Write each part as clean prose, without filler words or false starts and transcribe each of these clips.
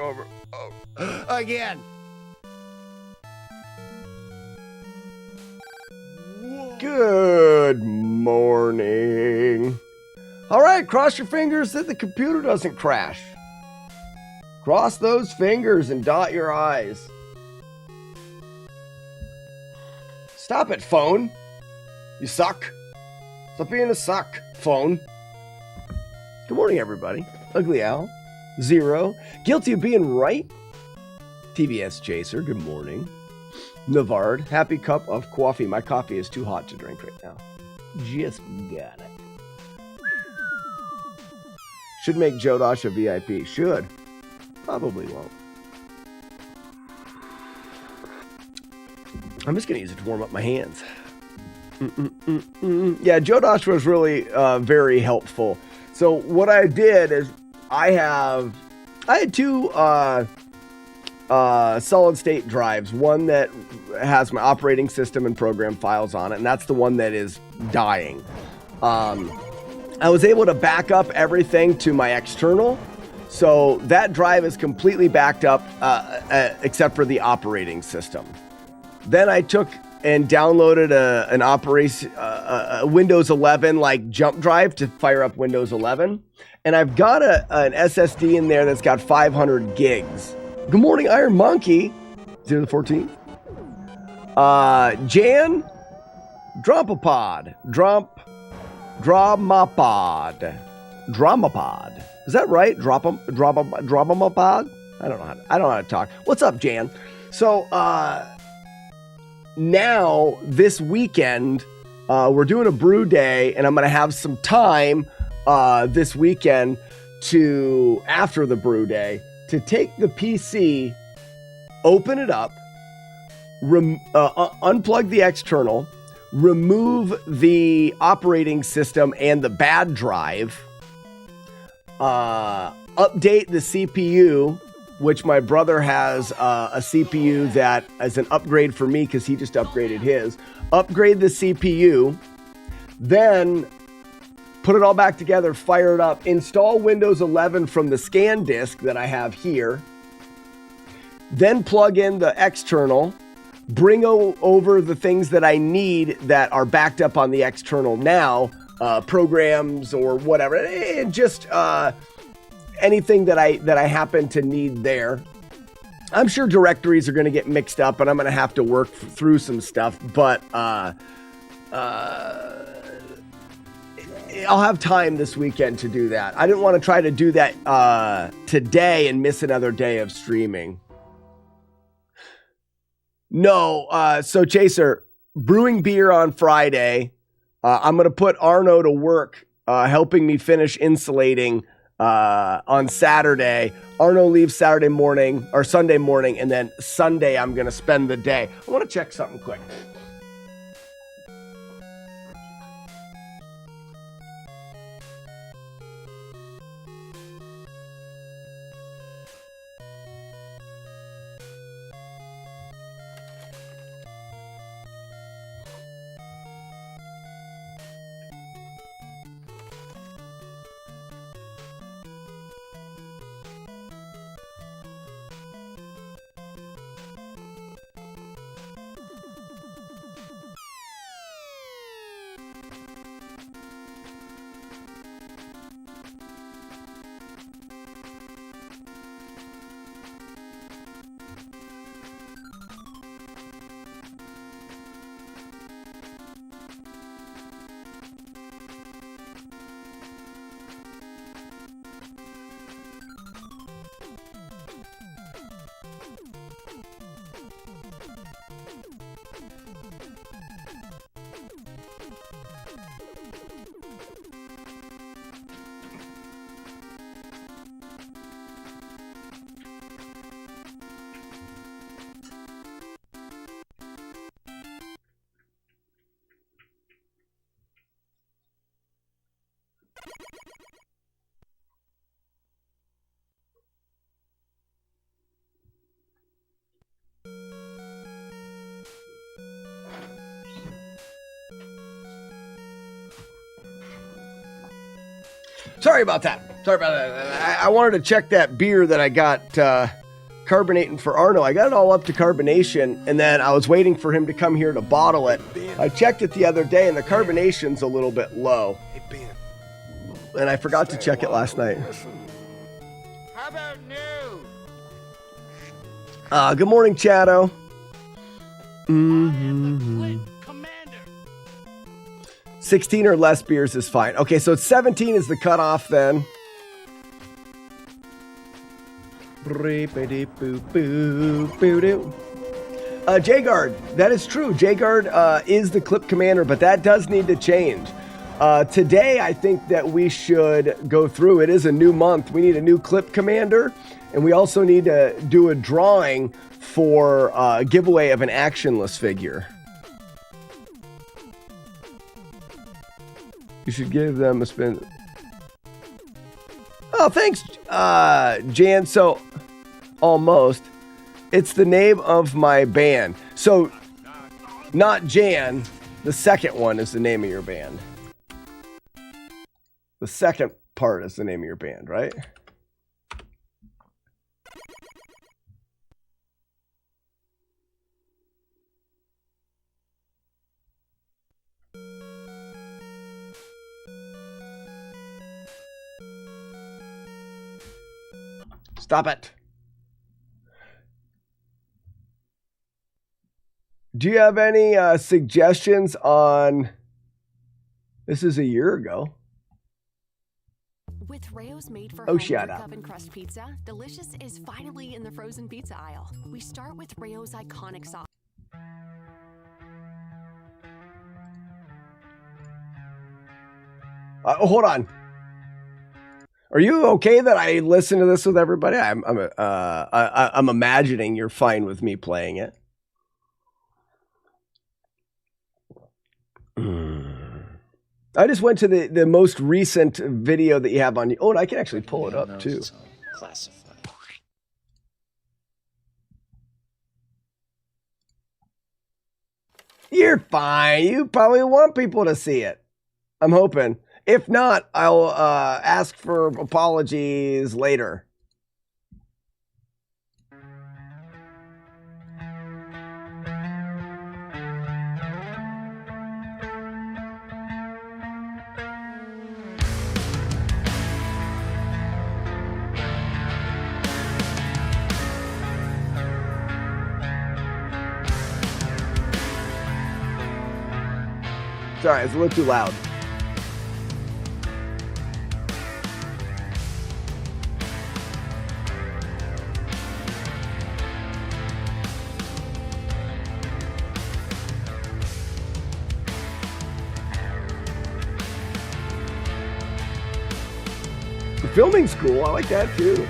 over. Again. Good morning. All right, cross your fingers that the computer doesn't crash. Cross those fingers and dot your I's. Stop it, phone. You suck. Stop being a suck, phone. Good morning, everybody. Ugly Al. Zero. Guilty of being right. TBS Chaser, good morning. Navard, happy cup of coffee. My coffee is too hot to drink right now. Just got it. Should make Jodosh a VIP. Should. Probably won't. I'm just going to use it to warm up my hands. Yeah, Jodosh was really very helpful. So what I did is I had two solid state drives. One that has my operating system and program files on it, and that's the one that is dying. I was able to back up everything to my external, so that drive is completely backed up except for the operating system. Then I took and downloaded a Windows 11 like jump drive to fire up Windows 11, and I've got an SSD in there that's got 500 gigs. Good morning, Iron Monkey. 0 to 14. Jan, Drumpapod. Drump Dramapod. Is that right? Dramapod? I don't know how to talk. What's up, Jan? So now this weekend we're doing a brew day, and I'm gonna have some time this weekend to after the brew day to take the PC, open it up, unplug the external, remove the operating system and the bad drive, update the CPU, which my brother has a CPU that is an upgrade for me because he just upgraded his. Upgrade the CPU, then put it all back together, fire it up, install Windows 11 from the scan disk that I have here, then plug in the external, bring over the things that I need that are backed up on the external now, programs or whatever, and just anything that I happen to need there. I'm sure directories are going to get mixed up, and I'm going to have to work through some stuff, but I'll have time this weekend to do that. I didn't want to try to do that today and miss another day of streaming. No, so Chaser, brewing beer on Friday. I'm going to put Arno to work helping me finish insulating on Saturday. Arno leaves Saturday morning or Sunday morning, and then Sunday I'm going to spend the day. I want to check something quick. Sorry about that. I wanted to check that beer that I got carbonating for Arno. I got it all up to carbonation, and then I was waiting for him to come here to bottle it. I checked it the other day, and the carbonation's a little bit low. And I forgot to check it last night. How about new? Good morning, Chado. Mm-hmm. 16 or less beers is fine. Okay, so 17 is the cutoff then. J-Guard, that is true. J-Guard is the clip commander, but that does need to change. Today, I think that we should go through. It is a new month. We need a new clip commander, and we also need to do a drawing for a giveaway of an actionless figure. You should give them a spin. Oh, thanks, Jan. So, almost. It's the name of my band. So, not Jan. The second one is the name of your band. The second part is the name of your band, right? Stop it. Do you have any suggestions on This is a year ago. With Rayo's made for Oh, home shut up. cup and crust pizza, delicious is finally in the frozen pizza aisle. We start with Rayo's iconic sauce. Hold on. Are you okay that I listen to this with everybody? I'm imagining you're fine with me playing it. I just went to the most recent video that you have on. Oh, and I can actually pull it up too. Classified. You're fine. You probably want people to see it. I'm hoping. If not, I'll ask for apologies later. Sorry, it's a little too loud. The filming's cool. I like that too.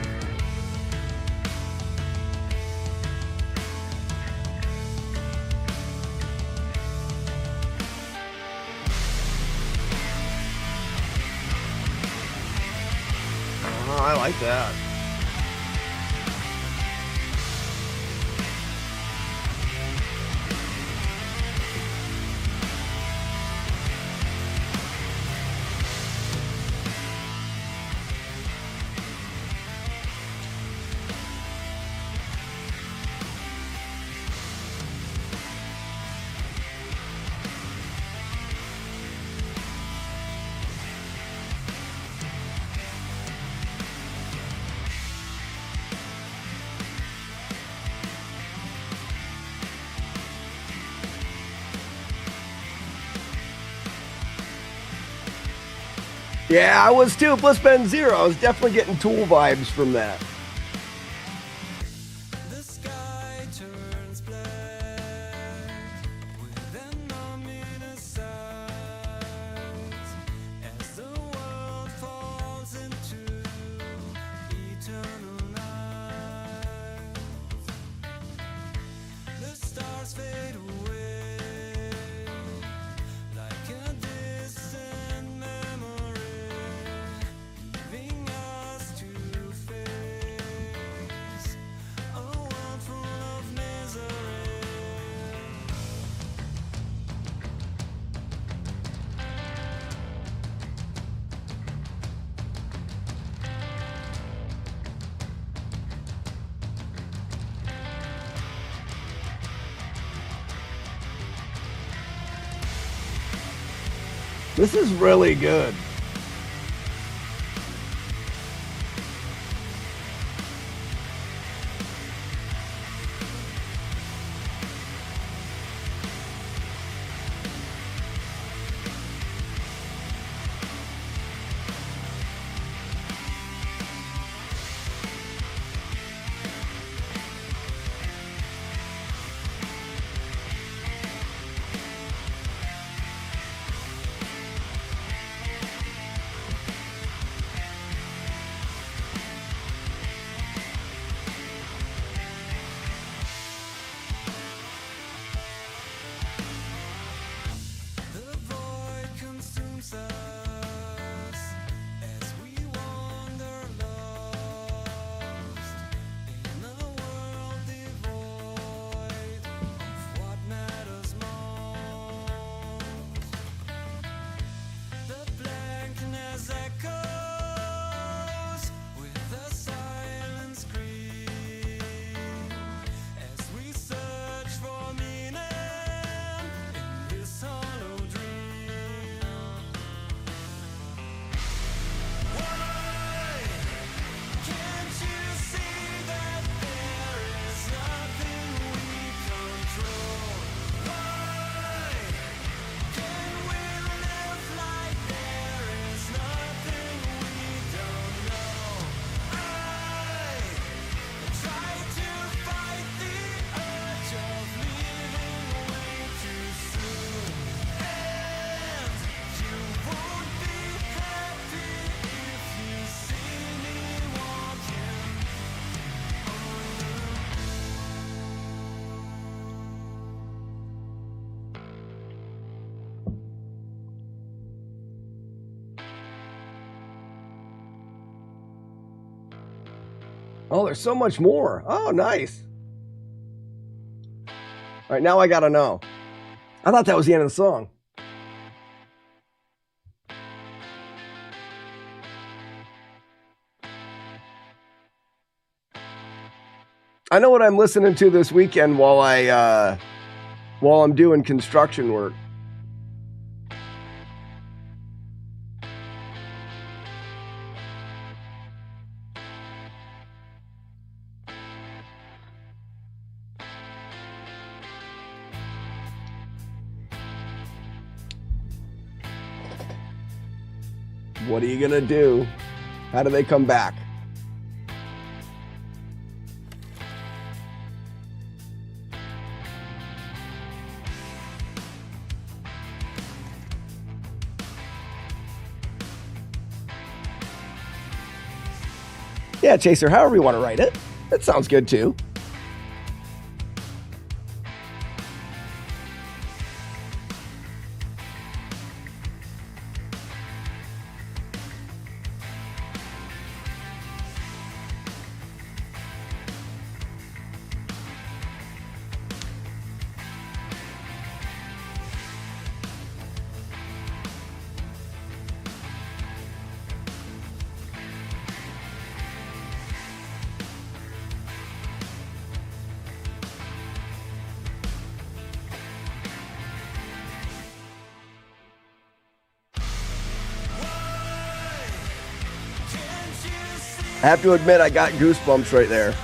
I like that. Yeah, I was too. Blissbend Zero. I was definitely getting Tool vibes from that. The sky turns black with an ominous sight as the world falls into eternal night. The stars fade away like a distant memory, leaving us to face a world full of misery. This is really good. Oh, there's so much more. Oh, nice. All right, now I gotta know. I thought that was the end of the song. I know what I'm listening to this weekend while I'm doing construction work. What are you gonna do? How do they come back? Yeah, Chaser, however you want to write it. That sounds good too. I have to admit, I got goosebumps right there.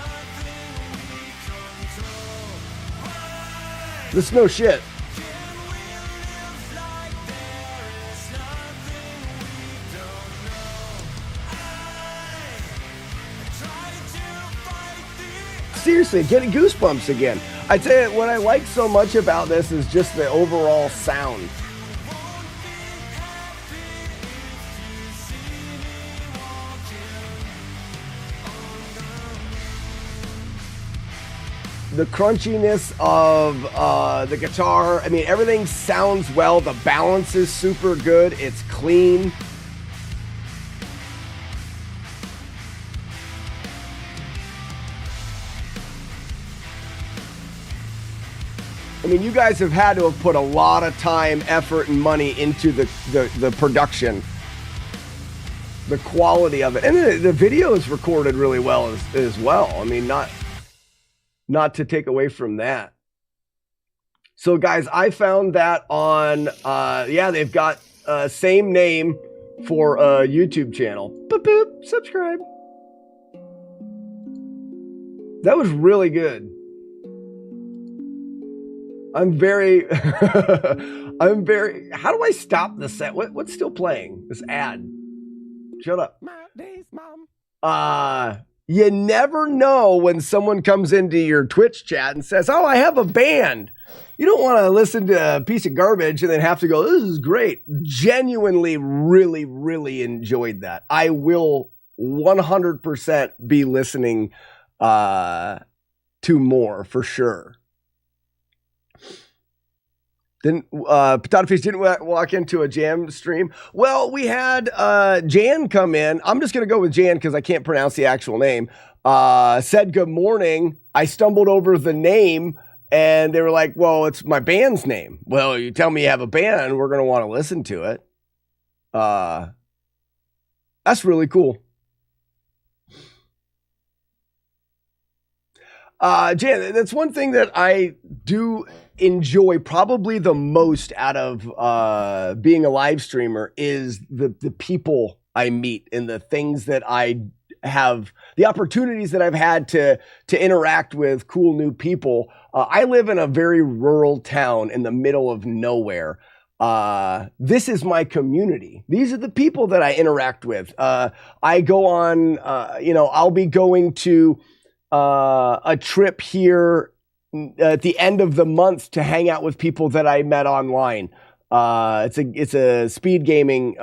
This is no shit. Seriously, getting goosebumps again. I tell you, what I like so much about this is just the overall sound. The crunchiness of the guitar. I mean, everything sounds well. The balance is super good. It's clean. I mean, you guys have had to have put a lot of time, effort, and money into the production. The quality of it. And the video is recorded really well as well. I mean, not to take away from that. So guys, I found that on, they've got same name for a YouTube channel. Boop, boop, subscribe. That was really good. I'm very, how do I stop the set? What's still playing? This ad. Shut up. My days, Mom. You never know when someone comes into your Twitch chat and says, oh, I have a band. You don't want to listen to a piece of garbage and then have to go, this is great. Genuinely, really, really enjoyed that. I will 100% be listening to more for sure. Potato Face didn't walk into a jam stream. Well, we had Jan come in. I'm just going to go with Jan because I can't pronounce the actual name. Said good morning. I stumbled over the name and they were like, well, it's my band's name. Well, you tell me you have a band, we're going to want to listen to it. That's really cool. Jan, that's one thing that I do enjoy probably the most out of being a live streamer is the people I meet and the things that I have, the opportunities that I've had to interact with cool new people. I live in a very rural town in the middle of nowhere. This is my community. These are the people that I interact with. I go on, I'll be going to a trip here at the end of the month to hang out with people that I met online. It's a Speed Gaming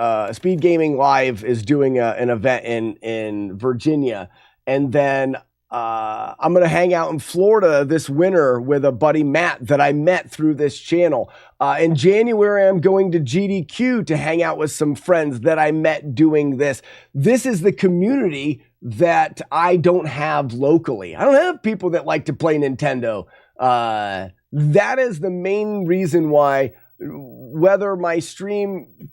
Live is doing an event in Virginia. And then I'm going to hang out in Florida this winter with a buddy, Matt, that I met through this channel. In January, I'm going to GDQ to hang out with some friends that I met doing this. This is the community that I don't have locally. I don't have people that like to play Nintendo. That is the main reason why, whether my stream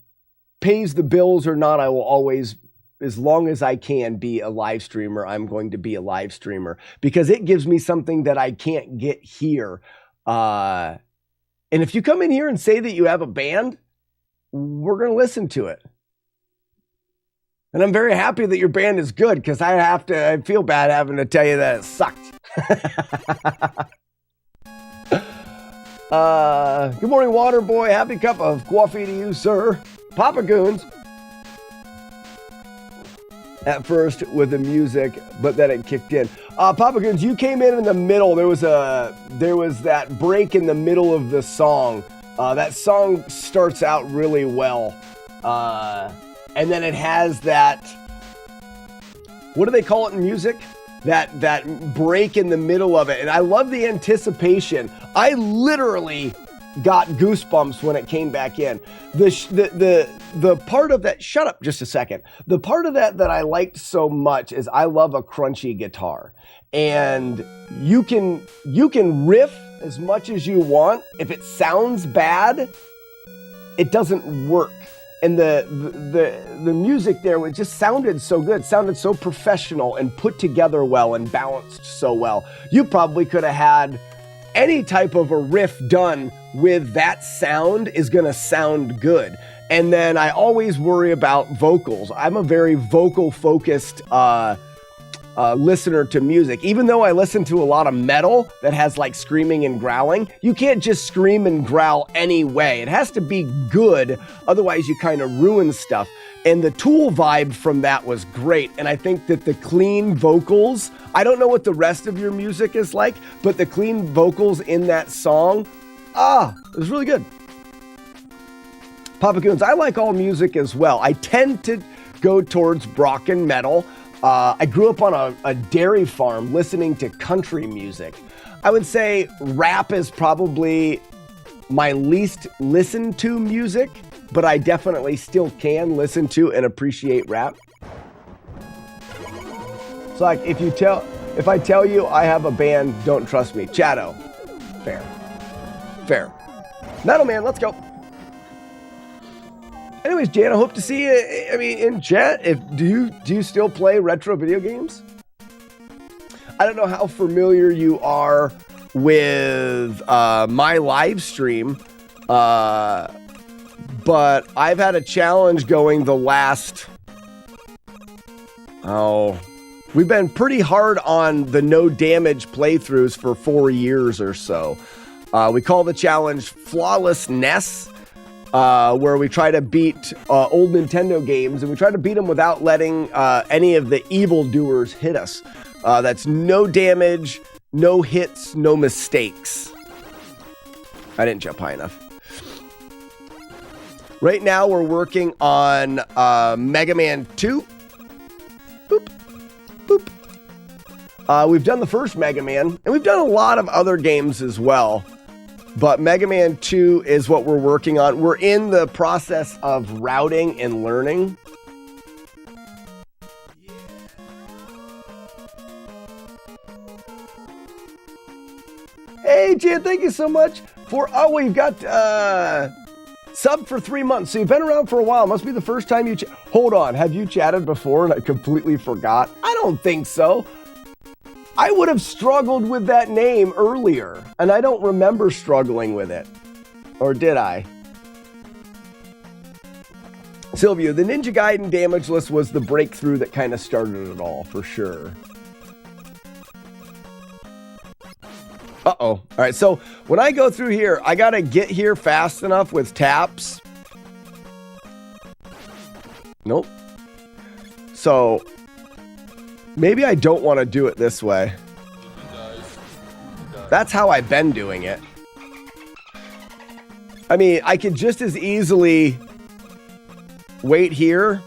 pays the bills or not, I will always, as long as I can, be a live streamer. I'm going to be a live streamer because it gives me something that I can't get here. And if you come in here and say that you have a band, we're going to listen to it. And I'm very happy that your band is good because I feel bad having to tell you that it sucked. Good morning, Waterboy. Happy cup of coffee to you, sir. Papa Goons. At first with the music, but then it kicked in. Papa Goons, you came in the middle. There was that break in the middle of the song. That song starts out really well. And then it has that, what do they call it in music? That break in the middle of it. And I love the anticipation. I literally got goosebumps when it came back in. The part of that, shut up just a second. The part of that I liked so much is I love a crunchy guitar. And you can riff as much as you want. If it sounds bad, it doesn't work. And the music there, it just sounded so good, sounded so professional and put together well and balanced so well. You probably could have had any type of a riff done with that sound is going to sound good. And then I always worry about vocals. I'm a very vocal focused listener to music. Even though I listen to a lot of metal that has like screaming and growling, you can't just scream and growl anyway. It has to be good, otherwise you kind of ruin stuff. And the Tool vibe from that was great. And I think that the clean vocals, I don't know what the rest of your music is like, but the clean vocals in that song, it was really good. Papa Goons, I like all music as well. I tend to go towards rock and metal. I grew up on a dairy farm listening to country music. I would say rap is probably my least listened to music, but I definitely still can listen to and appreciate rap. It's like if I tell you I have a band, don't trust me. Chato. Fair. Metal Man, let's go. Anyways, Jan, I hope to see you, in chat. Do you still play retro video games? I don't know how familiar you are with my live stream, but I've had a challenge going the last, we've been pretty hard on the no damage playthroughs for 4 years or so. We call the challenge FlawlessNES. Where we try to beat old Nintendo games, and we try to beat them without letting any of the evildoers hit us. That's no damage, no hits, no mistakes. I didn't jump high enough. Right now, we're working on Mega Man 2. Boop, boop. We've done the first Mega Man, and we've done a lot of other games as well. But Mega Man 2 is what we're working on. We're in the process of routing and learning. Hey, Jan, thank you so much for... we've got sub for 3 months. So you've been around for a while. Must be the first time you... Hold on. Have you chatted before and I completely forgot? I don't think so. I would have struggled with that name earlier, and I don't remember struggling with it. Or did I? Sylvia, the Ninja Gaiden Damageless was the breakthrough that kind of started it all, for sure. Uh-oh. All right, so when I go through here, I got to get here fast enough with taps. Nope. So... maybe I don't want to do it this way. That's how I've been doing it. I mean, I could just as easily wait here.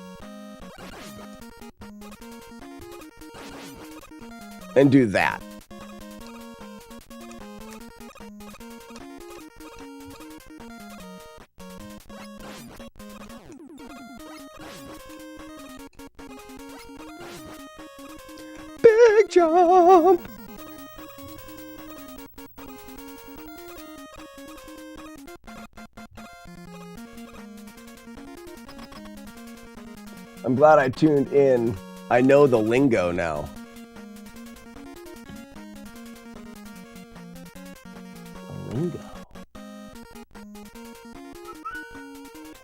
and do that. Big jump. I'm glad I tuned in. I know the lingo now. The lingo.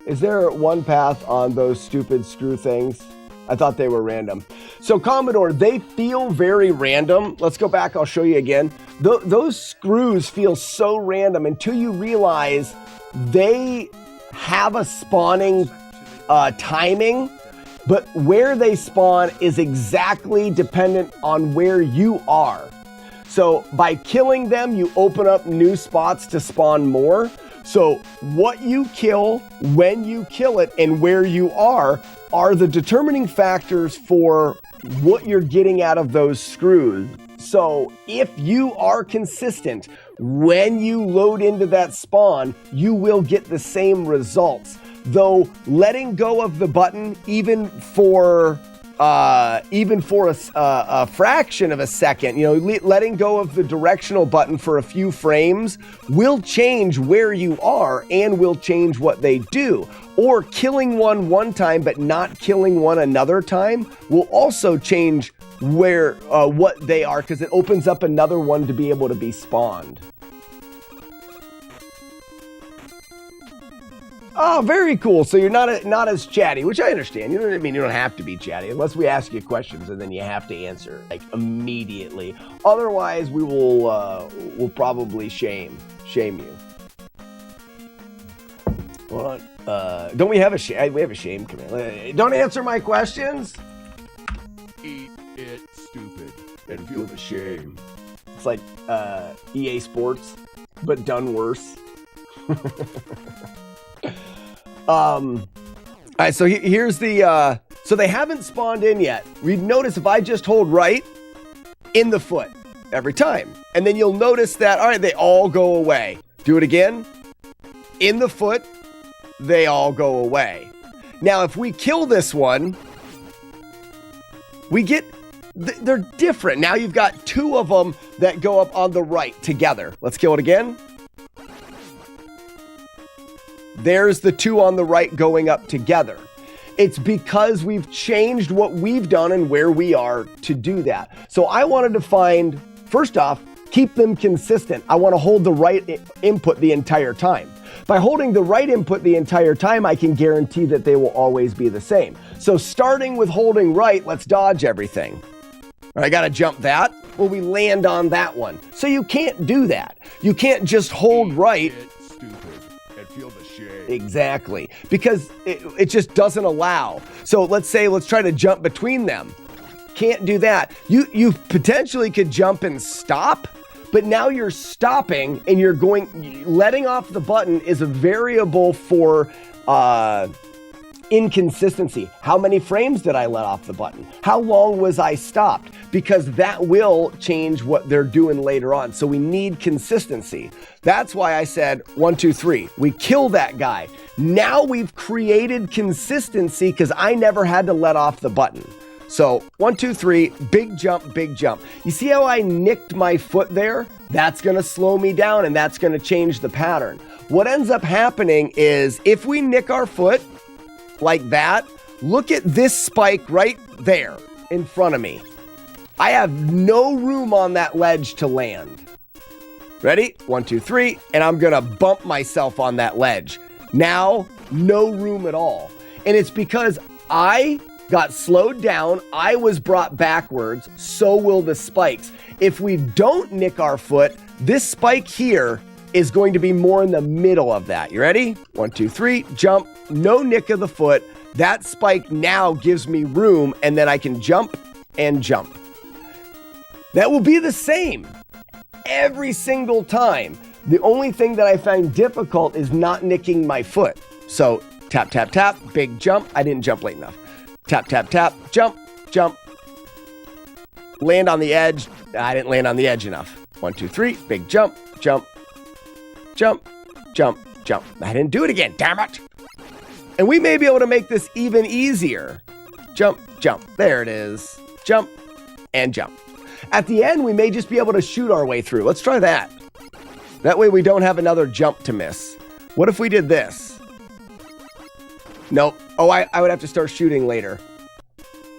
Is there one path on those stupid screw things? I thought they were random. So Commodore, they feel very random. Let's go back, I'll show you again. Those screws feel so random until you realize they have a spawning timing, but where they spawn is exactly dependent on where you are. So by killing them, you open up new spots to spawn more. So what you kill, when you kill it, and where you are the determining factors for what you're getting out of those screws. So if you are consistent, when you load into that spawn, you will get the same results. Though letting go of the button, even for a fraction of a second, letting go of the directional button for a few frames will change where you are and will change what they do. Or killing one time but not killing one another time will also change where what they are, because it opens up another one to be able to be spawned. Oh, very cool. So you're not as chatty, which I understand. You know what I mean? You don't have to be chatty unless we ask you questions and then you have to answer like immediately. Otherwise, we will probably shame you. Hold on. Don't we have a shame? We have a shame command. Don't answer my questions. Eat it, stupid, and feel the shame. It's like EA Sports, but done worse. All right, so here's the, so they haven't spawned in yet. We'd notice if I just hold right in the foot every time, and then you'll notice that, all right, they all go away. Do it again. In the foot, they all go away. Now, if we kill this one, we get, they're different. Now you've got two of them that go up on the right together. Let's kill it again. There's the two on the right going up together. It's because we've changed what we've done and where we are to do that. So I wanted to find, first off, keep them consistent. I want to hold the right input the entire time. By holding the right input the entire time, I can guarantee that they will always be the same. So starting with holding right, let's dodge everything. I got to jump that. Well, we land on that one. So you can't do that. You can't just hold right. Feel the shame. Exactly, because it just doesn't allow. So let's try to jump between them. Can't do that. You potentially could jump and stop, but now you're stopping and you're letting off the button is a variable for inconsistency. How many frames did I let off the button? How long was I stopped? Because that will change what they're doing later on. So we need consistency. That's why I said 1, 2, 3. We kill that guy. Now we've created consistency because I never had to let off the button. So 1, 2, 3, big jump, big jump. You see how I nicked my foot there? That's going to slow me down and that's going to change the pattern. What ends up happening is if we nick our foot like that, look at this spike right there in front of me. I have no room on that ledge to land. Ready? 1, 2, 3, and I'm gonna bump myself on that ledge. Now, no room at all. And it's because I got slowed down, I was brought backwards, so will the spikes. If we don't nick our foot, this spike here is going to be more in the middle of that. You ready? 1, 2, 3, jump, no nick of the foot. That spike now gives me room, and then I can jump and jump. That will be the same every single time. The only thing that I find difficult is not nicking my foot. So tap, tap, tap, big jump. I didn't jump late enough. Tap, tap, tap, jump, jump. land on the edge. I didn't land on the edge enough. 1, 2, 3, big jump, jump, jump, jump, jump. I didn't do it again, damn it. And we may be able to make this even easier. Jump, jump, there it is. Jump, and jump. At the end, we may just be able to shoot our way through. Let's try that. That way we don't have another jump to miss. What if we did this? Nope. Oh, I would have to start shooting later.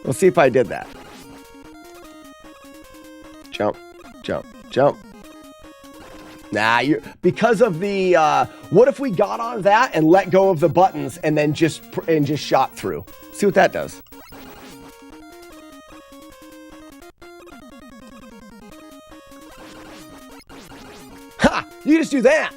We'll see if I did that. Jump, jump, jump. Nah, because of the, what if we got on that and let go of the buttons and then just shot through? See what that does. Ha! You just do that.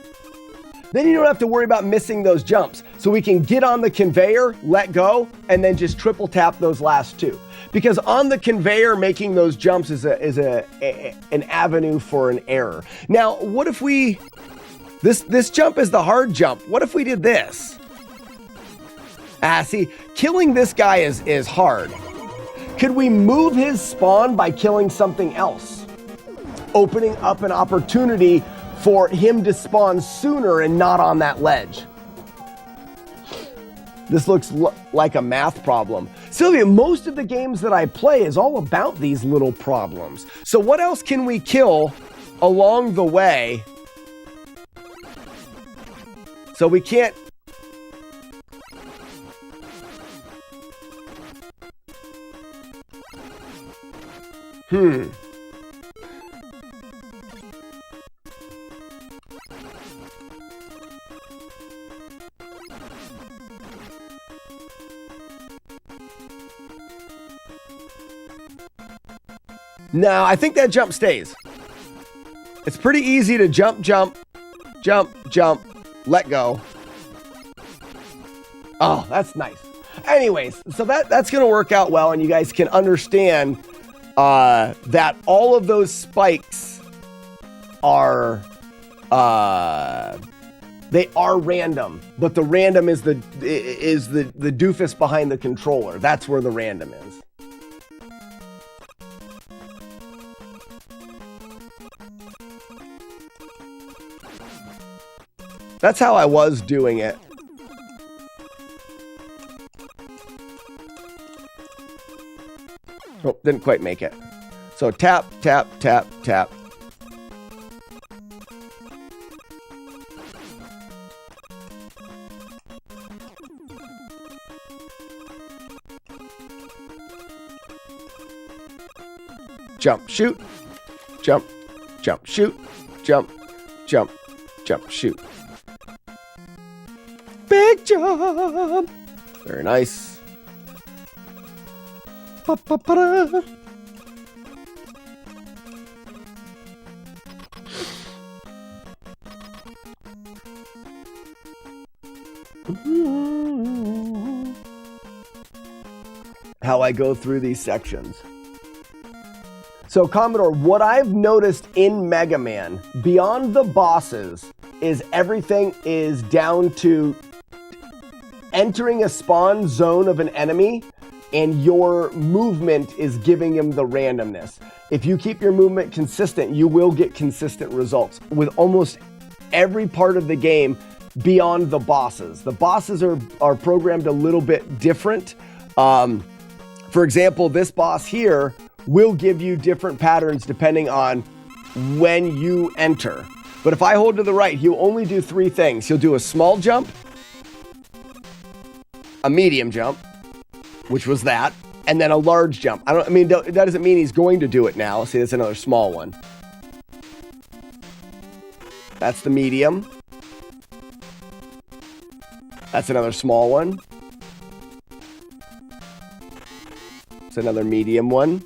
Then you don't have to worry about missing those jumps. So we can get on the conveyor, let go, and then just triple tap those last two. Because on the conveyor, making those jumps is an avenue for an error. Now, what if we... This jump is the hard jump. What if we did this? See, killing this guy is hard. Could we move his spawn by killing something else? Opening up an opportunity for him to spawn sooner and not on that ledge. This looks like a math problem. Sylvia, most of the games that I play is all about these little problems. So what else can we kill along the way so we can't... No, I think that jump stays. It's pretty easy to jump, jump, jump, jump, let go. Oh, that's nice. Anyways, so that's going to work out well, and you guys can understand that all of those spikes are they are random, but the random is the doofus behind the controller. That's where the random is. That's how I was doing it. Oh, didn't quite make it. So tap, tap, tap, tap. Jump, shoot, jump, jump, shoot, jump, jump, jump, shoot. Big jump. Very nice. Ba-ba-ba-da. How I go through these sections. So Commodore, what I've noticed in Mega Man, beyond the bosses, is everything is down to entering a spawn zone of an enemy, and your movement is giving him the randomness. If you keep your movement consistent, you will get consistent results with almost every part of the game beyond the bosses. The bosses are programmed a little bit different. For example, this boss here will give you different patterns depending on when you enter. But if I hold to the right, he'll only do three things. He'll do a small jump, a medium jump, which was that, and then a large jump. That doesn't mean he's going to do it now. See, that's another small one. That's the medium. That's another small one. It's another medium one.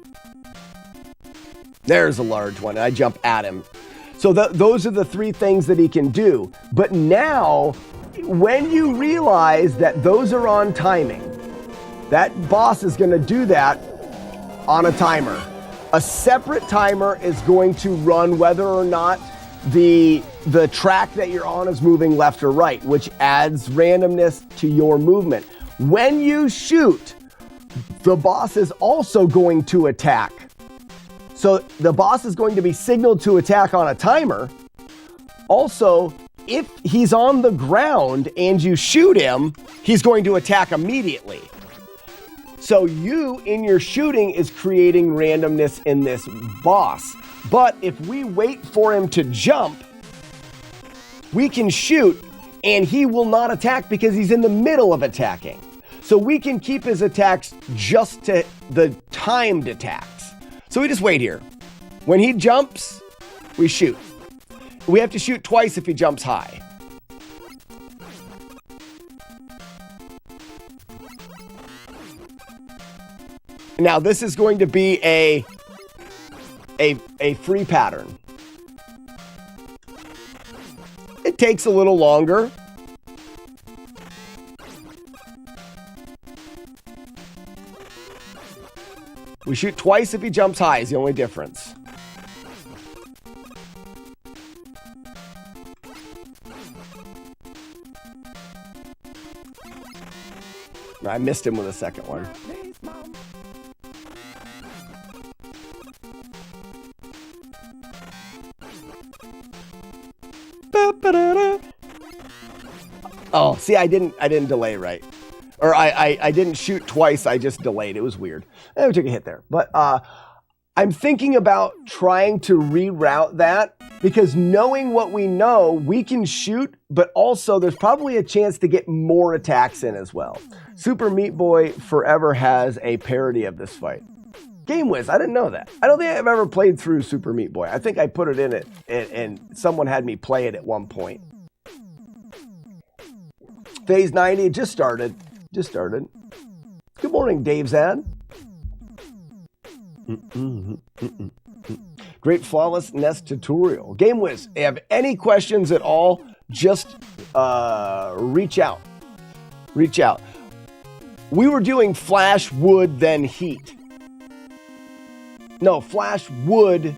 There's a large one. I jump at him. So those are the three things that he can do. But now, when you realize that those are on timing, that boss is going to do that on a timer. A separate timer is going to run whether or not the track that you're on is moving left or right, which adds randomness to your movement. When you shoot, the boss is also going to attack. So the boss is going to be signaled to attack on a timer. Also, if he's on the ground and you shoot him, he's going to attack immediately. So you, in your shooting, is creating randomness in this boss. But if we wait for him to jump, we can shoot and he will not attack because he's in the middle of attacking. So we can keep his attacks just to the timed attacks. So we just wait here. When he jumps, we shoot. We have to shoot twice if he jumps high. Now this is going to be a free pattern. It takes a little longer. We shoot twice if he jumps high is the only difference. I missed him with a second one. Oh, see, I didn't delay right. Or I didn't shoot twice, I just delayed. It was weird. I took a hit there. But I'm thinking about trying to reroute that because knowing what we know, we can shoot, but also there's probably a chance to get more attacks in as well. Super Meat Boy Forever has a parody of this fight. Game Wiz, I didn't know that. I don't think I've ever played through Super Meat Boy. I think I put it in it and someone had me play it at one point. Phase 90 just started. Good morning, Dave Zad. Great FlawlessNES tutorial. Game Wiz, if you have any questions at all, just reach out. We were doing flash, wood, then heat. No, flash, wood,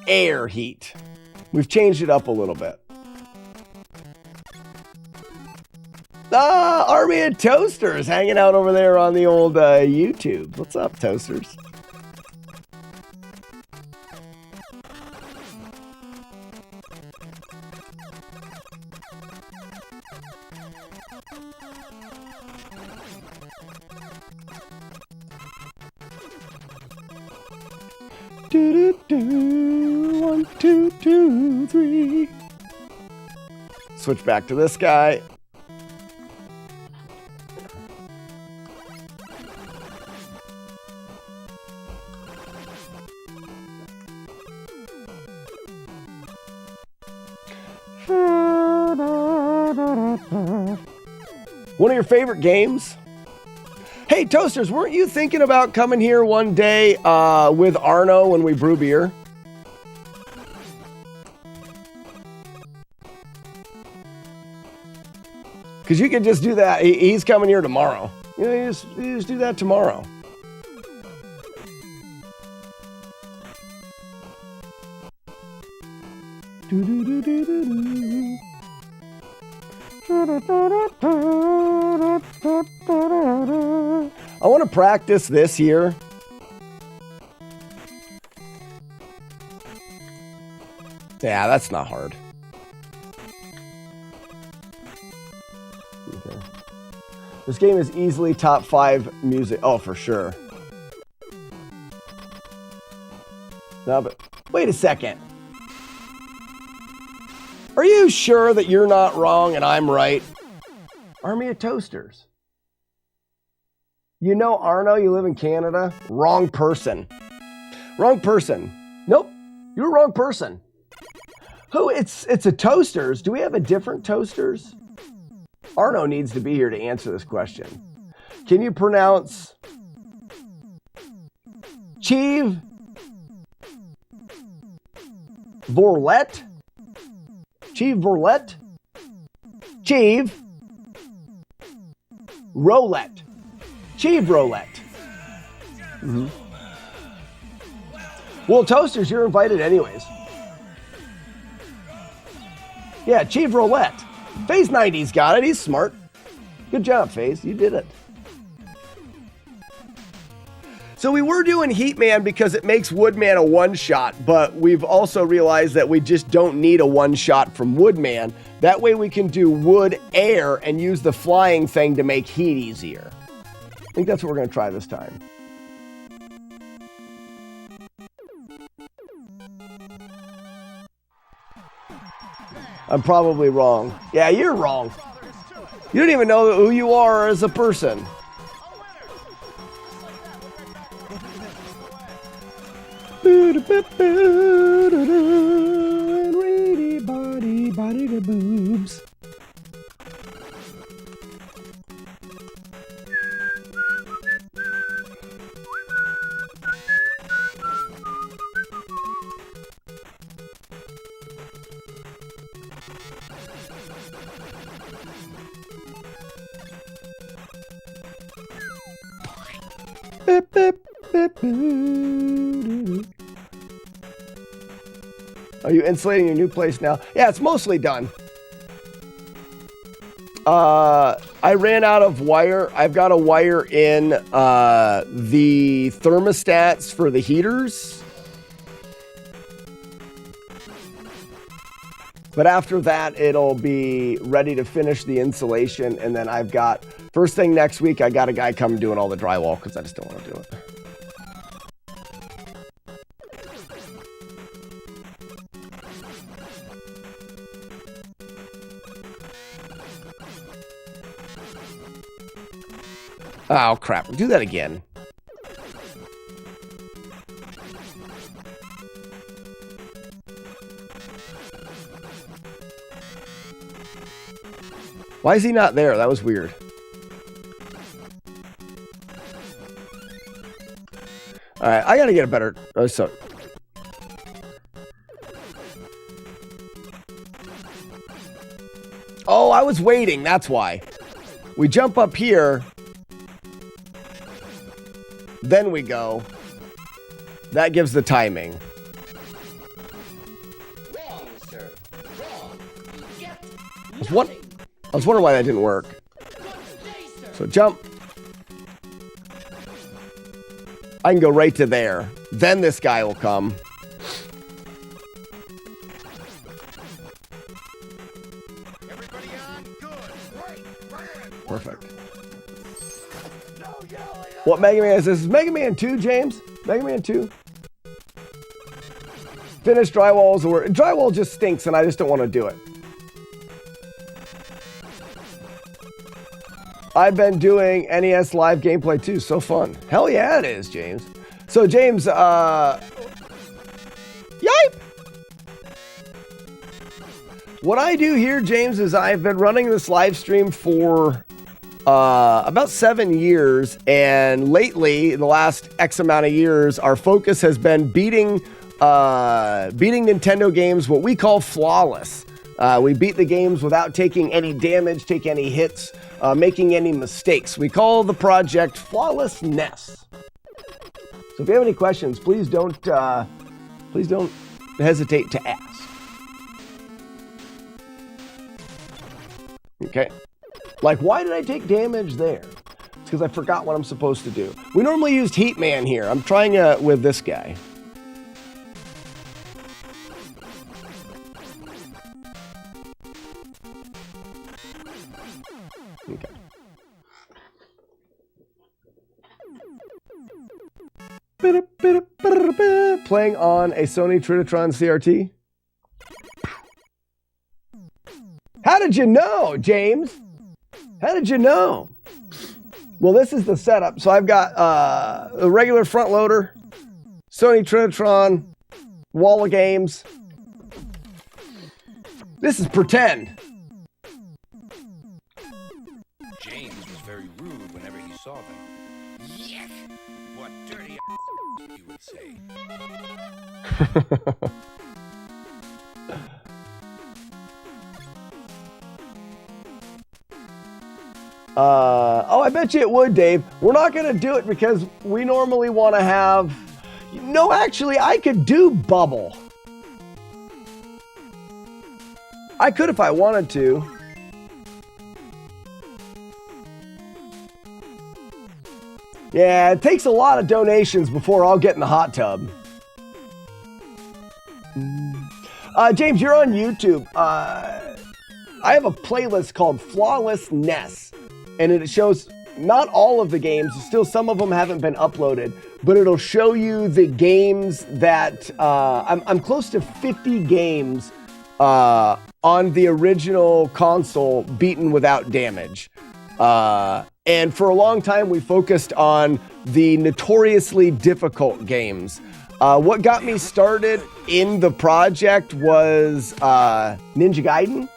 air, heat. We've changed it up a little bit. Army of Toasters hanging out over there on the old YouTube. What's up, Toasters? One, two, two, three. Switch back to this guy. One of your favorite games? Hey, Toasters, weren't you thinking about coming here one day with Arno when we brew beer? Because you could just do that. He's coming here tomorrow. You know, you just do that tomorrow. I want to practice this here. Yeah, that's not hard. Okay. This game is easily top 5 music. Oh, for sure. No, but wait a second. Are you sure that you're not wrong and I'm right? Army of Toasters. You know Arno, you live in Canada? Wrong person. Wrong person. Nope, you're a wrong person. Who? It's a Toasters. Do we have a different Toasters? Arno needs to be here to answer this question. Can you pronounce Chieve Vorlet? Chieve Vorlet? Chieve Roulette. Chieve Roulette. Mm-hmm. Well, Toasters, you're invited anyways. Yeah, Chieve Roulette. Phase 90's got it. He's smart. Good job, Phase. You did it. So we were doing Heatman because it makes Woodman a one-shot, but we've also realized that we just don't need a one-shot from Woodman. That way we can do wood air and use the flying thing to make heat easier. I think that's what we're going to try this time. I'm probably wrong. Yeah, you're wrong. You don't even know who you are as a person. Body the boobs. Beep, beep, beep, boo. Are you insulating your new place now? Yeah, it's mostly done. I ran out of wire. I've got to wire in the thermostats for the heaters. But after that, it'll be ready to finish the insulation. And then I've got, first thing next week, I got a guy coming doing all the drywall because I just don't want to do it. Oh, crap. Do that again. Why is he not there? That was weird. All right, I got to get a better... Oh, I was waiting. That's why. We jump up here... Then we go. That gives the timing. Wrong, sir. Wrong. Get I was wondering why that didn't work. So jump. I can go right to there. Then this guy will come. Everybody on? Good. Great. Perfect. What Mega Man is this? Is Mega Man 2, James? Mega Man 2? Finish drywalls or drywall just stinks and I just don't want to do it. I've been doing NES live gameplay too. So fun. Hell yeah, it is, James. So James, yipe! What I do here, James, is I've been running this live stream for about 7 years, and lately, the last X amount of years, our focus has been beating Nintendo games, what we call flawless. We beat the games without taking any damage, taking any hits, making any mistakes. We call the project FlawlessNES. So if you have any questions, please don't hesitate to ask. Okay. Like, why did I take damage there? It's because I forgot what I'm supposed to do. We normally used Heatman here. I'm trying with this guy. Okay. Playing on a Sony Trinitron CRT. How did you know, James? How did you know? Well, this is the setup. So I've got a regular front loader, Sony Trinitron, wall of games. This is pretend. James was very rude whenever he saw them. Yuck! What dirty he would say. Oh, I bet you it would, Dave. We're not going to do it because we normally want to have... No, actually, I could do bubble. I could if I wanted to. Yeah, it takes a lot of donations before I'll get in the hot tub. James, you're on YouTube. I have a playlist called FlawlessNES, and it shows not all of the games. Still, some of them haven't been uploaded, but it'll show you the games that I'm close to 50 games on the original console beaten without damage. And for a long time, we focused on the notoriously difficult games. What got me started in the project was Ninja Gaiden.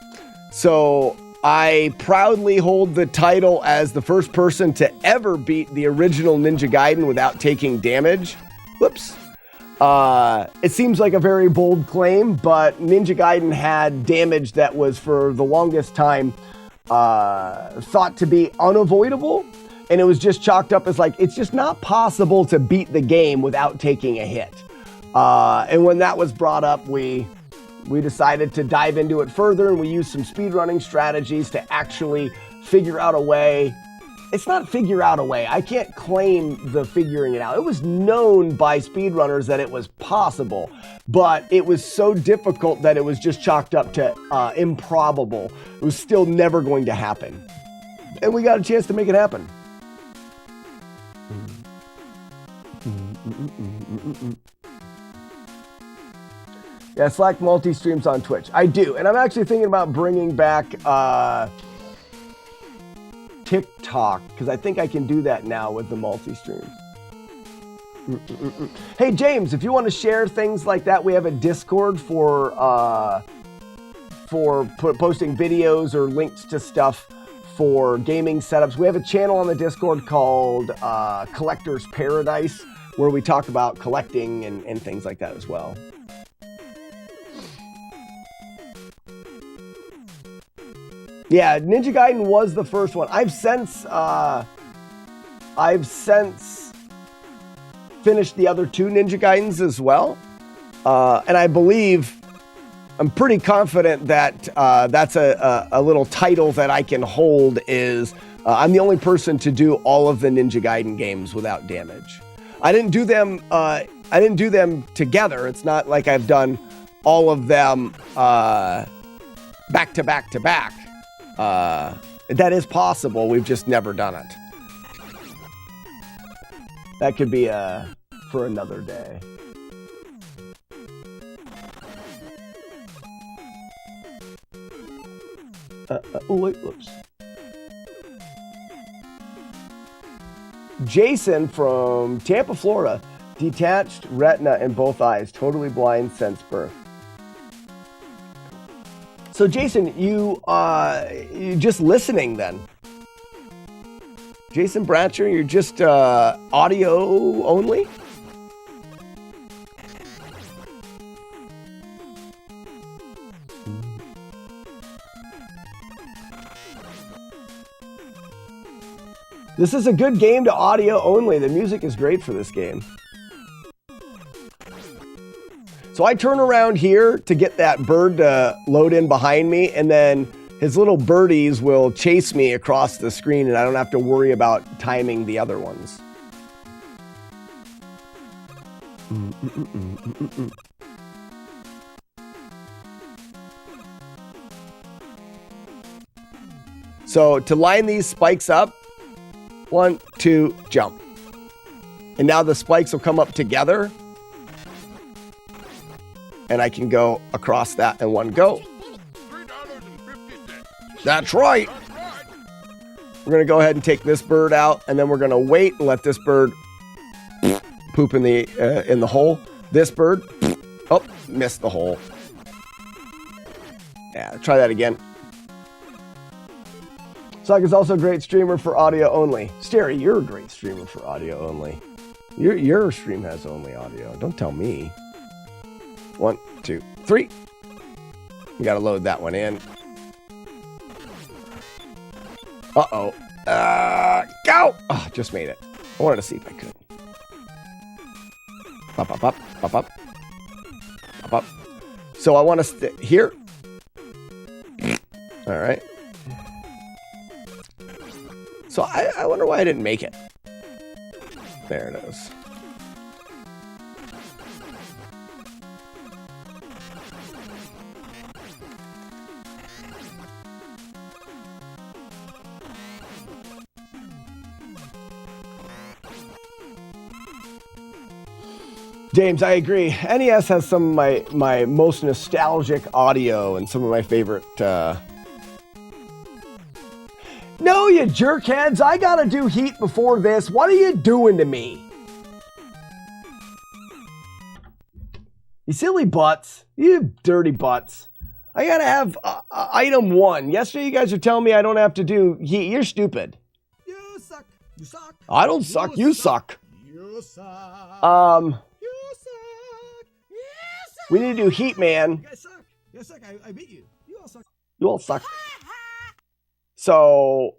So I proudly hold the title as the first person to ever beat the original Ninja Gaiden without taking damage. Whoops. It seems like a very bold claim, but Ninja Gaiden had damage that was for the longest time thought to be unavoidable. And it was just chalked up as like, it's just not possible to beat the game without taking a hit. And when that was brought up, we decided to dive into it further, and we used some speedrunning strategies to actually figure out a way. It's not figure out a way. I can't claim the figuring it out. It was known by speedrunners that it was possible, but it was so difficult that it was just chalked up to improbable. It was still never going to happen. And we got a chance to make it happen. Yeah, Slack multi-streams on Twitch. I do, and I'm actually thinking about bringing back TikTok, because I think I can do that now with the multi-streams. Hey, James, if you want to share things like that, we have a Discord for posting videos or links to stuff for gaming setups. We have a channel on the Discord called Collector's Paradise, where we talk about collecting and things like that as well. Yeah, Ninja Gaiden was the first one. I've since finished the other two Ninja Gaidens as well. And I believe, I'm pretty confident that that's a little title that I can hold is, I'm the only person to do all of the Ninja Gaiden games without damage. I didn't do them together. It's not like I've done all of them back to back to back. That is possible. We've just never done it. That could be for another day. Oh, wait, whoops. Jason from Tampa, Florida. Detached retina in both eyes. Totally blind since birth. So Jason, you're just listening then. Jason Bratcher, you're just audio only? This is a good game to audio only. The music is great for this game. So I turn around here to get that bird to load in behind me, and then his little birdies will chase me across the screen, and I don't have to worry about timing the other ones. So to line these spikes up, 1, 2, jump. And now the spikes will come up together. And I can go across that in one go. That's right. We're going to go ahead and take this bird out, and then we're going to wait and let this bird poop in the hole. This bird, oh, missed the hole. Yeah, try that again. Sock is also a great streamer for audio only. Stary, you're a great streamer for audio only. Your stream has only audio. Don't tell me. 1, 2, 3. We got to load that one in. Uh-oh. Go! Oh, just made it. I wanted to see if I could. Up, up, up, up, up. Up, up. So I want to here. All right. So I wonder why I didn't make it. There it is. James, I agree. NES has some of my most nostalgic audio and some of my favorite... No, you jerkheads! I gotta do Heat before this. What are you doing to me? You silly butts. You dirty butts. I gotta have item 1. Yesterday you guys are telling me I don't have to do Heat. You're stupid. You suck. You suck. I don't suck. You suck. You suck. We need to do Heat, man. You guys suck. You guys suck. I beat you. You all suck. You all suck. So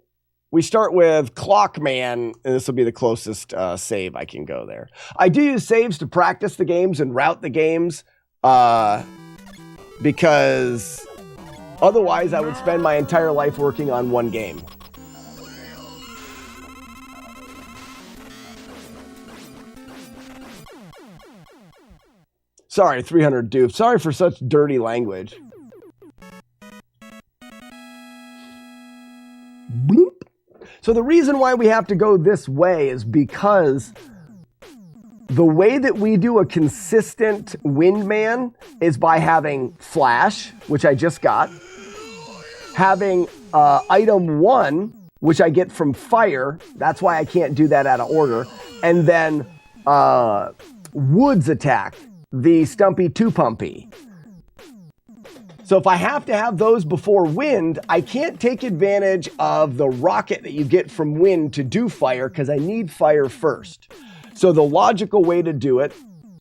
we start with Clockman, and this will be the closest save I can go there. I do use saves to practice the games and route the games because otherwise I would spend my entire life working on one game. Sorry, 300 dupes. Sorry for such dirty language. Bloop. So the reason why we have to go this way is because the way that we do a consistent Windman is by having Flash, which I just got, having item 1, which I get from Fire. That's why I can't do that out of order. And then Wood's attack, the Stumpy 2-Pumpy. So if I have to have those before Wind, I can't take advantage of the rocket that you get from Wind to do Fire because I need Fire first. So the logical way to do it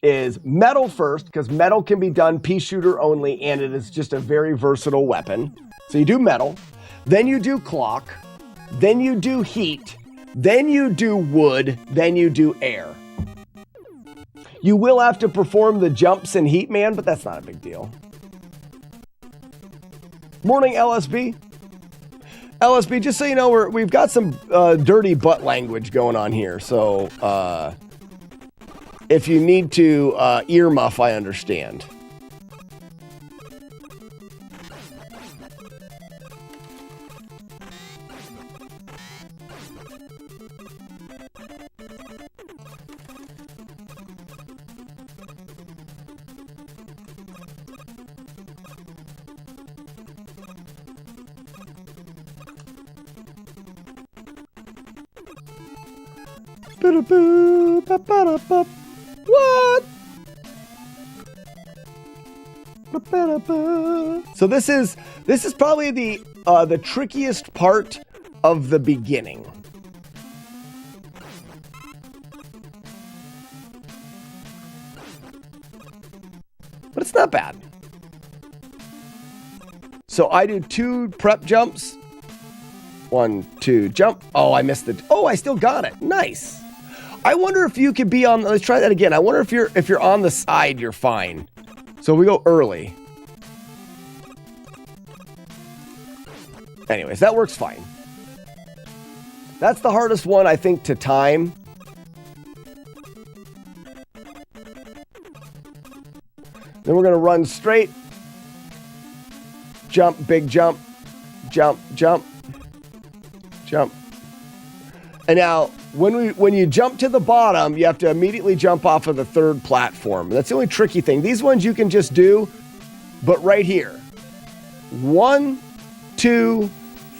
is Metal first, because Metal can be done pea shooter only and it is just a very versatile weapon. So you do Metal, then you do Clock, then you do Heat, then you do Wood, then you do Air. You will have to perform the jumps in Heat Man, but that's not a big deal. Morning, LSB. LSB, just so you know, we've got some dirty butt language going on here. So if you need to earmuff, I understand. What? So this is probably the trickiest part of the beginning. But it's not bad. So I do 2 prep jumps. 1, 2, jump. Oh, I missed it. Oh, I still got it. Nice. I wonder if you could be on, let's try that again. I wonder if you're on the side, you're fine. So we go early. Anyways, that works fine. That's the hardest one, I think, to time. Then we're going to run straight. Jump, big jump. Jump, jump. Jump. And now, when you jump to the bottom, you have to immediately jump off of the 3rd platform. That's the only tricky thing. These ones you can just do, but right here. 1, 2,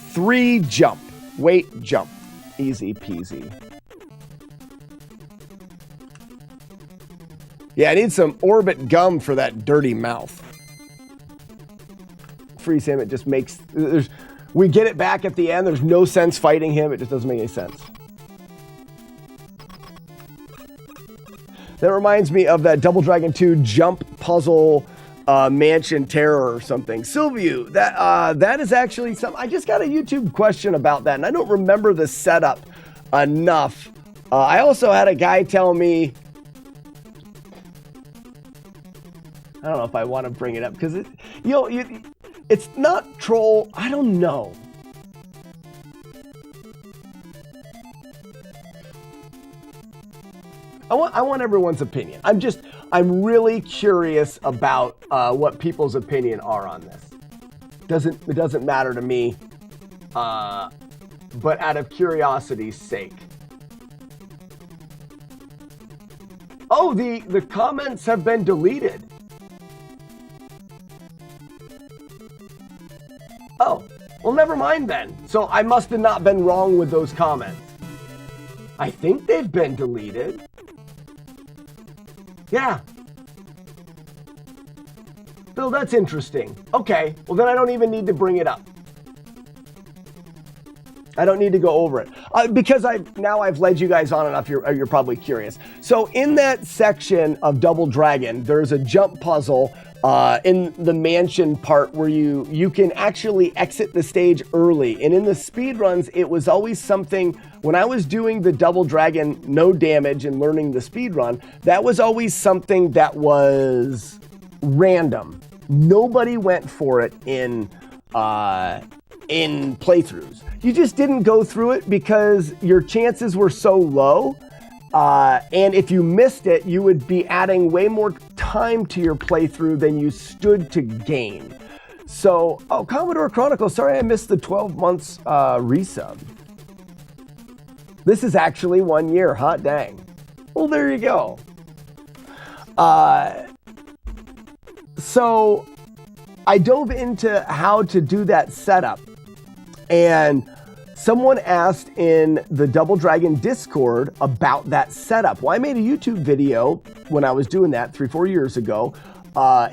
3, jump. Wait, jump. Easy peasy. Yeah, I need some Orbit gum for that dirty mouth. Freeze him, it just makes... We get it back at the end. There's no sense fighting him. It just doesn't make any sense. That reminds me of that Double Dragon 2 jump puzzle mansion terror or something. Sylvia, that is actually something. I just got a YouTube question about that, and I don't remember the setup enough. I also had a guy tell me, I don't know if I want to bring it up because it's not troll. I don't know. I want everyone's opinion. I'm really curious about what people's opinion are on this. It doesn't matter to me, but out of curiosity's sake. Oh, the comments have been deleted. Oh, well, never mind then. So I must have not been wrong with those comments. I think they've been deleted. Yeah. Phil, that's interesting. Okay, well then I don't even need to bring it up. I don't need to go over it because I've led you guys on enough. You're probably curious. So in that section of Double Dragon, there's a jump puzzle in the mansion part where you can actually exit the stage early. And in the speedruns, it was always something, when I was doing the Double Dragon no damage and learning the speedrun, that was always something that was random. Nobody went for it in playthroughs. You just didn't go through it because your chances were so low. And if you missed it, you would be adding way more time to your playthrough than you stood to gain. So, oh, Commodore Chronicle, sorry I missed the 12 months resub. This is actually 1 year, hot dang. Well, there you go. So I dove into how to do that setup, and someone asked in the Double Dragon Discord about that setup. Well, I made a YouTube video when I was doing that 3-4 years ago,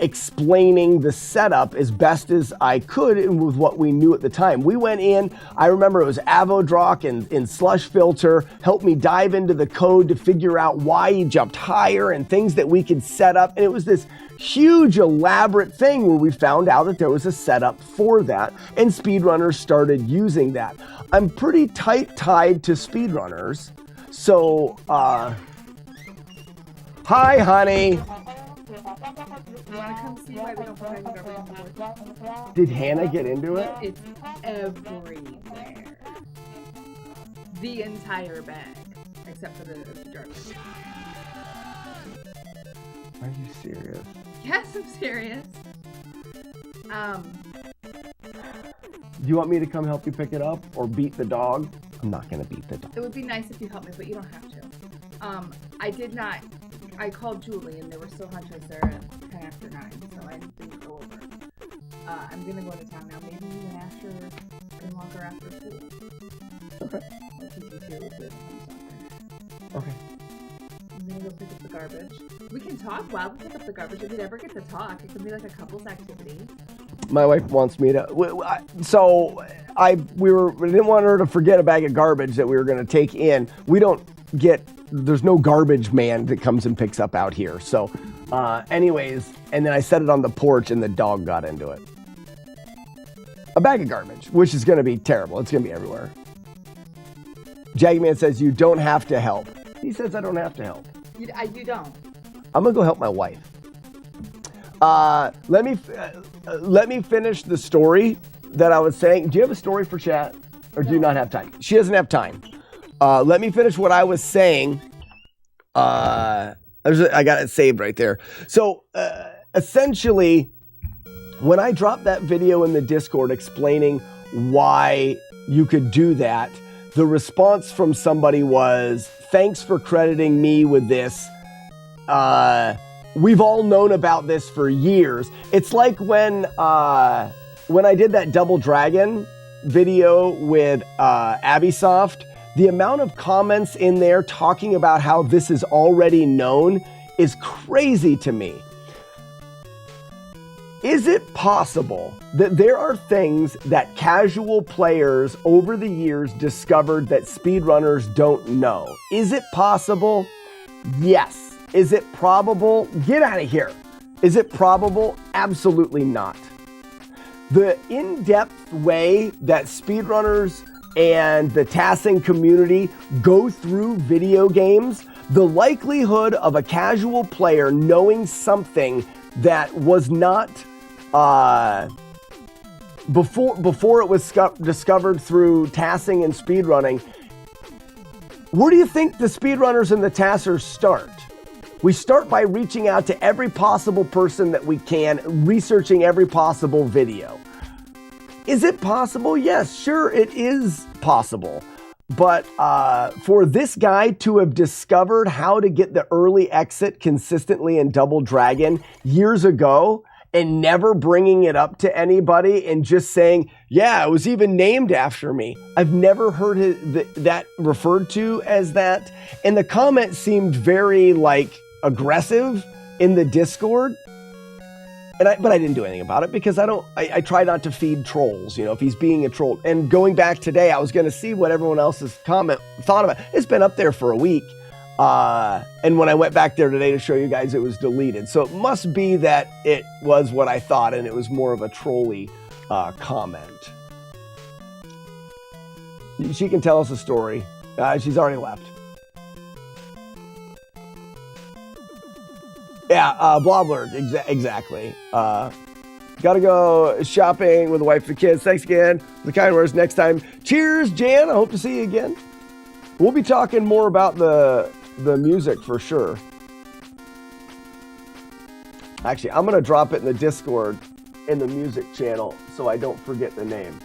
explaining the setup as best as I could with what we knew at the time. We went in, I remember it was Avodrock and Slush Filter helped me dive into the code to figure out why he jumped higher and things that we could set up. And it was this huge elaborate thing where we found out that there was a setup for that, and speedrunners started using that. I'm pretty tied to speedrunners, so hi honey. You want to come see why we don't put garbage? Did Hannah get into it? It's everywhere. The entire bag, except for the garbage. Are you serious? Yes, I'm serious. Do you want me to come help you pick it up or beat the dog? I'm not gonna beat the dog. It would be nice if you helped me, but you don't have to. I did not. I called Julie, and there were still hunters there at 10 after 9, so I didn't go over. I'm gonna go to town now. Maybe even after, and longer after school. Okay. I'll keep you here with it. Okay. I'm gonna go pick up the garbage. We can talk while we pick up the garbage. If we ever get to talk, it could be like a couple's activity. My wife wants me to. We didn't want her to forget a bag of garbage that we were going to take in. We don't get. There's no garbage man that comes and picks up out here. So, anyways, and then I set it on the porch, and the dog got into it. A bag of garbage, which is going to be terrible. It's going to be everywhere. Jagman says you don't have to help. He says I don't have to help. You don't. I'm gonna go help my wife. Let me finish the story that I was saying. Do you have a story for chat, or do you not have time? She doesn't have time. Let me finish what I was saying. I got it saved right there. So essentially, when I dropped that video in the Discord explaining why you could do that, the response from somebody was, "Thanks for crediting me with this. We've all known about this for years." It's like when I did that Double Dragon video with Abisoft, the amount of comments in there talking about how this is already known is crazy to me. Is it possible that there are things that casual players over the years discovered that speedrunners don't know? Is it possible? Yes. Is it probable? Get out of here. Is it probable? Absolutely not. The in-depth way that speedrunners and the tassing community go through video games, the likelihood of a casual player knowing something that was not before it was discovered through tassing and speedrunning Where do you think the speedrunners and the tassers start? We start by reaching out to every possible person that we can, researching every possible video. Is it possible? Yes, sure, it is possible. But for this guy to have discovered how to get the early exit consistently in Double Dragon years ago and never bringing it up to anybody and just saying, yeah, it was even named after me. I've never heard that referred to as that. And the comment seemed very aggressive in the Discord. But I didn't do anything about it because I try not to feed trolls, if he's being a troll. And going back today, I was going to see what everyone else's comment thought about it. It's been up there for a week. And when I went back there today to show you guys, it was deleted. So it must be that it was what I thought and it was more of a trolly comment. She can tell us a story. She's already left. Yeah, Bloblord, exactly. Gotta go shopping with the wife and the kids. Thanks again for the kind words. Next time. Cheers, Jan. I hope to see you again. We'll be talking more about the music for sure. Actually, I'm gonna drop it in the Discord in the music channel so I don't forget the name.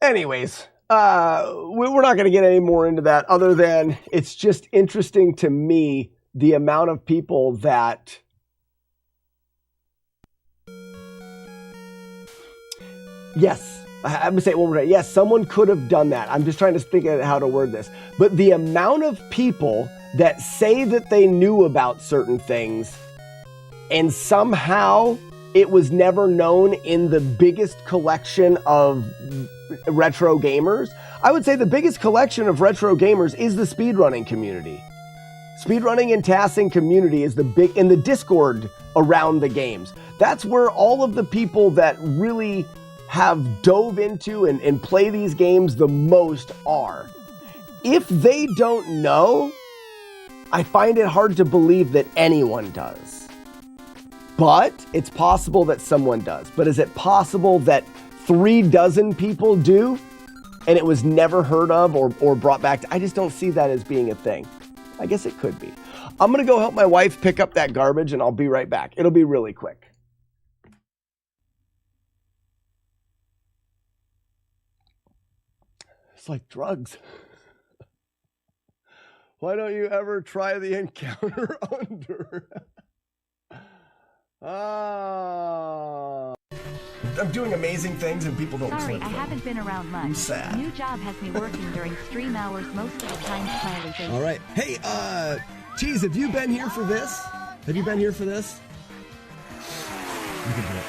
Anyways, we're not going to get any more into that other than it's just interesting to me the amount of people that yes, I'm going to say it one more time. Yes, someone could have done that. I'm just trying to think of how to word this. But the amount of people that say that they knew about certain things and somehow it was never known in the biggest collection of retro gamers. I would say the biggest collection of retro gamers is the speedrunning community. Speedrunning and tassing community is in the Discord around the games. That's where all of the people that really have dove into and play these games the most are. If they don't know, I find it hard to believe that anyone does. But it's possible that someone does. But is it possible that 36 people do and it was never heard of or brought back? I just don't see that as being a thing. I guess it could be. I'm going to go help my wife pick up that garbage and I'll be right back. It'll be really quick. It's like drugs. Why don't you ever try the encounter under? I'm doing amazing things and people don't Sorry, click I them. haven't been around much. I'm sad. New job has me working during stream hours most of the time. Smiley face. All right. Hey, Cheese, have you been here for this? Have you been here for this? You can do it.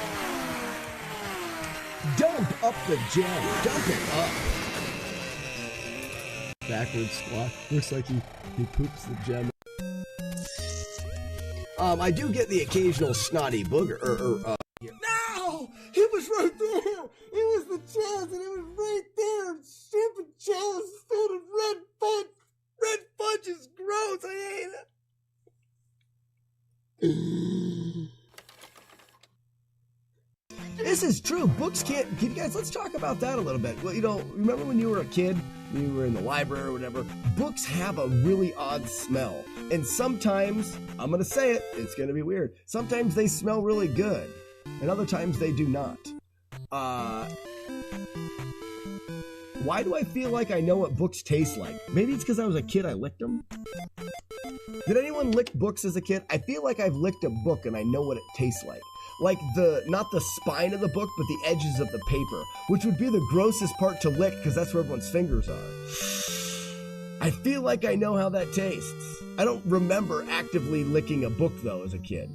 Dump up the gem. Dump it up. Backward squat. Looks like he poops the gem. I do get the occasional snotty booger. No! It was right there! It was the chest and it was right there! Stupid chest instead of red fudge! Red fudge is gross! I hate it! This is true. Books can't... You guys, let's talk about that a little bit. Well, remember when you were a kid? You were in the library or whatever. Books have a really odd smell. And sometimes, I'm going to say it, it's going to be weird. Sometimes they smell really good. And other times they do not. Why do I feel like I know what books taste like? Maybe it's because I was a kid, I licked them. Did anyone lick books as a kid? I feel like I've licked a book and I know what it tastes like. Like not the spine of the book, but the edges of the paper, which would be the grossest part to lick because that's where everyone's fingers are. I feel like I know how that tastes. I don't remember actively licking a book though as a kid.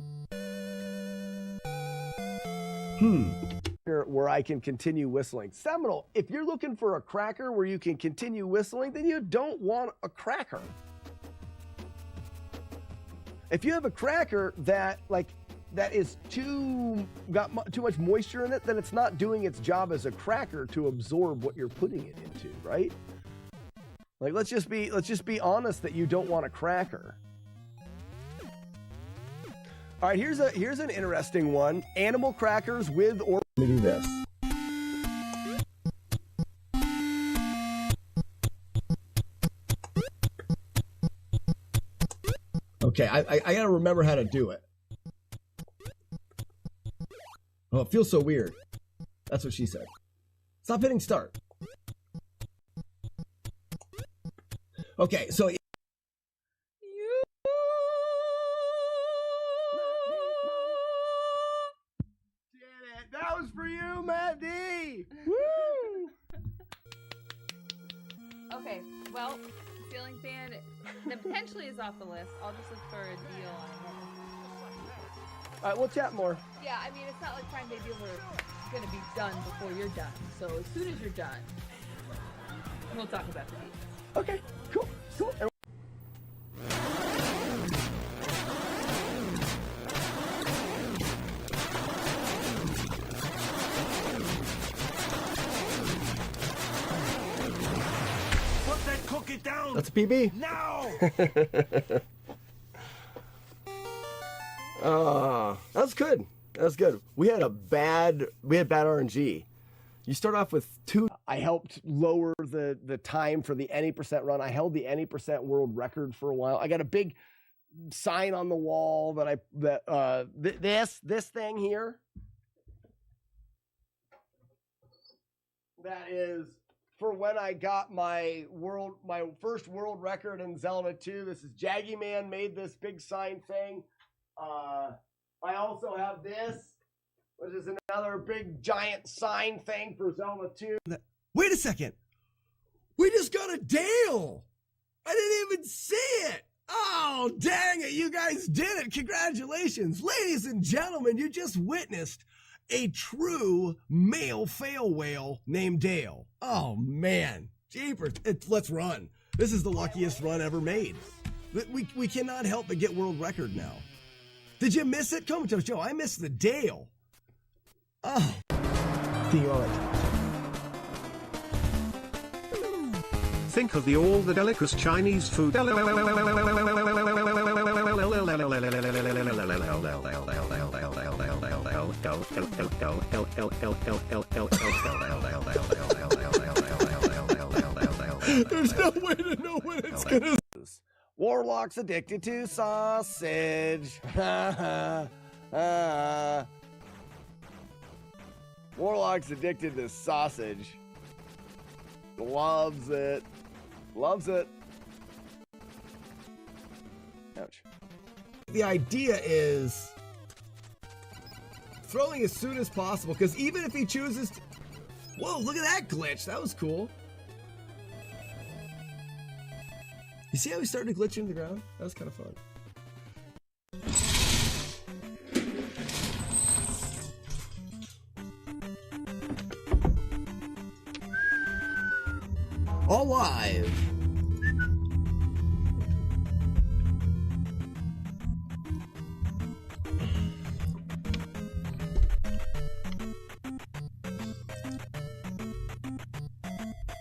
Where I can continue whistling. Seminole, if you're looking for a cracker where you can continue whistling, then you don't want a cracker. If you have a cracker that, like, that is too much moisture in it, then it's not doing its job as a cracker to absorb what you're putting it into, right? Like, let's just be honest that you don't want a cracker. All right, here's an interesting one. Animal crackers with or let me do this. Okay, I gotta remember how to do it. Oh, it feels so weird. That's what she said. Stop hitting start. Okay, so that was for you, Matt D. Woo! Okay, well, ceiling fan that potentially is off the list. I'll just look for a deal on it. All right, we'll chat more. Yeah, I mean, it's not like Prime Day deals are going to be done before you're done. So as soon as you're done, we'll talk about that. Okay, cool. Put that cookie down. That's a PB. Now. That's good. That's good. We had bad RNG. You start off with 2. I helped lower the time for the any percent run. I held the any percent world record for a while. I got a big sign on the wall this thing here. That is for when I got my first world record in Zelda 2. This is Jaggy Man made this big sign thing. I also have this, which is another big giant sign thing for Zelda 2. Wait a second. We just got a Dale. I didn't even see it. Oh, dang it. You guys did it. Congratulations. Ladies and gentlemen, you just witnessed a true male fail whale named Dale. Oh, man. Jeepers. Let's run. This is the luckiest run ever made. We cannot help but get world record now. Did you miss it? Comatose Joe, I missed the Dale. Oh. Think of all the delicious Chinese food. There's no way to know when it's gonna. Warlock's addicted to sausage. Warlock's addicted to sausage. Loves it. Loves it. Ouch. The idea is throwing as soon as possible, because even if he chooses to... Whoa, look at that glitch. That was cool. You see how he's starting to glitch into the ground? That was kind of fun. All live.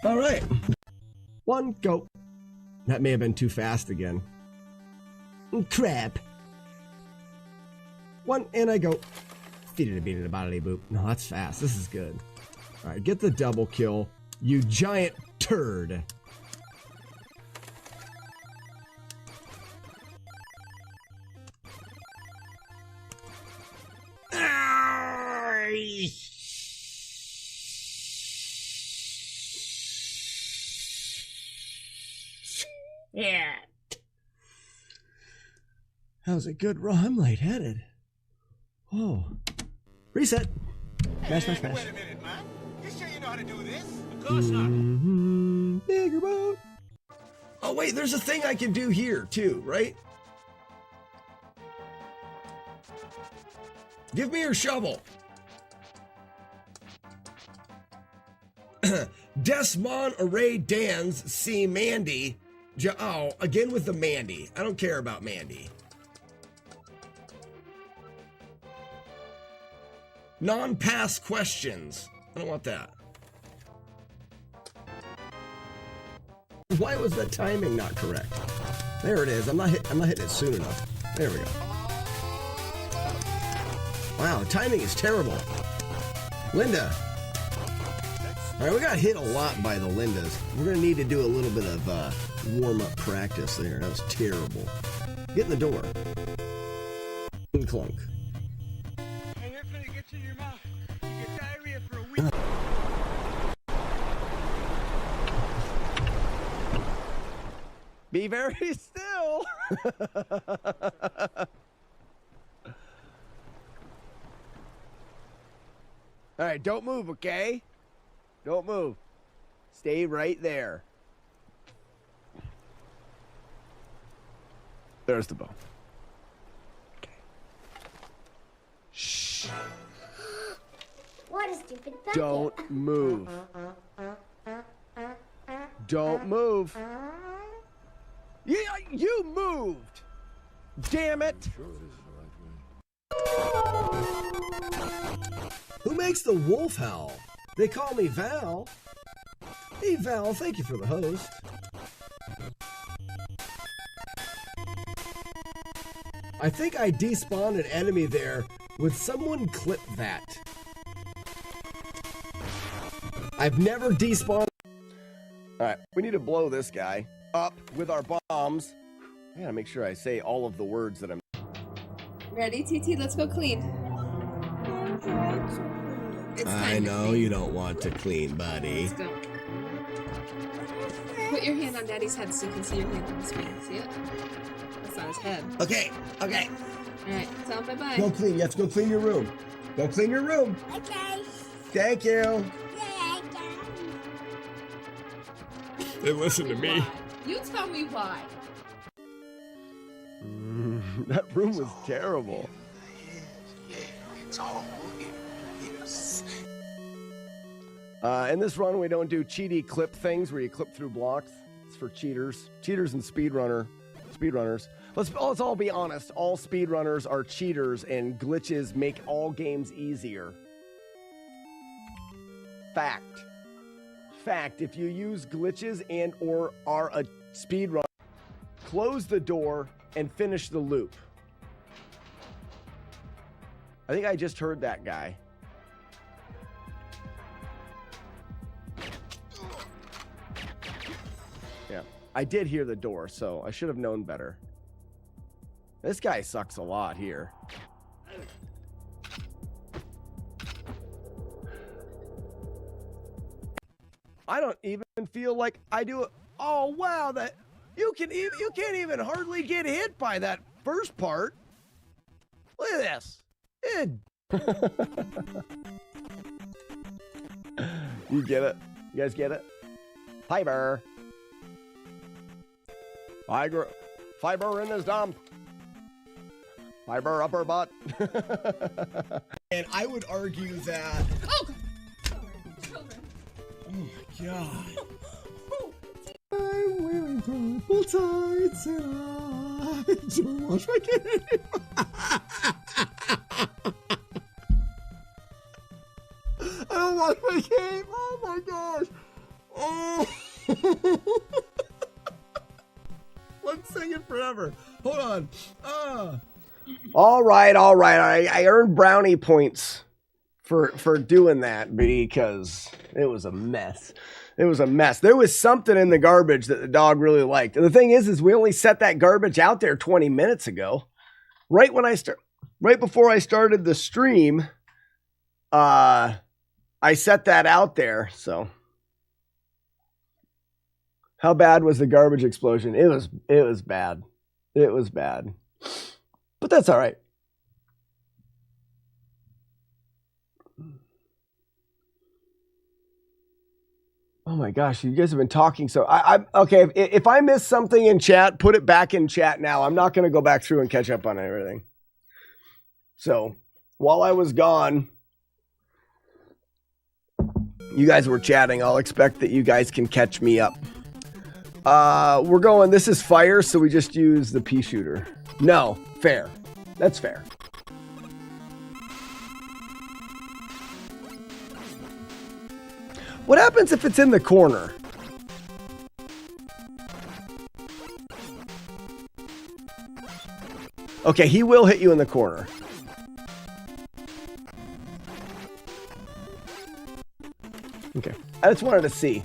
All right. One, go. That may have been too fast again. Crap. One, and I go. Feed it a beat it a body boop. No, that's fast. This is good. All right, get the double kill. You giant turd. Yeah. That was a good run. I'm lightheaded. Whoa. Reset. Smash. Wait a minute, man. You sure you know how to do this? Of course not. Bigger boat. Oh wait, there's a thing I can do here too, right? Give me your shovel. Desmond Array Dans C Mandy. Oh, again with the Mandy. I don't care about Mandy. Non-pass questions. I don't want that. Why was the timing not correct? There it is. I'm not hitting it soon enough. There we go. Wow, the timing is terrible. Linda. All right, we got hit a lot by the Lindas. We're gonna need to do a little bit of warm-up practice there. That was terrible. Get in the door. Clunk. Hey, you're gonna get you in your mouth. You get diarrhea for a week. Be very still. All right, don't move, okay? Don't move. Stay right there. There's the bone. Okay. Shh. What a stupid bucket. Don't move. Don't move. Yeah, you moved. Damn it. Who makes the wolf howl? They call me Val. Hey Val, thank you for the host. I think I despawned an enemy there. Would someone clip that? I've never despawned. Alright, we need to blow this guy up with our bombs. I gotta make sure I say all of the words that I'm. Ready, TT? Let's go clean. It's I time to know clean. you don't want to clean, buddy. Let's go. Put your hand on Daddy's head so you can see your hand on the screen. See it? That's on his head. Okay. Alright, tell him bye-bye. Go clean. You have to go clean your room. Go clean your room. Okay. Thank you. Yeah, They listen to me. Why? You tell me why. That room was terrible. It's all here. Yes. In this run, we don't do cheaty clip things where you clip through blocks. It's for cheaters and speedrunners. Let's all be honest. All speedrunners are cheaters, and glitches make all games easier. Fact. If you use glitches and or are a speedrunner, close the door and finish the loop. I think I just heard that guy. Yeah, I did hear the door, so I should have known better. This guy sucks a lot here. I don't even feel like I do it. Oh wow, that you can't even hardly get hit by that first part. Look at this. You get it? You guys get it? Fiber. Fiber in his dump. Fiber upper butt. And I would argue that. Oh! Oh my god. I'm wearing purple tights and I don't wash my game. I don't wash my game. Oh my gosh. Oh. Let's sing it forever. Hold on. All right. I earned brownie points for doing that because it was a mess. There was something in the garbage that the dog really liked. And the thing is we only set that garbage out there 20 minutes ago. Right before I started the stream, I set that out there. So how bad was the garbage explosion? It was bad. It was bad. But that's all right. Oh my gosh, you guys have been talking so I'm okay. If I miss something in chat, put it back in chat now. I'm not going to go back through and catch up on everything. So while I was gone, you guys were chatting. I'll expect that you guys can catch me up. We're going, this is fire, so we just use the pea shooter. No, fair. That's fair. What happens if it's in the corner? Okay, he will hit you in the corner. Okay, I just wanted to see.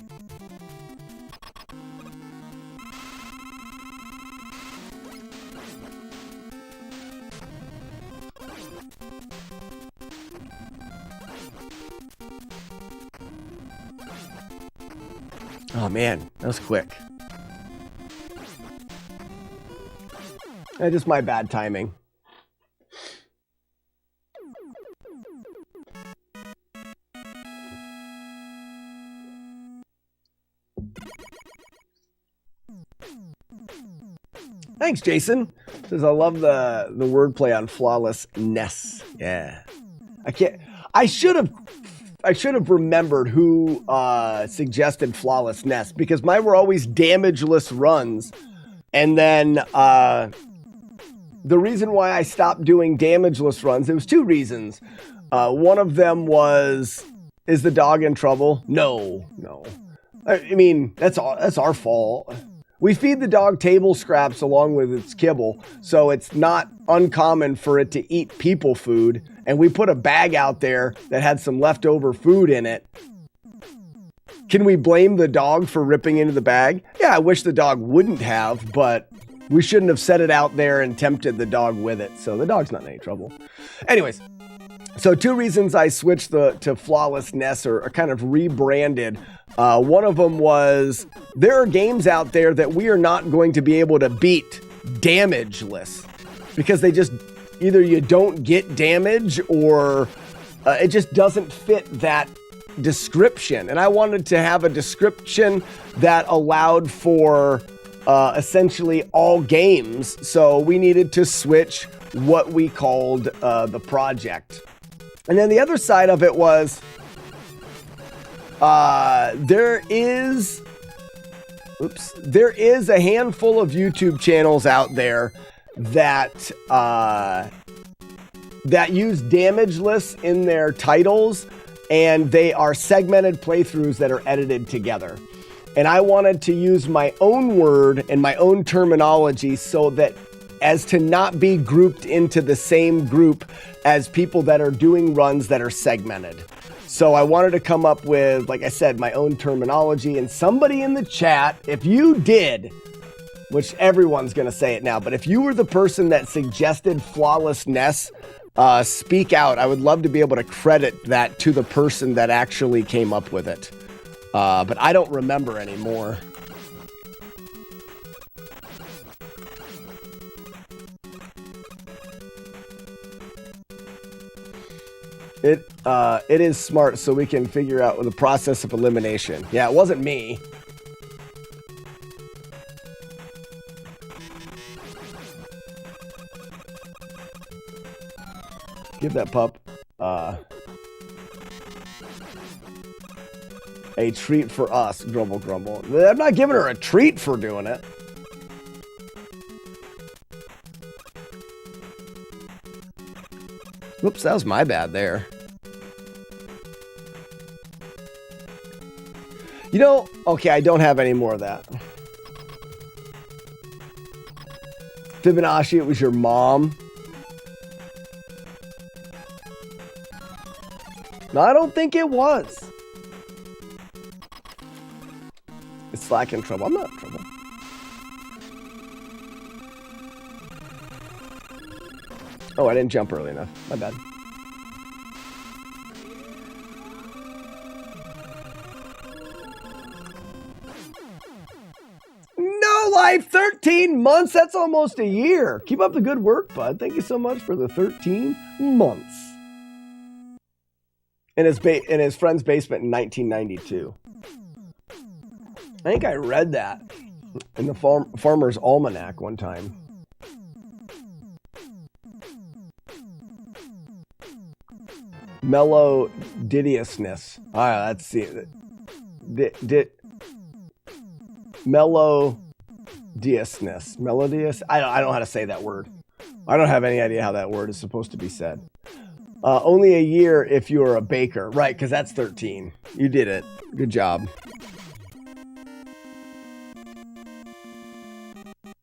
Oh man, that was quick. Just my bad timing. Thanks, Jason. Says I love the wordplay on FlawlessNES. Yeah, I should have remembered who suggested FlawlessNES, because mine were always damageless runs, and then the reason why I stopped doing damageless runs, there was two reasons. One of them was, is the dog in trouble? No. I mean, that's our fault. We feed the dog table scraps along with its kibble, so it's not uncommon for it to eat people food. And we put a bag out there that had some leftover food in it. Can we blame the dog for ripping into the bag? Yeah, I wish the dog wouldn't have, but we shouldn't have set it out there and tempted the dog with it. So the dog's not in any trouble. Anyways, so two reasons I switched to FlawlessNES, or kind of rebranded. One of them was, there are games out there that we are not going to be able to beat damageless, because they just, either you don't get damage or it just doesn't fit that description. And I wanted to have a description that allowed for essentially all games. So we needed to switch what we called the project. And then the other side of it was, there is a handful of YouTube channels out there that use damageless in their titles, and they are segmented playthroughs that are edited together. And I wanted to use my own word and my own terminology so that as to not be grouped into the same group as people that are doing runs that are segmented. So I wanted to come up with, like I said, my own terminology. And somebody in the chat, if you did, which everyone's going to say it now, but if you were the person that suggested FlawlessNES, speak out. I would love to be able to credit that to the person that actually came up with it. But I don't remember anymore. It is smart, so we can figure out the process of elimination. Yeah, it wasn't me. Give that pup a treat for us, grumble grumble. I'm not giving her a treat for doing it. Whoops, that was my bad there. You know, okay, I don't have any more of that. Fibonacci, it was your mom. No, I don't think it was. It's Slack in trouble. I'm not in trouble. Oh, I didn't jump early enough. My bad. No life, 13 months. That's almost a year. Keep up the good work, bud. Thank you so much for the 13 months. In his friend's basement in 1992. I think I read that in the Farmer's Almanac one time. Melodiousness. Let's see. Melodiousness. Melodious? I don't know how to say that word. I don't have any idea how that word is supposed to be said. Only a year if you're a baker. Right, because that's 13. You did it. Good job.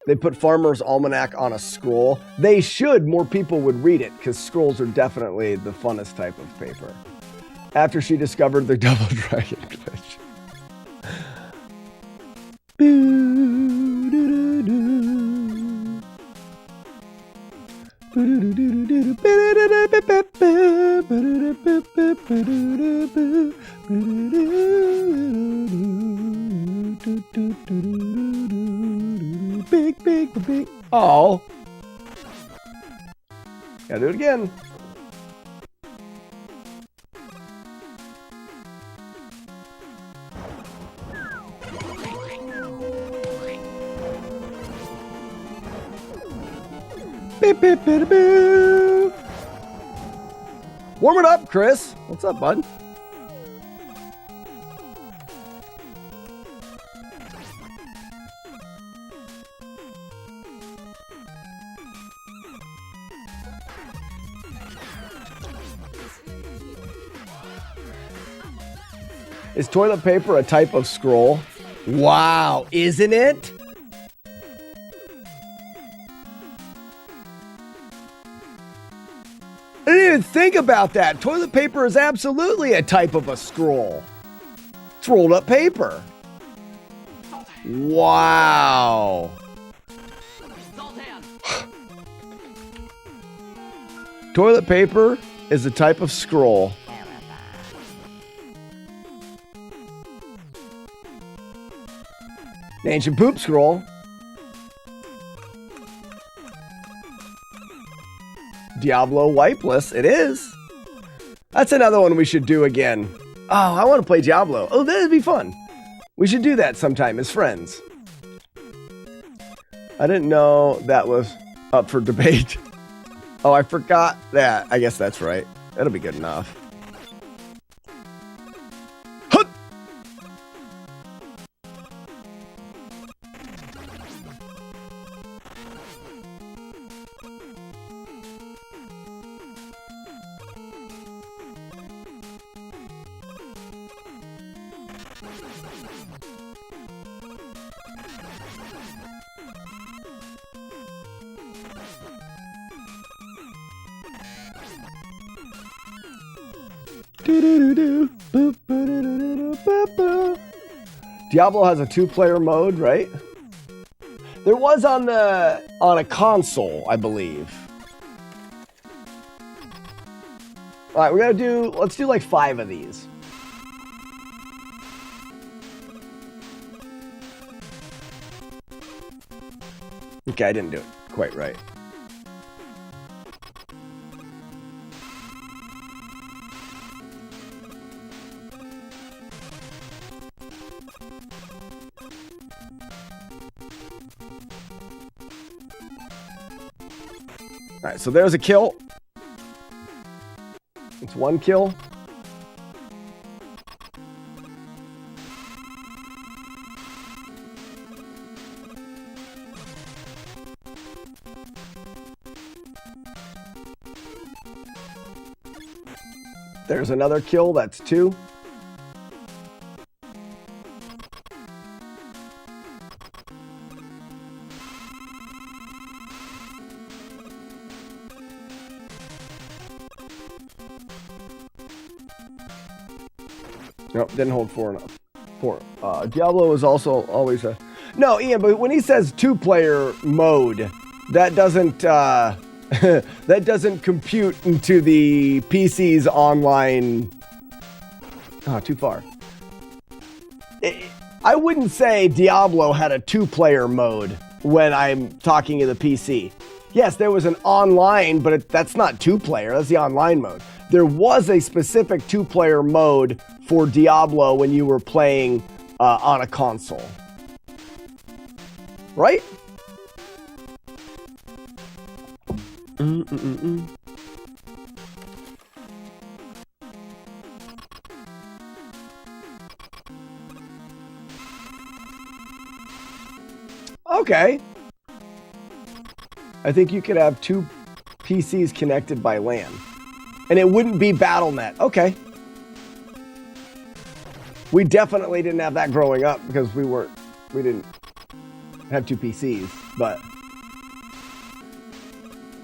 They put Farmer's Almanac on a scroll. They should. More people would read it because scrolls are definitely the funnest type of paper. After she discovered the double dragon glitch. Big. Oh. Gotta do it again. Beep, beep, beep, beep. Warm it up, Chris. What's up, bud? Is toilet paper a type of scroll? Wow, isn't it? I didn't even think about that. Toilet paper is absolutely a type of a scroll. It's rolled up paper. Wow. Toilet paper is a type of scroll. Ancient poop scroll. Diablo wipeless. It is. That's another one we should do again. Oh, I want to play Diablo. Oh, that'd be fun. We should do that sometime as friends. I didn't know that was up for debate. Oh, I forgot that. I guess that's right. That'll be good enough. Diablo has a 2-player mode, right? There was on a console, I believe. All right, let's do like 5 of these. Okay, I didn't do it quite right. All right, so there's a kill. It's 1 kill. There's another kill. That's 2. Nope, didn't hold 4 enough. 4. Diablo is also always a... No, Ian, but when he says 2-player mode, that doesn't that doesn't compute into the PC's online... Oh, too far. I wouldn't say Diablo had a 2-player mode when I'm talking to the PC. Yes, there was an online, but that's not 2-player. That's the online mode. There was a specific 2-player mode for Diablo when you were playing on a console. Right? Okay. I think you could have 2 PCs connected by LAN. And it wouldn't be BattleNet. Okay. We definitely didn't have that growing up because we didn't have 2 PCs, but.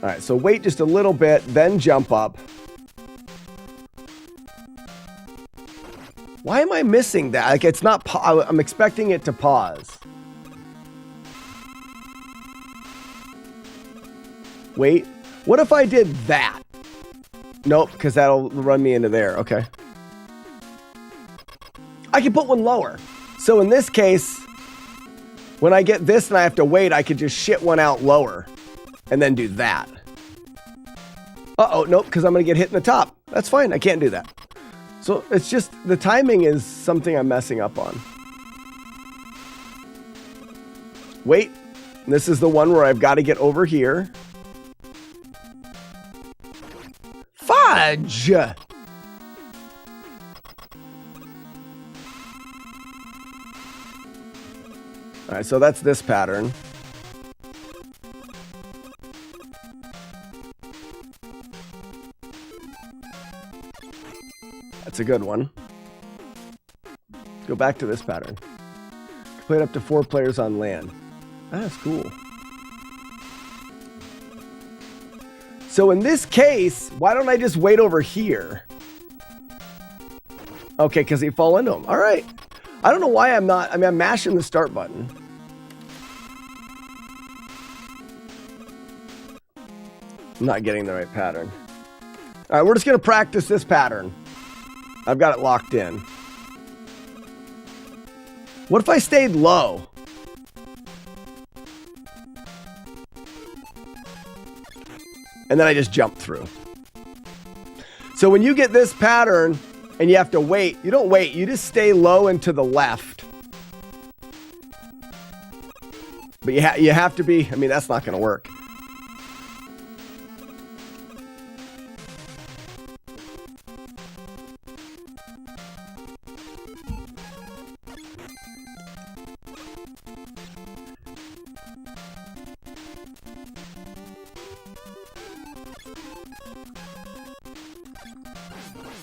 All right, so wait just a little bit, then jump up. Why am I missing that? Like, it's not, I'm expecting it to pause. Wait, what if I did that? Nope, because that'll run me into there. Okay. I can put one lower. So in this case, when I get this and I have to wait, I could just shit one out lower and then do that. Uh-oh, nope, because I'm going to get hit in the top. That's fine. I can't do that. So it's just the timing is something I'm messing up on. Wait, this is the one where I've got to get over here. Fudge! All right, so that's this pattern. That's a good one. Go back to this pattern. Play it up to 4 players on LAN. That's cool. So in this case, why don't I just wait over here? Okay, because he fall into him. All right. I don't know why I'm not. I mean, I'm mashing the start button. I'm not getting the right pattern. All right, we're just going to practice this pattern. I've got it locked in. What if I stayed low? And then I just jump through. So when you get this pattern and you have to wait, you don't wait, you just stay low and to the left. But you have to be, I mean, that's not going to work.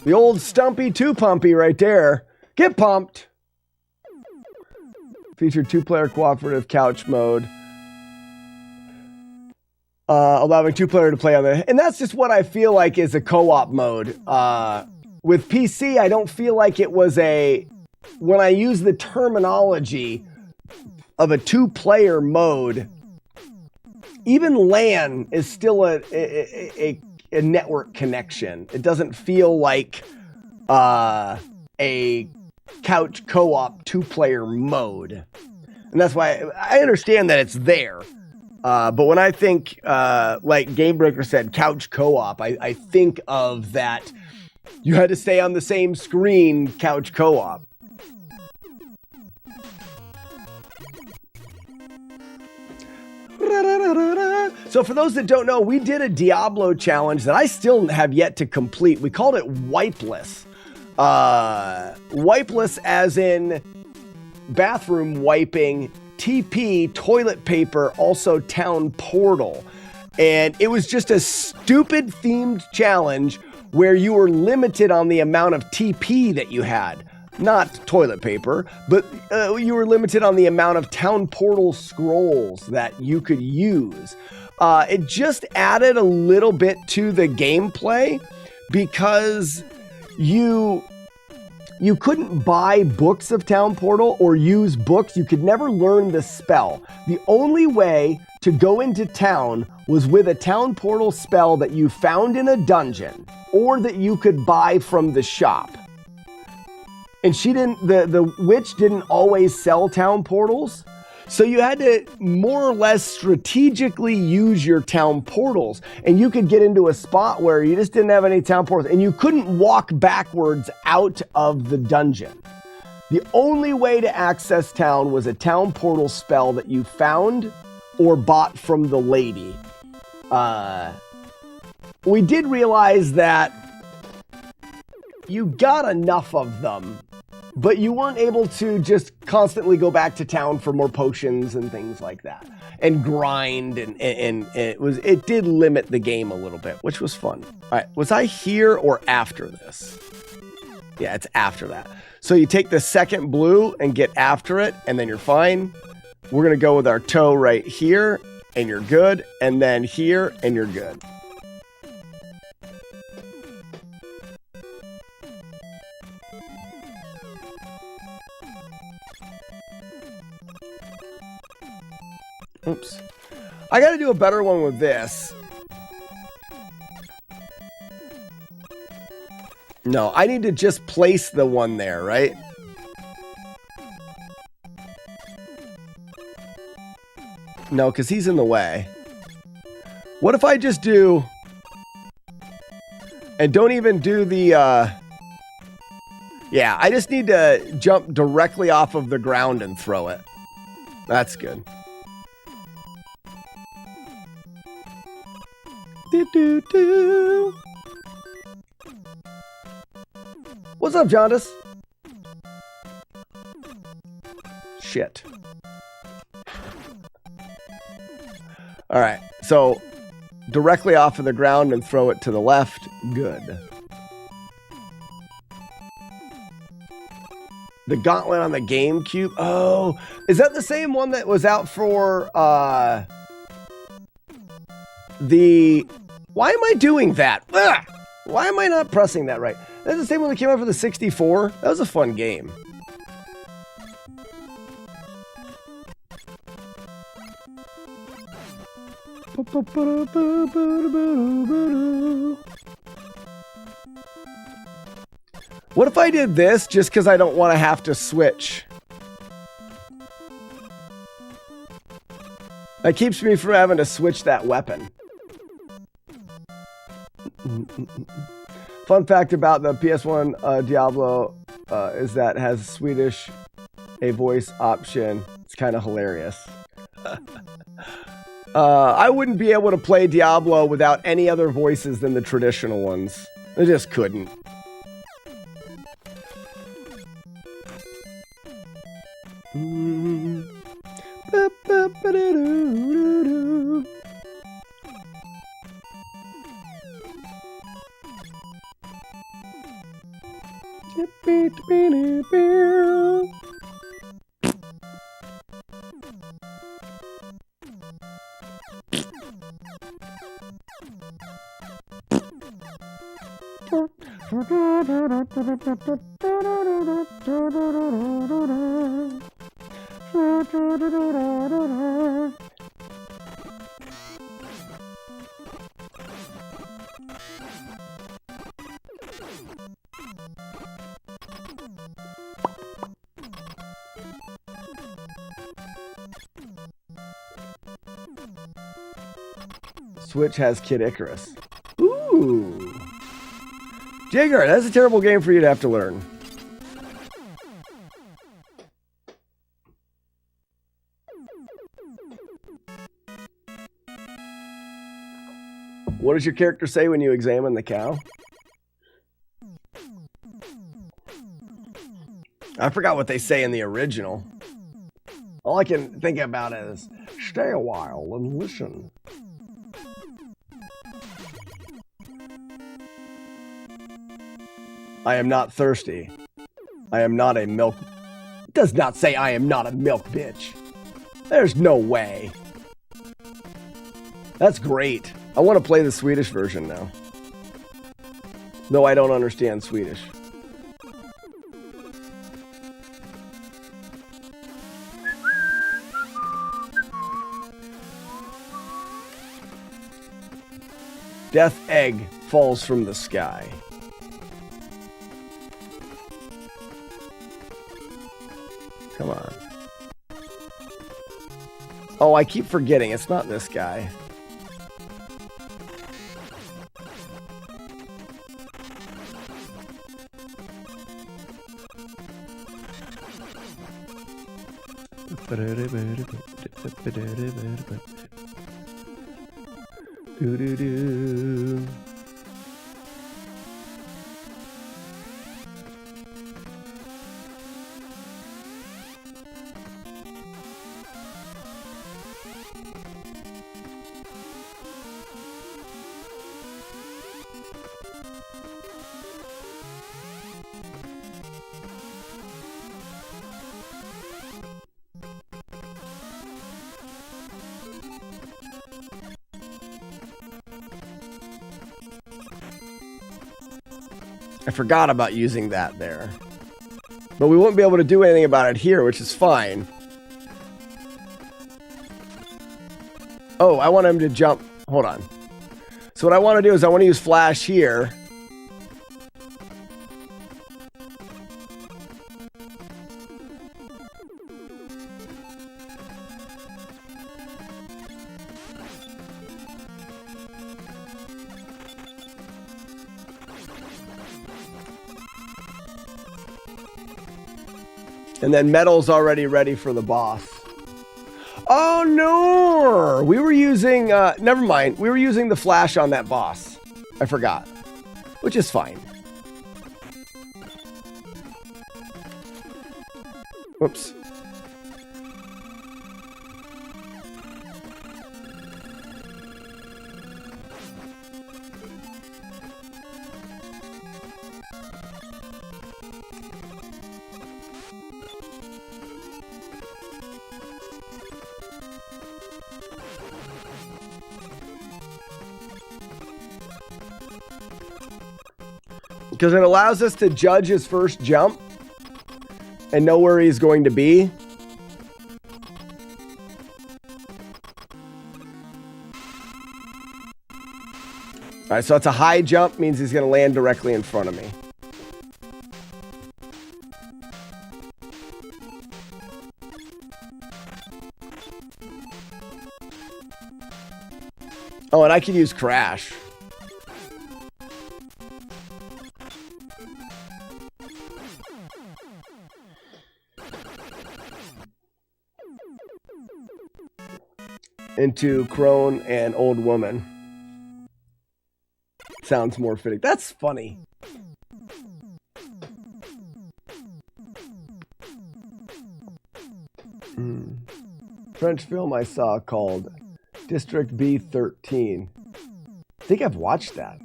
The old Stumpy 2-pumpy right there. Get pumped. Featured 2-player cooperative couch mode. Allowing 2-player to play on the... And that's just what I feel like is a co-op mode. With PC, I don't feel like it was a... When I use the terminology of a 2-player mode, even LAN is still a network connection. It doesn't feel like a couch co-op 2-player mode. And that's why I understand that it's there. But when I think, like Gamebreaker said, couch co-op, I think of that you had to stay on the same screen couch co-op. So for those that don't know, we did a Diablo challenge that I still have yet to complete. We called it Wipeless. Wipeless as in bathroom wiping, TP, toilet paper, also town portal. And it was just a stupid themed challenge where you were limited on the amount of TP that you had. Not toilet paper, but you were limited on the amount of town portal scrolls that you could use. It just added a little bit to the gameplay because you couldn't buy books of town portal or use books. You could never learn the spell. The only way to go into town was with a town portal spell that you found in a dungeon or that you could buy from the shop. And the witch didn't always sell town portals. So you had to more or less strategically use your town portals. And you could get into a spot where you just didn't have any town portals and you couldn't walk backwards out of the dungeon. The only way to access town was a town portal spell that you found or bought from the lady. We did realize that you got enough of them but you weren't able to just constantly go back to town for more potions and things like that, and grind, and it did limit the game a little bit, which was fun. All right, was I here or after this? Yeah, it's after that. So you take the second blue and get after it, and then you're fine. We're gonna go with our toe right here, and you're good, and then here, and you're good. Oops. I gotta do a better one with this. No, I need to just place the one there, right? No, because he's in the way. What if I just do... And don't even do the... Yeah, I just need to jump directly off of the ground and throw it. That's good. Do-do-do. What's up, Jaundice? Shit. All right, so directly off of the ground and throw it to the left. Good. The gauntlet on the GameCube. Oh, is that the same one that was out for the... Why am I doing that? Ugh! Why am I not pressing that right? That's the same one that came out for the 64. That was a fun game. What if I did this just because I don't want to have to switch? That keeps me from having to switch that weapon. Fun fact about the PS1 Diablo is that it has Swedish a voice option. It's kind of hilarious. I wouldn't be able to play Diablo without any other voices than the traditional ones. I just couldn't. Switch has Kid Icarus. Ooh. Jigger, that's a terrible game for you to have to learn. What does your character say when you examine the cow? I forgot what they say in the original. All I can think about is, stay a while and listen. I am not thirsty. I am not a milk... It does not say I am not a milk bitch. There's no way. That's great. I want to play the Swedish version now. Though I don't understand Swedish. Death egg falls from the sky. Come on. Oh, I keep forgetting. It's not this guy. Doo-doo-doo. I forgot about using that there. But we won't be able to do anything about it here, which is fine. Oh, I want him to jump. Hold on. So what I want to do is I want to use flash here. And then Metal's already ready for the boss. Oh no! We were using, never mind. We were using the flash on that boss. I forgot. Which is fine. Whoops. Because it allows us to judge his first jump and know where he's going to be. All right, so it's a high jump, means he's going to land directly in front of me. Oh, and I can use crash. Into crone and old woman. Sounds more fitting. That's funny. French film I saw called District B13. I think I've watched that.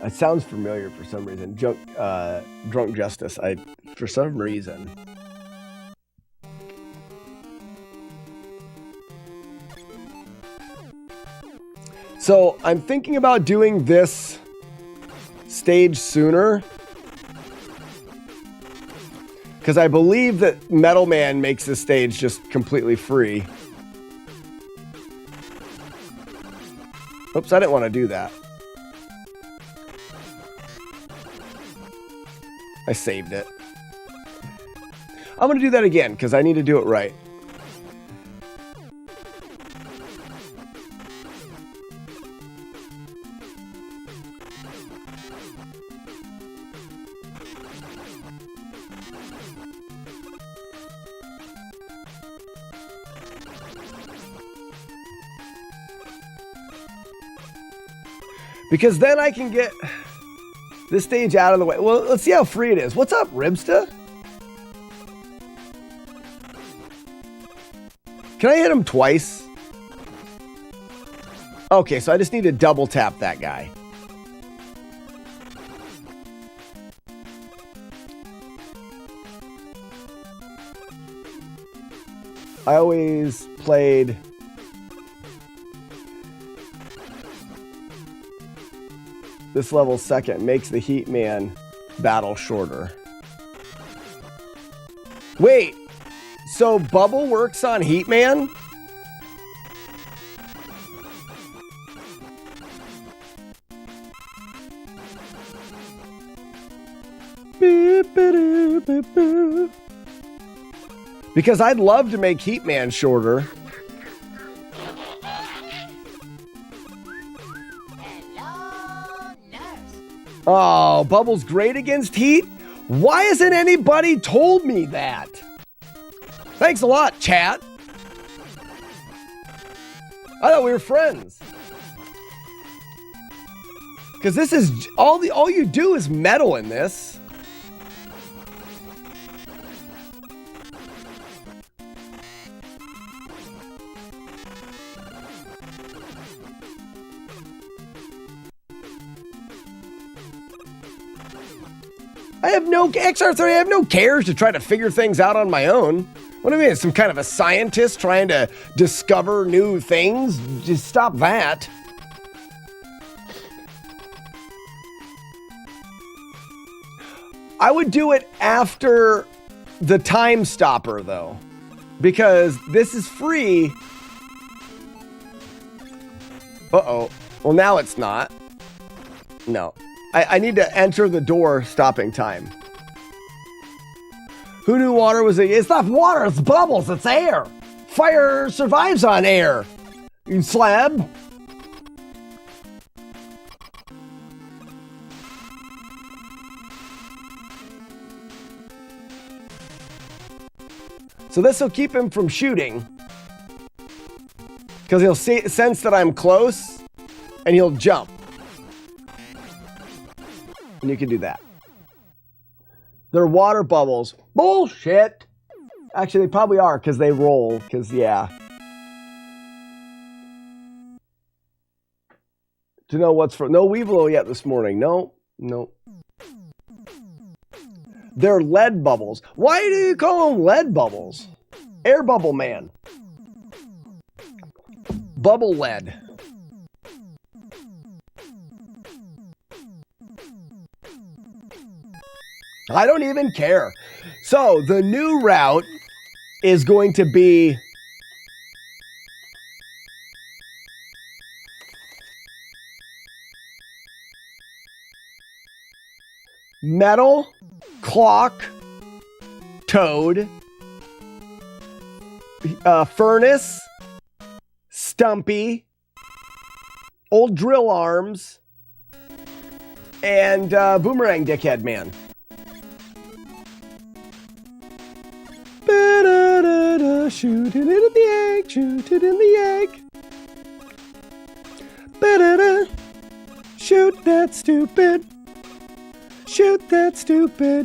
It sounds familiar for some reason. Drunk Justice. For some reason. So I'm thinking about doing this stage sooner, because I believe that Metal Man makes this stage just completely free. Oops, I didn't want to do that. I saved it. I'm going to do that again because I need to do it right. Because then I can get this stage out of the way. Well, let's see how free it is. What's up, Ribsta? Can I hit him twice? Okay, so I just need to double tap that guy. I always played this level second, makes the Heat Man battle shorter. Wait, so Bubble works on Heat Man? Because I'd love to make Heat Man shorter. Oh, Bubble's great against heat? Why hasn't anybody told me that? Thanks a lot, chat. I thought we were friends. Because this is all you do is metal in this. I have no XR30. I have no cares to try to figure things out on my own. What do you mean? Some kind of a scientist trying to discover new things? Just stop that. I would do it after the time stopper, though, because this is free. Uh-oh. Well, now it's not. No. I need to enter the door stopping time. Who knew water was it's not water, it's bubbles, it's air. Fire survives on air. You slab. So this will keep him from shooting. Because he'll sense that I'm close, and he'll jump. And you can do that. They're water bubbles. Bullshit! Actually, they probably are, because they roll, because, yeah. To know what's for... No Weevil yet this morning. No. They're lead bubbles. Why do you call them lead bubbles? Air bubble man. Bubble lead. I don't even care. So the new route is going to be Metal, Clock, Toad, Furnace, Stumpy, Old Drill Arms, and Boomerang Dickhead Man. Shoot it in the egg, shoot it in the egg. Ba-da-da. Shoot that stupid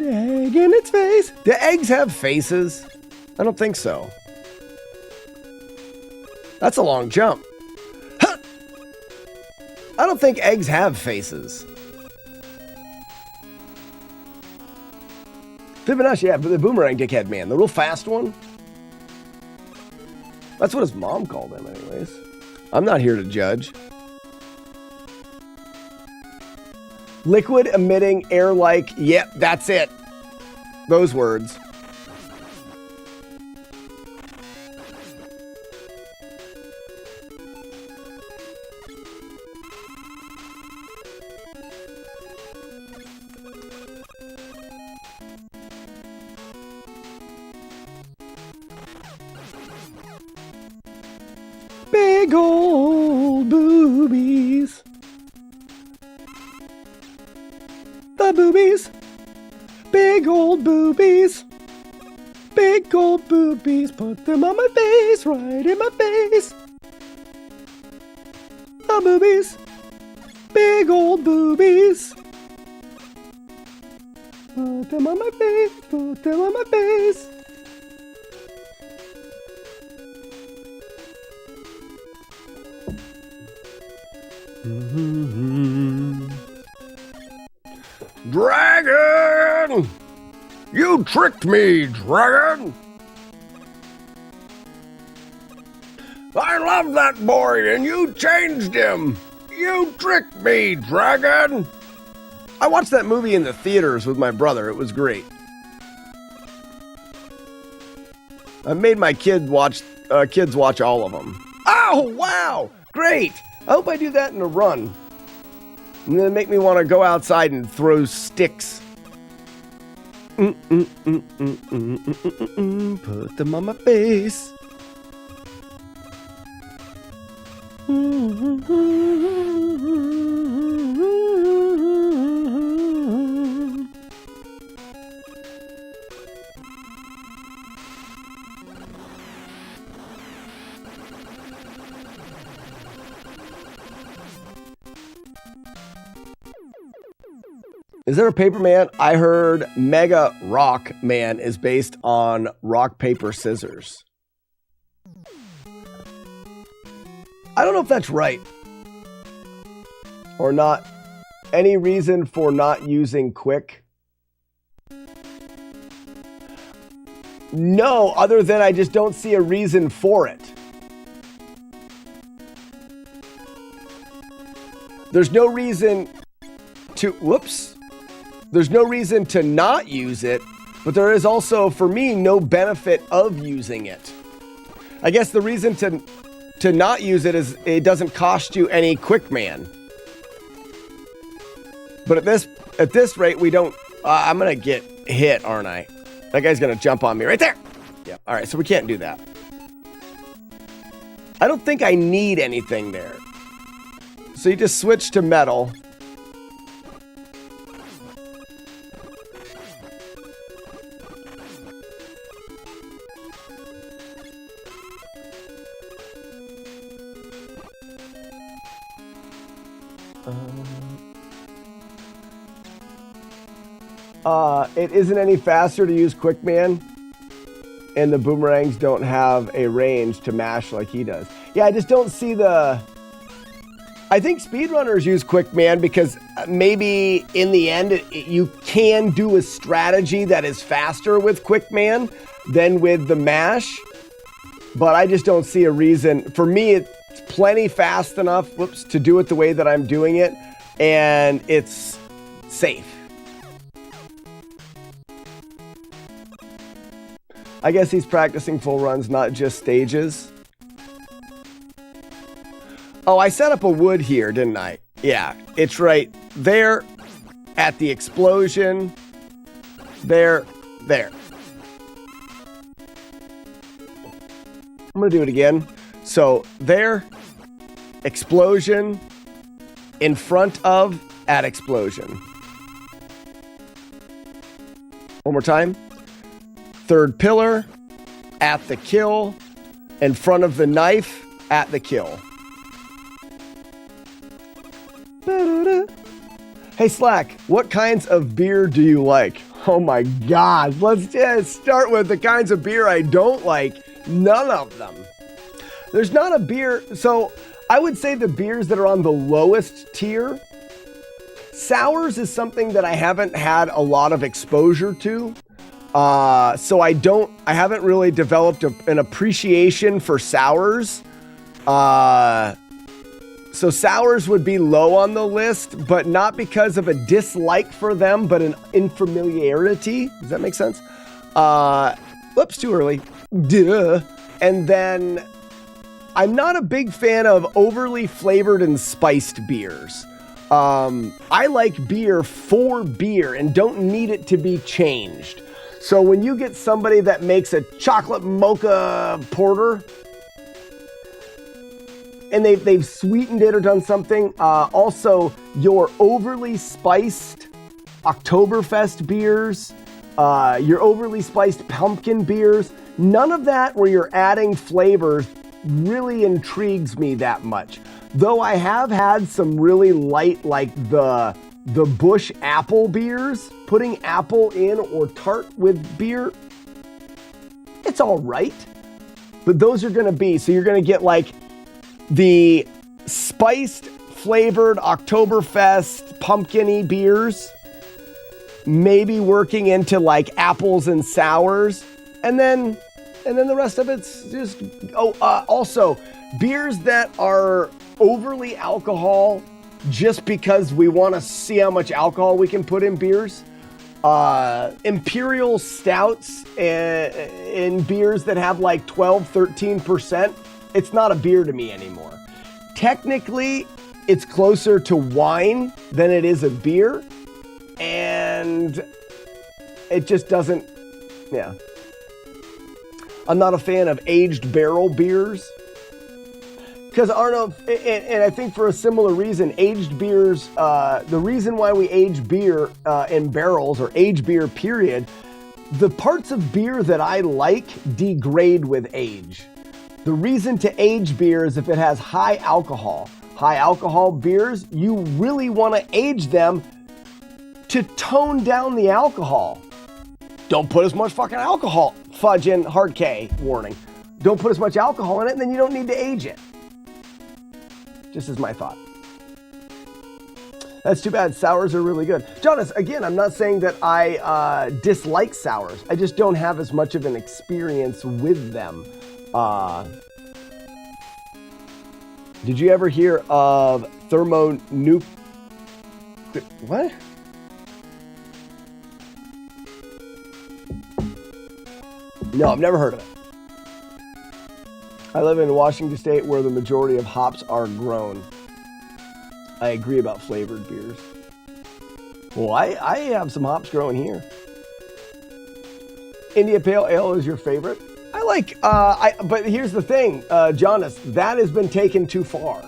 egg in its face. Do eggs have faces? I don't think so. That's a long jump. Huh! I don't think eggs have faces. Fibonacci, yeah, but the Boomerang Dickhead Man, the real fast one. That's what his mom called him, anyways. I'm not here to judge. Liquid emitting air-like. Yep, that's it. Those words. Big old boobies. The boobies. Big old boobies. Big old boobies. Put them on my face, right in my face. The boobies. Big old boobies. Put them on my face. Put them on my face. Dragon! You tricked me, Dragon! I love that boy and you changed him! You tricked me, Dragon! I watched that movie in the theaters with my brother. It was great. I made my kids watch all of them. Oh, wow! Great! I hope I do that in a run. And then make me want to go outside and throw sticks. Put them on my face. Is there a Paper Man? I heard Mega Rock Man is based on Rock, Paper, Scissors. I don't know if that's right. Or not. Any reason for not using Quick? No, other than I just don't see a reason for it. There's no reason to, there's no reason to not use it, but there is also, for me, no benefit of using it. I guess the reason to not use it is it doesn't cost you any quick man. But at this rate, we don't, I'm going to get hit, aren't I? That guy's going to jump on me right there. Yeah. All right. So we can't do that. I don't think I need anything there. So you just switch to metal. It isn't any faster to use Quickman, and the boomerangs don't have a range to mash like he does. Yeah, I just don't see the... I think speedrunners use Quickman because maybe in the end you can do a strategy that is faster with Quickman than with the mash, but I just don't see a reason. For me, it's plenty fast enough, to do it the way that I'm doing it, and it's safe. I guess he's practicing full runs, not just stages. Oh, I set up a wood here, didn't I? Yeah, it's right there at the explosion. There. I'm going to do it again. So there, explosion, in front of, at explosion. One more time. Third pillar, at the kill, in front of the knife, at the kill. Hey Slack, what kinds of beer do you like? Oh my God, let's just start with the kinds of beer I don't like. None of them. There's not a beer, so I would say the beers that are on the lowest tier. Sours is something that I haven't had a lot of exposure to. So I haven't really developed an appreciation for sours. So sours would be low on the list, but not because of a dislike for them, but an infamiliarity. Does that make sense? Whoops, too early. Duh. And then I'm not a big fan of overly flavored and spiced beers. I like beer for beer and don't need it to be changed. So when you get somebody that makes a chocolate mocha porter and they've sweetened it or done something, also your overly spiced Oktoberfest beers, your overly spiced pumpkin beers, none of that where you're adding flavors really intrigues me that much. Though I have had some really light, like the Busch apple beers, putting apple in or tart with beer, it's all right. But those are going to be, so you're going to get like the spiced flavored Oktoberfest pumpkin-y beers, maybe working into like apples and sours, and then the rest of it's just, also beers that are overly alcohol just because we want to see how much alcohol we can put in beers. Imperial stouts in beers that have like 12, 13%, it's not a beer to me anymore. Technically, it's closer to wine than it is a beer, and it just doesn't, yeah. I'm not a fan of aged barrel beers. Because Arno, and I think for a similar reason, aged beers, the reason why we age beer in barrels, or age beer period, the parts of beer that I like degrade with age. The reason to age beer is if it has high alcohol. High alcohol beers, you really want to age them to tone down the alcohol. Don't put as much fucking alcohol, fudge in, hard K, warning. Don't put as much alcohol in it, and then you don't need to age it. Just as my thought. That's too bad. Sours are really good. Jonas, again, I'm not saying that I dislike sours. I just don't have as much of an experience with them. Did you ever hear of thermonuclear? What? No, I've never heard of it. I live in Washington State where the majority of hops are grown. I agree about flavored beers. Well, I have some hops growing here. India Pale Ale is your favorite? I like, but here's the thing, Jonas, that has been taken too far.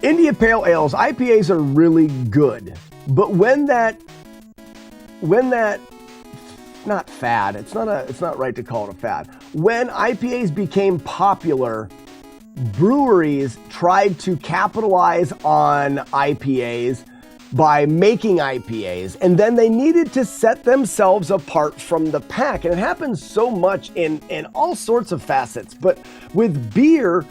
India Pale Ales, IPAs are really good, but when that, not fad, it's not right to call it a fad. When IPAs became popular, breweries tried to capitalize on IPAs by making IPAs, and then they needed to set themselves apart from the pack. And it happens so much in all sorts of facets. But with beer,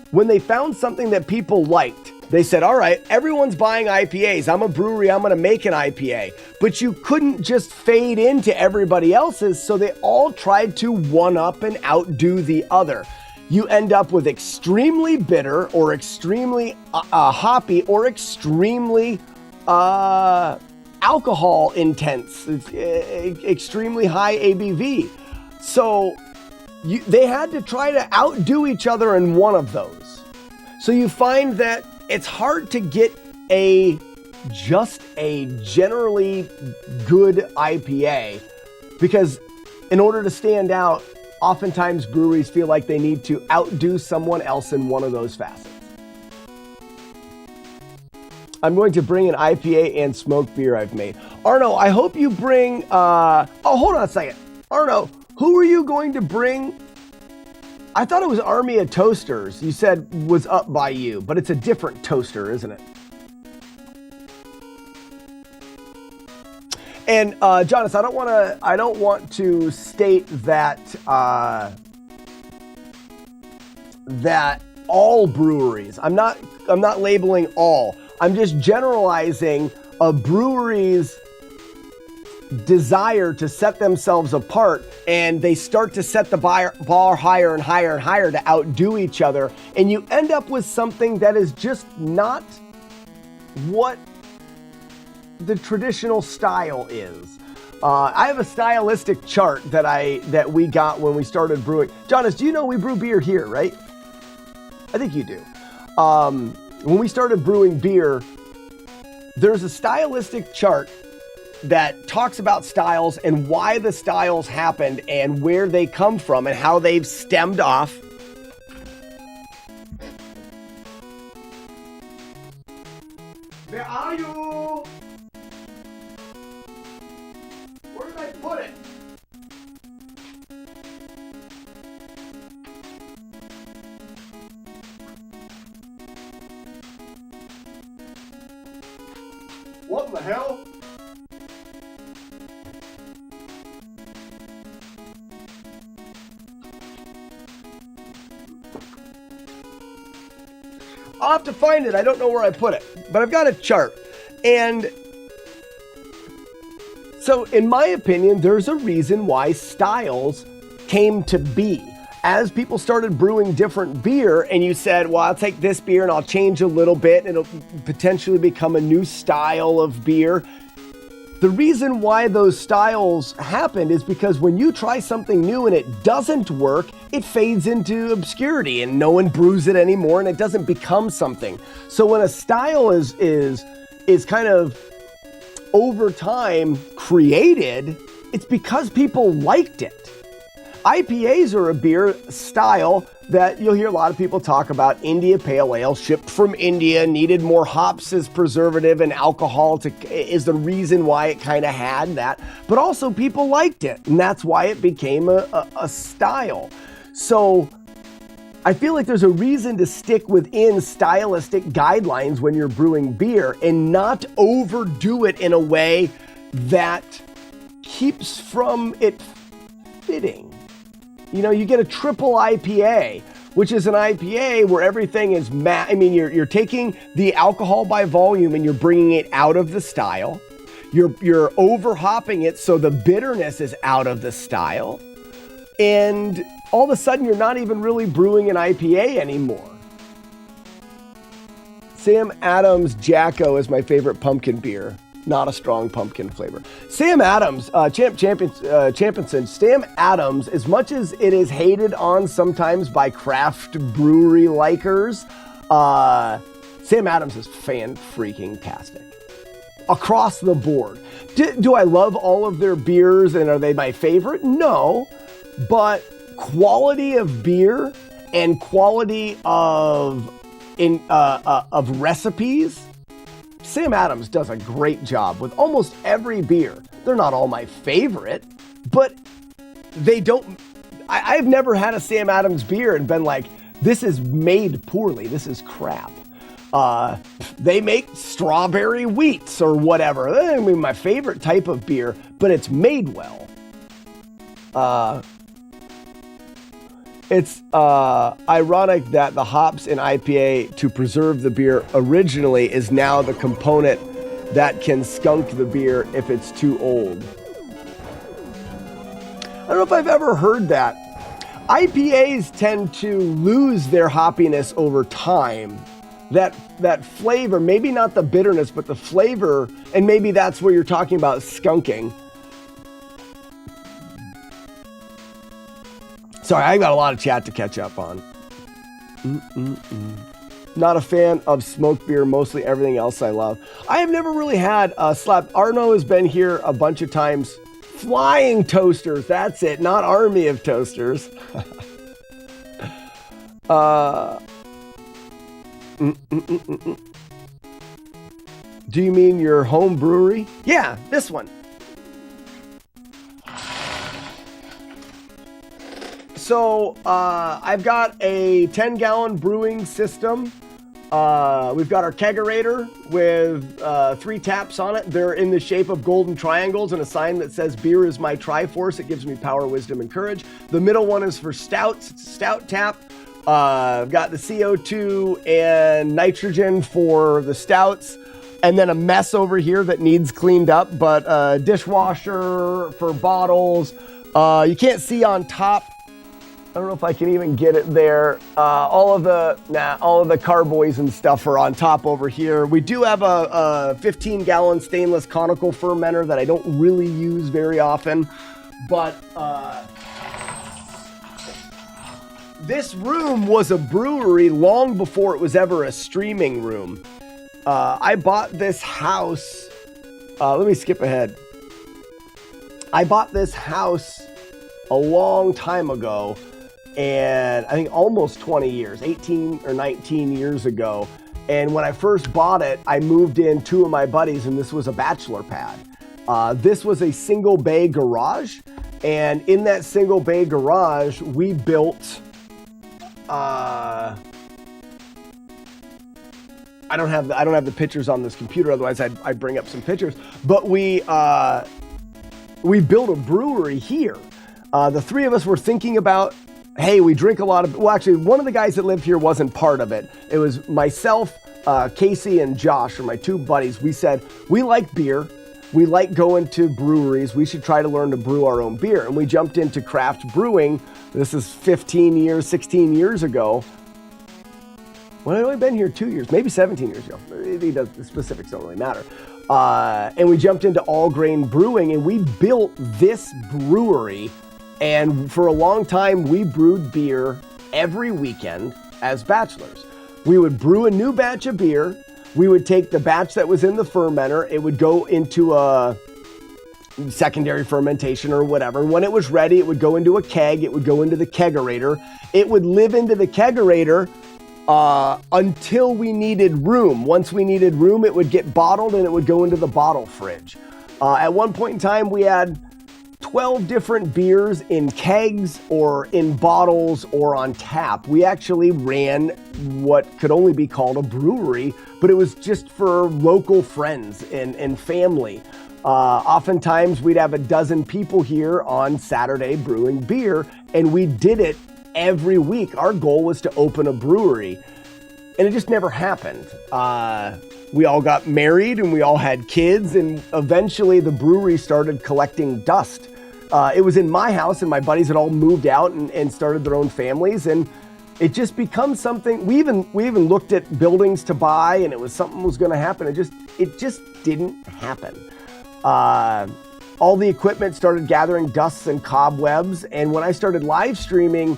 when they found something that people liked, they said, all right, everyone's buying IPAs. I'm a brewery, I'm gonna make an IPA. But you couldn't just fade into everybody else's, so they all tried to one-up and outdo the other. You end up with extremely bitter or extremely hoppy or extremely alcohol intense. It's extremely high ABV. So they had to try to outdo each other in one of those. So you find that it's hard to get just a generally good IPA, because in order to stand out, oftentimes breweries feel like they need to outdo someone else in one of those facets. I'm going to bring an IPA and smoked beer I've made. Arno, I hope you bring, hold on a second. Arno, who are you going to bring? I thought it was Army of Toasters you said was up by you, but it's a different toaster, isn't it? And Jonas, I don't want to state that that all breweries. I'm not labeling all. I'm just generalizing a brewery's desire to set themselves apart, and they start to set the bar higher and higher and higher to outdo each other, and you end up with something that is just not what the traditional style is. I have a stylistic chart that we got when we started brewing. Jonas, do you know we brew beer here, right? I think you do. When we started brewing beer, there's a stylistic chart that talks about styles and why the styles happened and where they come from and how they've stemmed off. Where are you? Where did I put it? What the hell? I'll have to find it. I don't know where I put it, but I've got a chart. And so in my opinion, there's a reason why styles came to be. As people started brewing different beer and you said, well, I'll take this beer and I'll change a little bit and it'll potentially become a new style of beer. The reason why those styles happened is because when you try something new and it doesn't work, it fades into obscurity and no one brews it anymore and it doesn't become something. So when a style is kind of over time created, it's because people liked it. IPAs are a beer style that you'll hear a lot of people talk about. India Pale Ale, shipped from India, needed more hops as preservative and alcohol is the reason why it kind of had that. But also people liked it, and that's why it became a style. So I feel like there's a reason to stick within stylistic guidelines when you're brewing beer and not overdo it in a way that keeps from it fitting. You know, you get a triple IPA. which is an IPA where everything is you're taking the alcohol by volume and you're bringing it out of the style. You're over hopping it so the bitterness is out of the style. And all of a sudden you're not even really brewing an IPA anymore. Sam Adams Jacko is my favorite pumpkin beer. Not a strong pumpkin flavor. Sam Adams, Championson, Sam Adams, as much as it is hated on sometimes by craft brewery likers, Sam Adams is fan-freaking-tastic. Across the board. Do I love all of their beers and are they my favorite? No, but quality of beer and quality of recipes, Sam Adams does a great job with almost every beer. They're not all my favorite, but they don't. I've never had a Sam Adams beer and been like, this is made poorly. This is crap. They make strawberry wheats or whatever. I mean, my favorite type of beer, but it's made well. It's ironic that the hops in IPA to preserve the beer originally is now the component that can skunk the beer if it's too old. I don't know if I've ever heard that. IPAs tend to lose their hoppiness over time. That flavor, maybe not the bitterness, but the flavor, and maybe that's where you're talking about skunking. Sorry, I got a lot of chat to catch up on. Not a fan of smoked beer, mostly everything else I love. I have never really had a slap. Arno has been here a bunch of times. Flying toasters, that's it, not army of toasters. Do you mean your home brewery? Yeah, this one. So I've got a 10-gallon brewing system. We've got our kegerator with 3 taps on it. They're in the shape of golden triangles and a sign that says beer is my Triforce. It gives me power, wisdom, and courage. The middle one is for stouts. It's a stout tap. I've got the CO2 and nitrogen for the stouts. And then a mess over here that needs cleaned up, but a dishwasher for bottles. You can't see on top. I don't know if I can even get it there. All of the carboys and stuff are on top over here. We do have a 15-gallon stainless conical fermenter that I don't really use very often, but this room was a brewery long before it was ever a streaming room. I bought this house. Let me skip ahead. I bought this house a long time ago. And I think almost 20 years, 18 or 19 years ago. And when I first bought it, I moved in 2 of my buddies, and this was a bachelor pad. This was a single bay garage. And in that single bay garage, we built, I don't have the pictures on this computer. Otherwise I'd bring up some pictures, but we built a brewery here. The 3 of us were thinking about, hey, we drink a lot of, well, actually, one of the guys that lived here wasn't part of it. It was myself, Casey, and Josh, or my 2 buddies. We said, we like beer. We like going to breweries. We should try to learn to brew our own beer. And we jumped into craft brewing. This is 16 years ago. Well, I've only been here 2 years, maybe 17 years ago. The specifics don't really matter. And we jumped into all grain brewing, and we built this brewery. And for a long time, we brewed beer every weekend as bachelors. We would brew a new batch of beer. We would take the batch that was in the fermenter. It would go into a secondary fermentation or whatever. When it was ready, it would go into a keg. It would go into the kegerator. It would live into the kegerator until we needed room. Once we needed room, it would get bottled and it would go into the bottle fridge. At one point in time, we had 12 different beers in kegs or in bottles or on tap. We actually ran what could only be called a brewery, but it was just for local friends and family. Oftentimes we'd have a dozen people here on Saturday brewing beer, and we did it every week our goal was to open a brewery, and it just never happened. We all got married and we all had kids, and eventually the brewery started collecting dust. It was in my house, and my buddies had all moved out and started their own families, and it just becomes something. We even looked at buildings to buy, and it was something was going to happen. It just didn't happen. All the equipment started gathering dusts and cobwebs, and when I started live streaming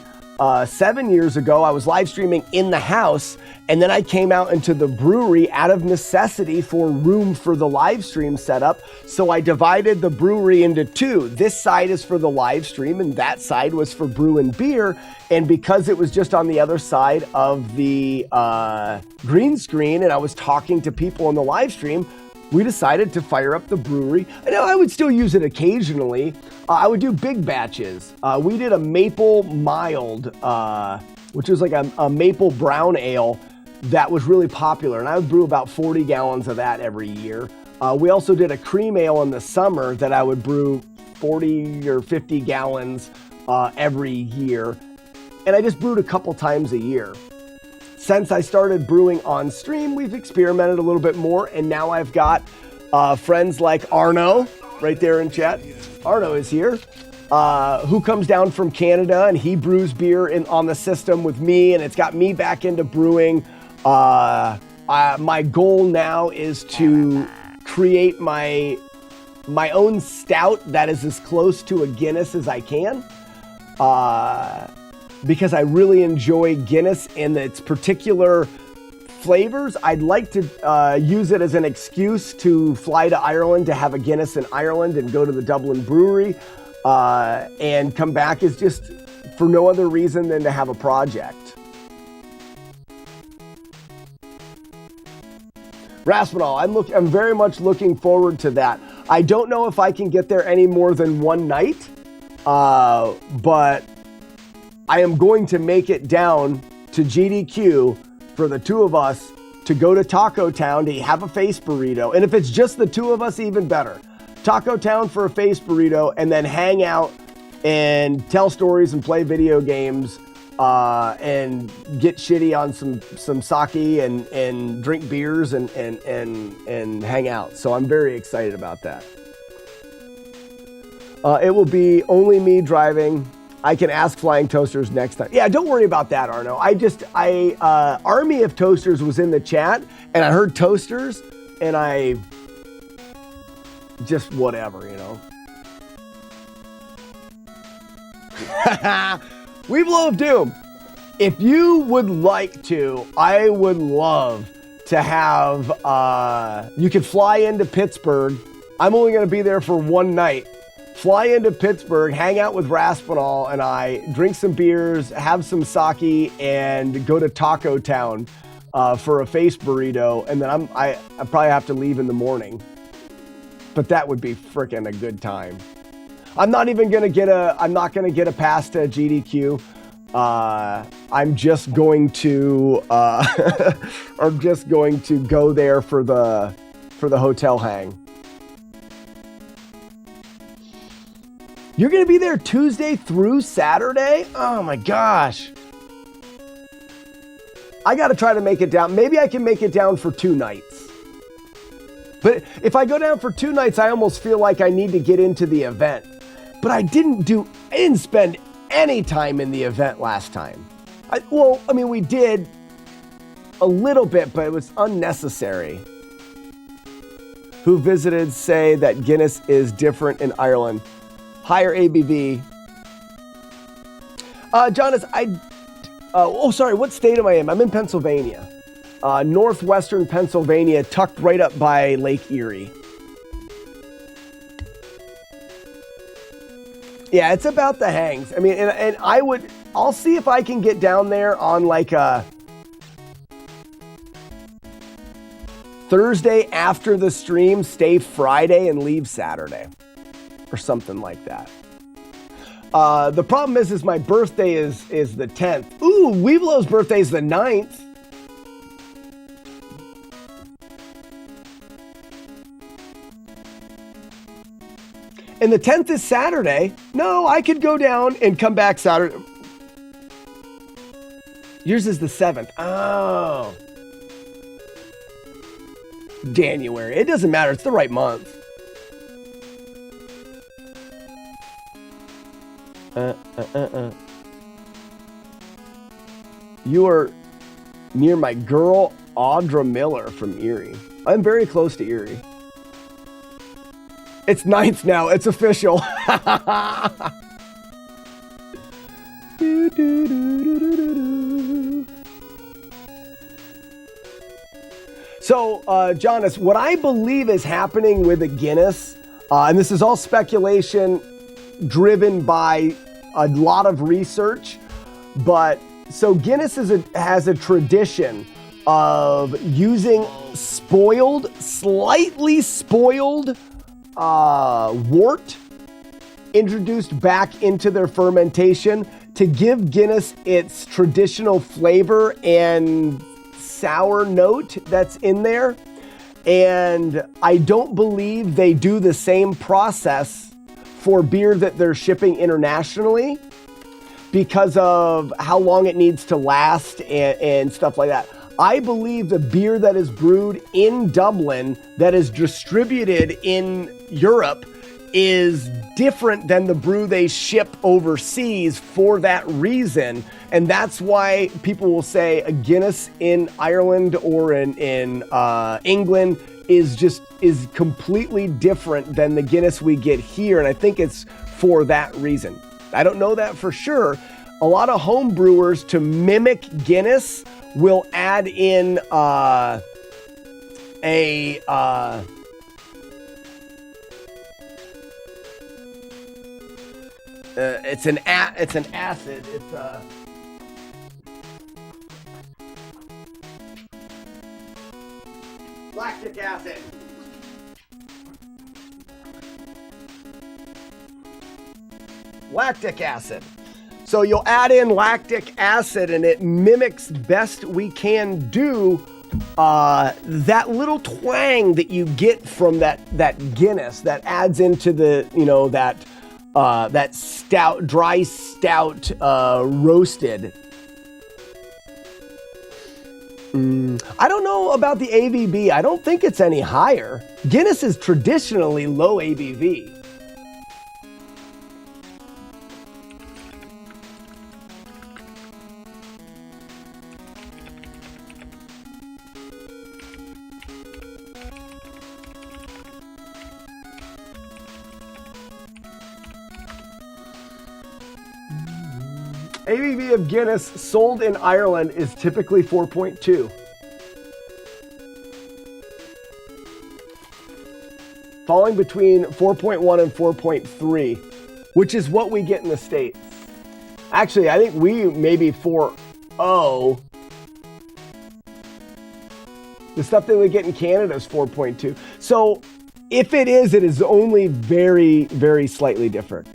7 years ago, I was live streaming in the house, and then I came out into the brewery out of necessity for room for the live stream setup. So I divided the brewery into two. This side is for the live stream, and that side was for brew and beer. And because it was just on the other side of the green screen, and I was talking to people on the live stream, we decided to fire up the brewery. I know I would still use it occasionally. I would do big batches. We did a maple mild, which was like a maple brown ale that was really popular. And I would brew about 40 gallons of that every year. We also did a cream ale in the summer that I would brew 40 or 50 gallons every year. And I just brewed a couple times a year. Since I started brewing on stream, we've experimented a little bit more, and now I've got friends like Arno, right there in chat. Arno is here, who comes down from Canada, and he brews beer on the system with me, and it's got me back into brewing. My goal now is to create my own stout that is as close to a Guinness as I can. Because I really enjoy Guinness in its particular flavors. I'd like to use it as an excuse to fly to Ireland to have a Guinness in Ireland and go to the Dublin Brewery and come back is just for no other reason than to have a project. Raspinall, I'm very much looking forward to that. I don't know if I can get there any more than one night, but I am going to make it down to GDQ for the two of us to go to Taco Town to have a face burrito. And if it's just the two of us, even better. Taco Town for a face burrito, and then hang out and tell stories and play video games and get shitty on some sake and drink beers and hang out. So I'm very excited about that. It will be only me driving. I can ask Flying Toasters next time. Yeah, don't worry about that, Arno. Army of Toasters was in the chat, and I heard Toasters, and I just whatever, you know. Weeblo of Doom. If you would like to, I would love to have, you could fly into Pittsburgh. I'm only going to be there for one night. Fly into Pittsburgh, hang out with Raspinall and I, drink some beers, have some sake, and go to Taco Town for a face burrito. And then I probably have to leave in the morning. But that would be freaking a good time. I'm not going to get a pass to GDQ. I'm just going to go there for the hotel hang. You're going to be there Tuesday through Saturday? Oh my gosh. I got to try to make it down. Maybe I can make it down for 2 nights. But if I go down for 2 nights, I almost feel like I need to get into the event. But I didn't spend any time in the event last time. We did a little bit, but it was unnecessary. Who visited say that Guinness is different in Ireland. Higher ABV. Jonas, what state am I in? I'm in Pennsylvania. Northwestern Pennsylvania, tucked right up by Lake Erie. Yeah, it's about the hangs. I mean, and I'll see if I can get down there on like a Thursday after the stream, stay Friday and leave Saturday. Or something like that. The problem is my birthday is the 10th. Ooh, Weeblo's birthday is the 9th. And the 10th is Saturday. No, I could go down and come back Saturday. Yours is the 7th. Oh. January. It doesn't matter. It's the right month. You are near my girl, Audra Miller from Erie. I'm very close to Erie. It's 9th now. It's official. So, Jonas, what I believe is happening with the Guinness, and this is all speculation driven by a lot of research, but so Guinness has a tradition of using slightly spoiled wort introduced back into their fermentation to give Guinness its traditional flavor and sour note that's in there. And I don't believe they do the same process for beer that they're shipping internationally because of how long it needs to last and stuff like that. I believe the beer that is brewed in Dublin that is distributed in Europe is different than the brew they ship overseas for that reason. And that's why people will say a Guinness in Ireland or in England is completely different than the Guinness we get here. And I think it's for that reason. I don't know that for sure. A lot of home brewers, to mimic Guinness, will add in it's an acid. It's lactic acid. Lactic acid. So you'll add in lactic acid and it mimics best we can do that little twang that you get from that Guinness that adds into the, that stout, dry stout, roasted. I don't know about the ABV. I don't think it's any higher. Guinness is traditionally low ABV. ABV of Guinness sold in Ireland is typically 4.2. Falling between 4.1 and 4.3, which is what we get in the States. Actually, I think we maybe 4.0. The stuff that we get in Canada is 4.2. So if it is only very, very slightly different.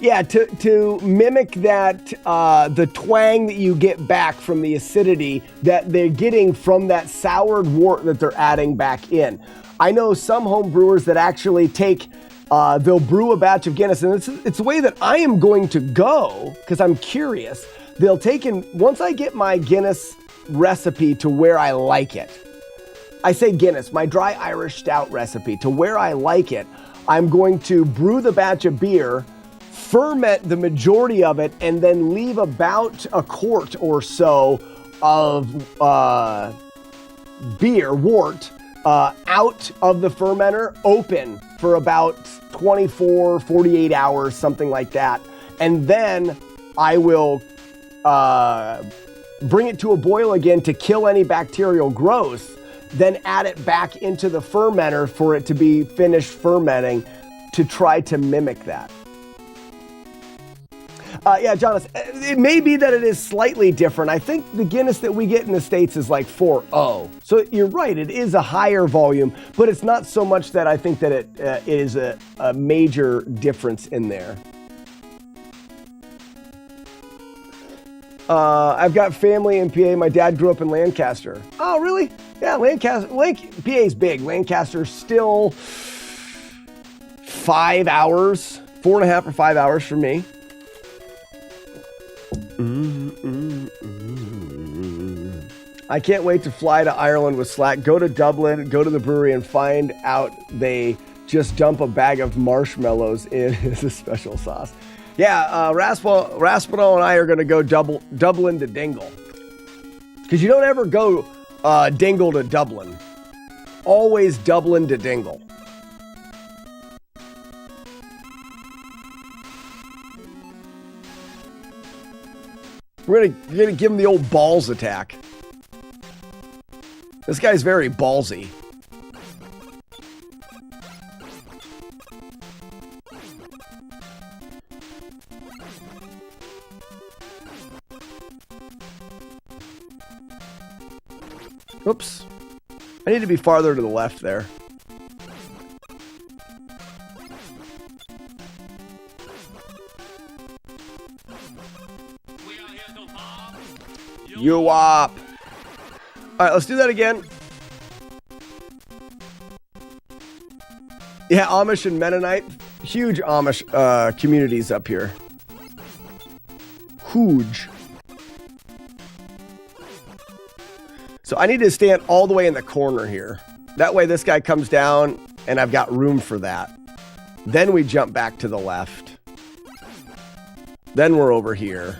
Yeah, to mimic that, the twang that you get back from the acidity that they're getting from that soured wort that they're adding back in. I know some home brewers that actually take, they'll brew a batch of Guinness, and it's a way that I am going to go, because I'm curious. They'll take in, once I get my Guinness recipe to where I like it, I say Guinness, my dry Irish stout recipe, to where I like it, I'm going to brew the batch of beer, ferment the majority of it, and then leave about a quart or so of beer, wort, out of the fermenter, open for about 24, 48 hours, something like that. And then I will bring it to a boil again to kill any bacterial growth, then add it back into the fermenter for it to be finished fermenting to try to mimic that. Yeah, Jonas, it may be that it is slightly different. I think the Guinness that we get in the States is like 4.0. So you're right, it is a higher volume, but it's not so much that I think that it is a major difference in there. I've got family in PA. My dad grew up in Lancaster. Oh, really? Yeah, PA is big. Lancaster's still 5 hours, 4.5 or 5 hours from me. I can't wait to fly to Ireland with Slack. Go to Dublin, go to the brewery, and find out they just dump a bag of marshmallows in as a special sauce. Yeah, Raspino and I are going to go Dublin to Dingle. Because you don't ever go Dingle to Dublin. Always Dublin to Dingle. We're gonna give him the old balls attack. This guy's very ballsy. Oops. I need to be farther to the left there. You up. All right, let's do that again. Yeah, Amish and Mennonite. Huge Amish communities up here. Huge. So I need to stand all the way in the corner here. That way this guy comes down and I've got room for that. Then we jump back to the left. Then we're over here.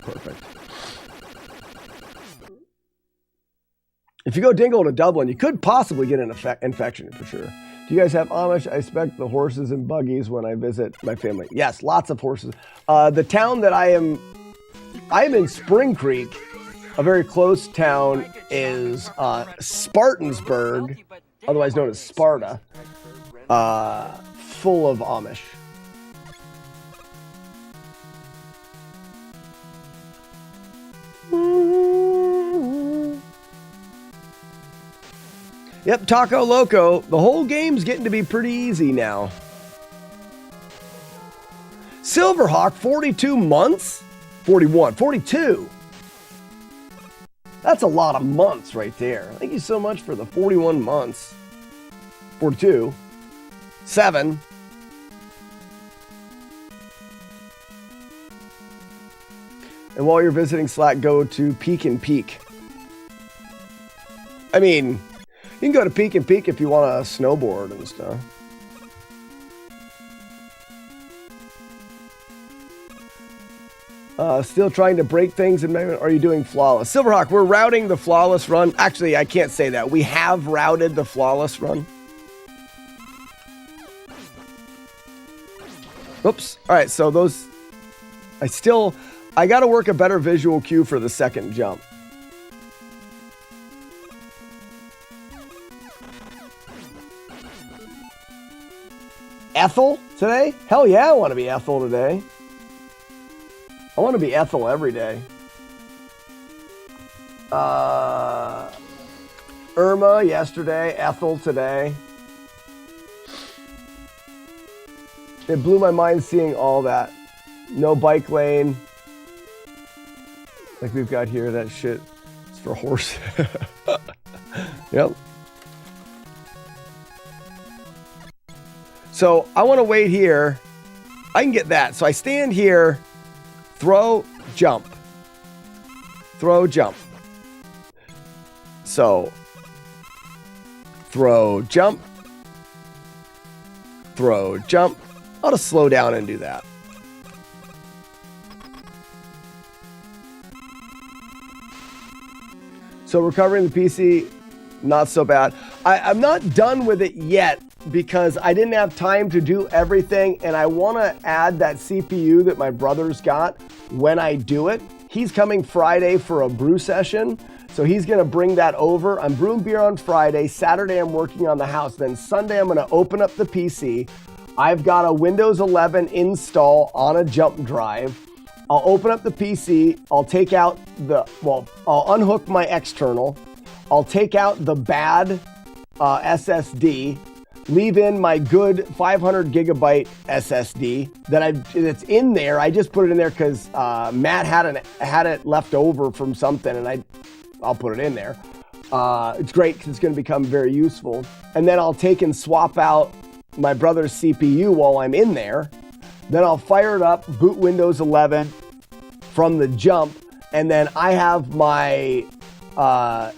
Perfect. If you go Dingle to Dublin, you could possibly get an infection for sure. Do you guys have Amish? I expect the horses and buggies when I visit my family. Yes, lots of horses. The town that I am in Spring Creek. A very close town is Spartansburg, otherwise known as Sparta, full of Amish. Yep, Taco Loco. The whole game's getting to be pretty easy now. Silverhawk, 42 months? 41, 42. That's a lot of months right there. Thank you so much for the 41 months. 42. 7. And while you're visiting Slack, go to Peak and Peak. I mean, you can go to Peak and Peak if you want to snowboard and stuff. Still trying to break things, and are you doing Flawless? Silverhawk, we're routing the Flawless run. Actually, I can't say that. We have routed the Flawless run. Oops. All right, so those... I got to work a better visual cue for the second jump. Ethel today? Hell yeah, I want to be Ethel today. I want to be Ethel every day. Irma yesterday, Ethel today. It blew my mind seeing all that. No bike lane. Like we've got here, that shit is for horse. Yep. So I want to wait here. I can get that. So I stand here, throw, jump. Throw, jump. So throw, jump. Throw, jump. I'll just slow down and do that. So recovering the PC, not so bad. I'm not done with it yet because I didn't have time to do everything, and I want to add that CPU that my brother's got when I do it. He's coming Friday for a brew session, so he's going to bring that over. I'm brewing beer on Friday. Saturday, I'm working on the house. Then Sunday, I'm going to open up the PC. I've got a Windows 11 install on a jump drive. I'll open up the PC. I'll take out I'll unhook my external. I'll take out the bad SSD. Leave in my good 500 gigabyte SSD that's in there. I just put it in there because Matt had it left over from something, and I'll put it in there. It's great because it's going to become very useful. And then I'll take and swap out my brother's CPU while I'm in there. Then I'll fire it up, boot Windows 11 from the jump, and then I have my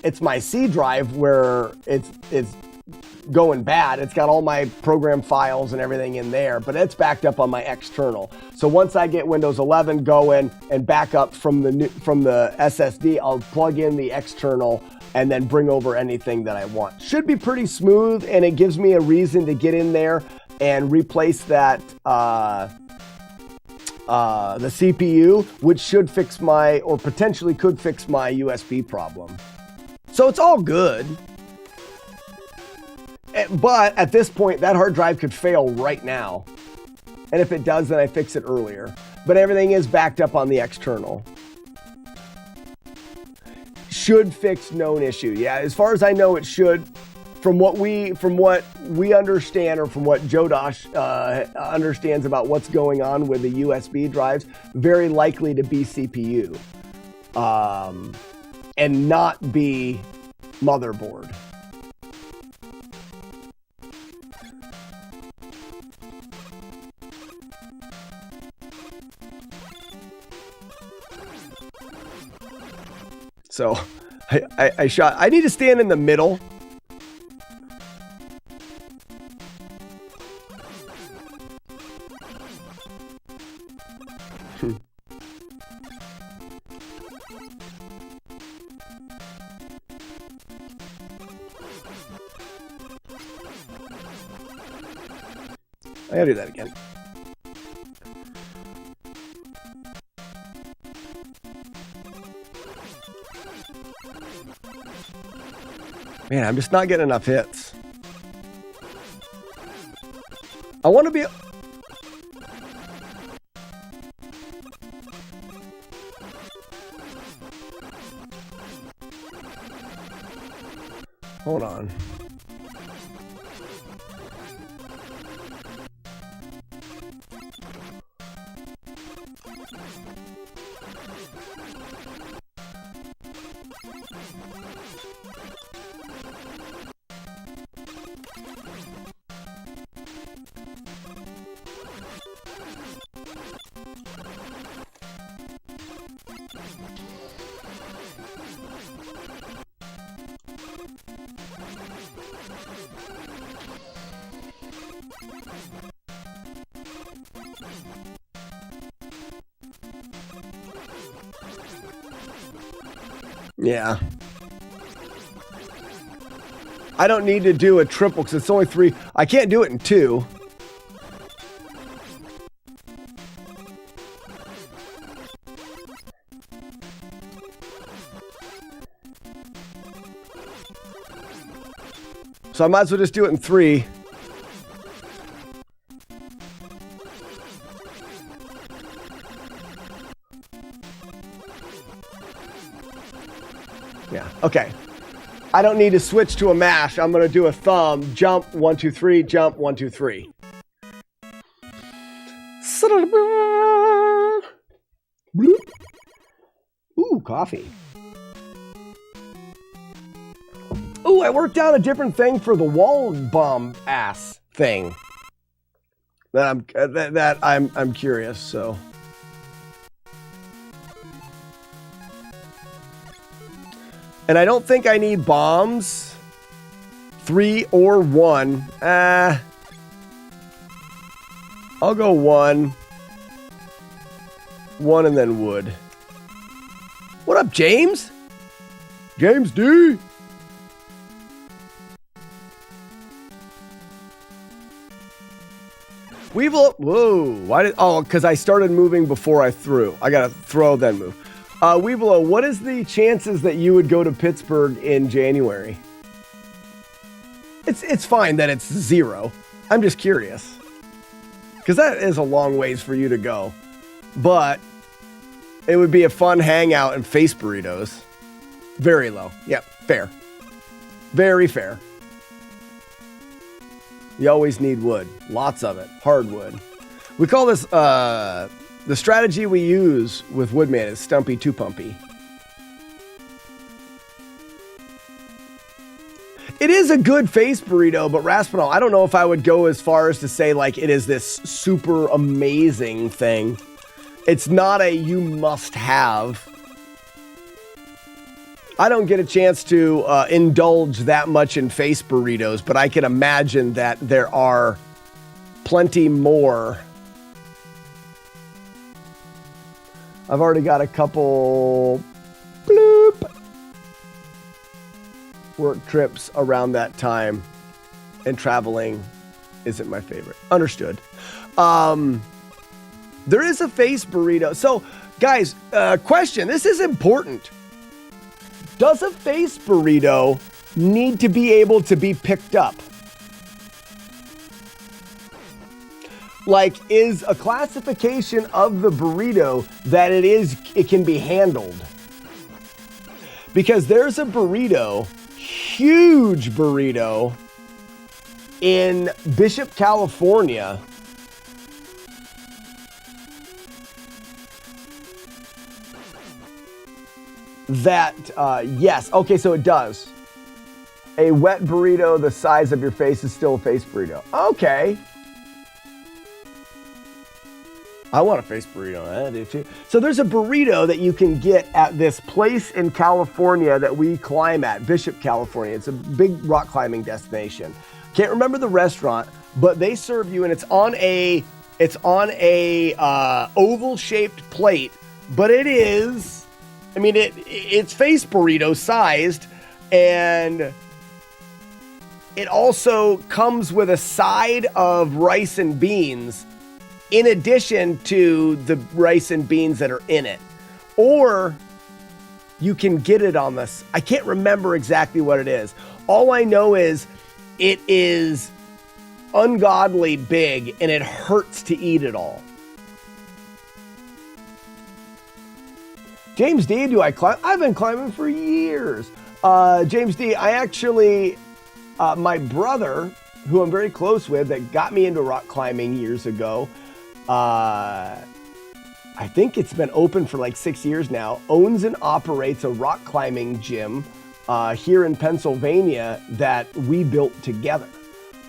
it's my C drive where it's going bad. It's got all my program files and everything in there, but it's backed up on my external. So once I get Windows 11 going and back up from the SSD, I'll plug in the external and then bring over anything that I want. Should be pretty smooth, and it gives me a reason to get in there and replace that the CPU, which should fix my, or potentially could fix my USB problem. So it's all good. But at this point, that hard drive could fail right now. And if it does, then I fix it earlier. But everything is backed up on the external. Should fix known issue. Yeah, as far as I know, it should. From what we understand, or from what Jodosh understands about what's going on with the USB drives, very likely to be CPU. And not be motherboard. So I need to stand in the middle. I gotta do that again. Man, I'm just not getting enough hits. I want to be... Hold on. Yeah. I don't need to do a triple because it's only 3. I can't do it in 2. So I might as well just do it in 3. Yeah, okay. I don't need to switch to a mash. I'm going to do a thumb, jump, 1, 2, 3, jump, 1, 2, 3. Ooh, coffee. Ooh, I worked out a different thing for the wall bomb ass thing. That I'm curious, so. And I don't think I need bombs. 3 or 1. I'll go 1. 1 and then wood. What up, James? James D. Weevil. Whoa. Why did? Oh, because I started moving before I threw. I gotta throw then move. Weevil, what is the chances that you would go to Pittsburgh in January? It's fine that it's 0. I'm just curious. Because that is a long ways for you to go. But it would be a fun hangout and face burritos. Very low. Yep, fair. Very fair. You always need wood. Lots of it. Hardwood. We call this, the strategy we use with Woodman is Stumpy 2 Pumpy. It is a good face burrito, but Raspinall, I don't know if I would go as far as to say like it is this super amazing thing. It's not a you must have. I don't get a chance to indulge that much in face burritos, but I can imagine that there are plenty more. I've already got a couple bloop work trips around that time, and traveling isn't my favorite. Understood. There is a face burrito. So, guys, question. This is important. Does a face burrito need to be able to be picked up? Like, is a classification of the burrito that it can be handled? Because there's a burrito, huge burrito, in Bishop, California, that, yes, okay, so it does. A wet burrito the size of your face is still a face burrito. Okay. I want a face burrito. I do too. So there's a burrito that you can get at this place in California that we climb at, Bishop, California. It's a big rock climbing destination. Can't remember the restaurant, but they serve you, and it's on a oval shaped plate, but it is, I mean, it's face burrito sized, and it also comes with a side of rice and beans in addition to the rice and beans that are in it. Or you can get it on this. I can't remember exactly what it is. All I know is it is ungodly big and it hurts to eat it all. James D, do I climb? I've been climbing for years. James D, I actually, my brother, who I'm very close with, that got me into rock climbing years ago, I think it's been open for like 6 years now, owns and operates a rock climbing gym here in Pennsylvania that we built together.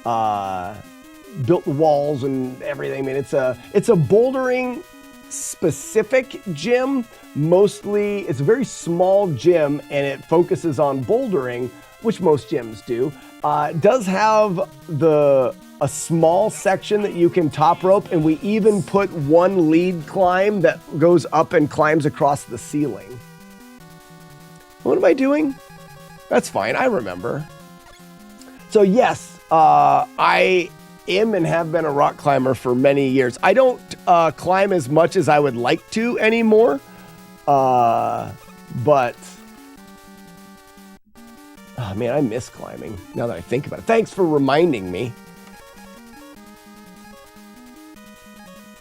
Built the walls and everything. I mean, it's a bouldering specific gym. Mostly, it's a very small gym and it focuses on bouldering, which most gyms do. It does have a small section that you can top rope, and we even put one lead climb that goes up and climbs across the ceiling. What am I doing? That's fine, I remember. So yes, I am and have been a rock climber for many years. I don't climb as much as I would like to anymore, but oh man, I miss climbing now that I think about it. Thanks for reminding me.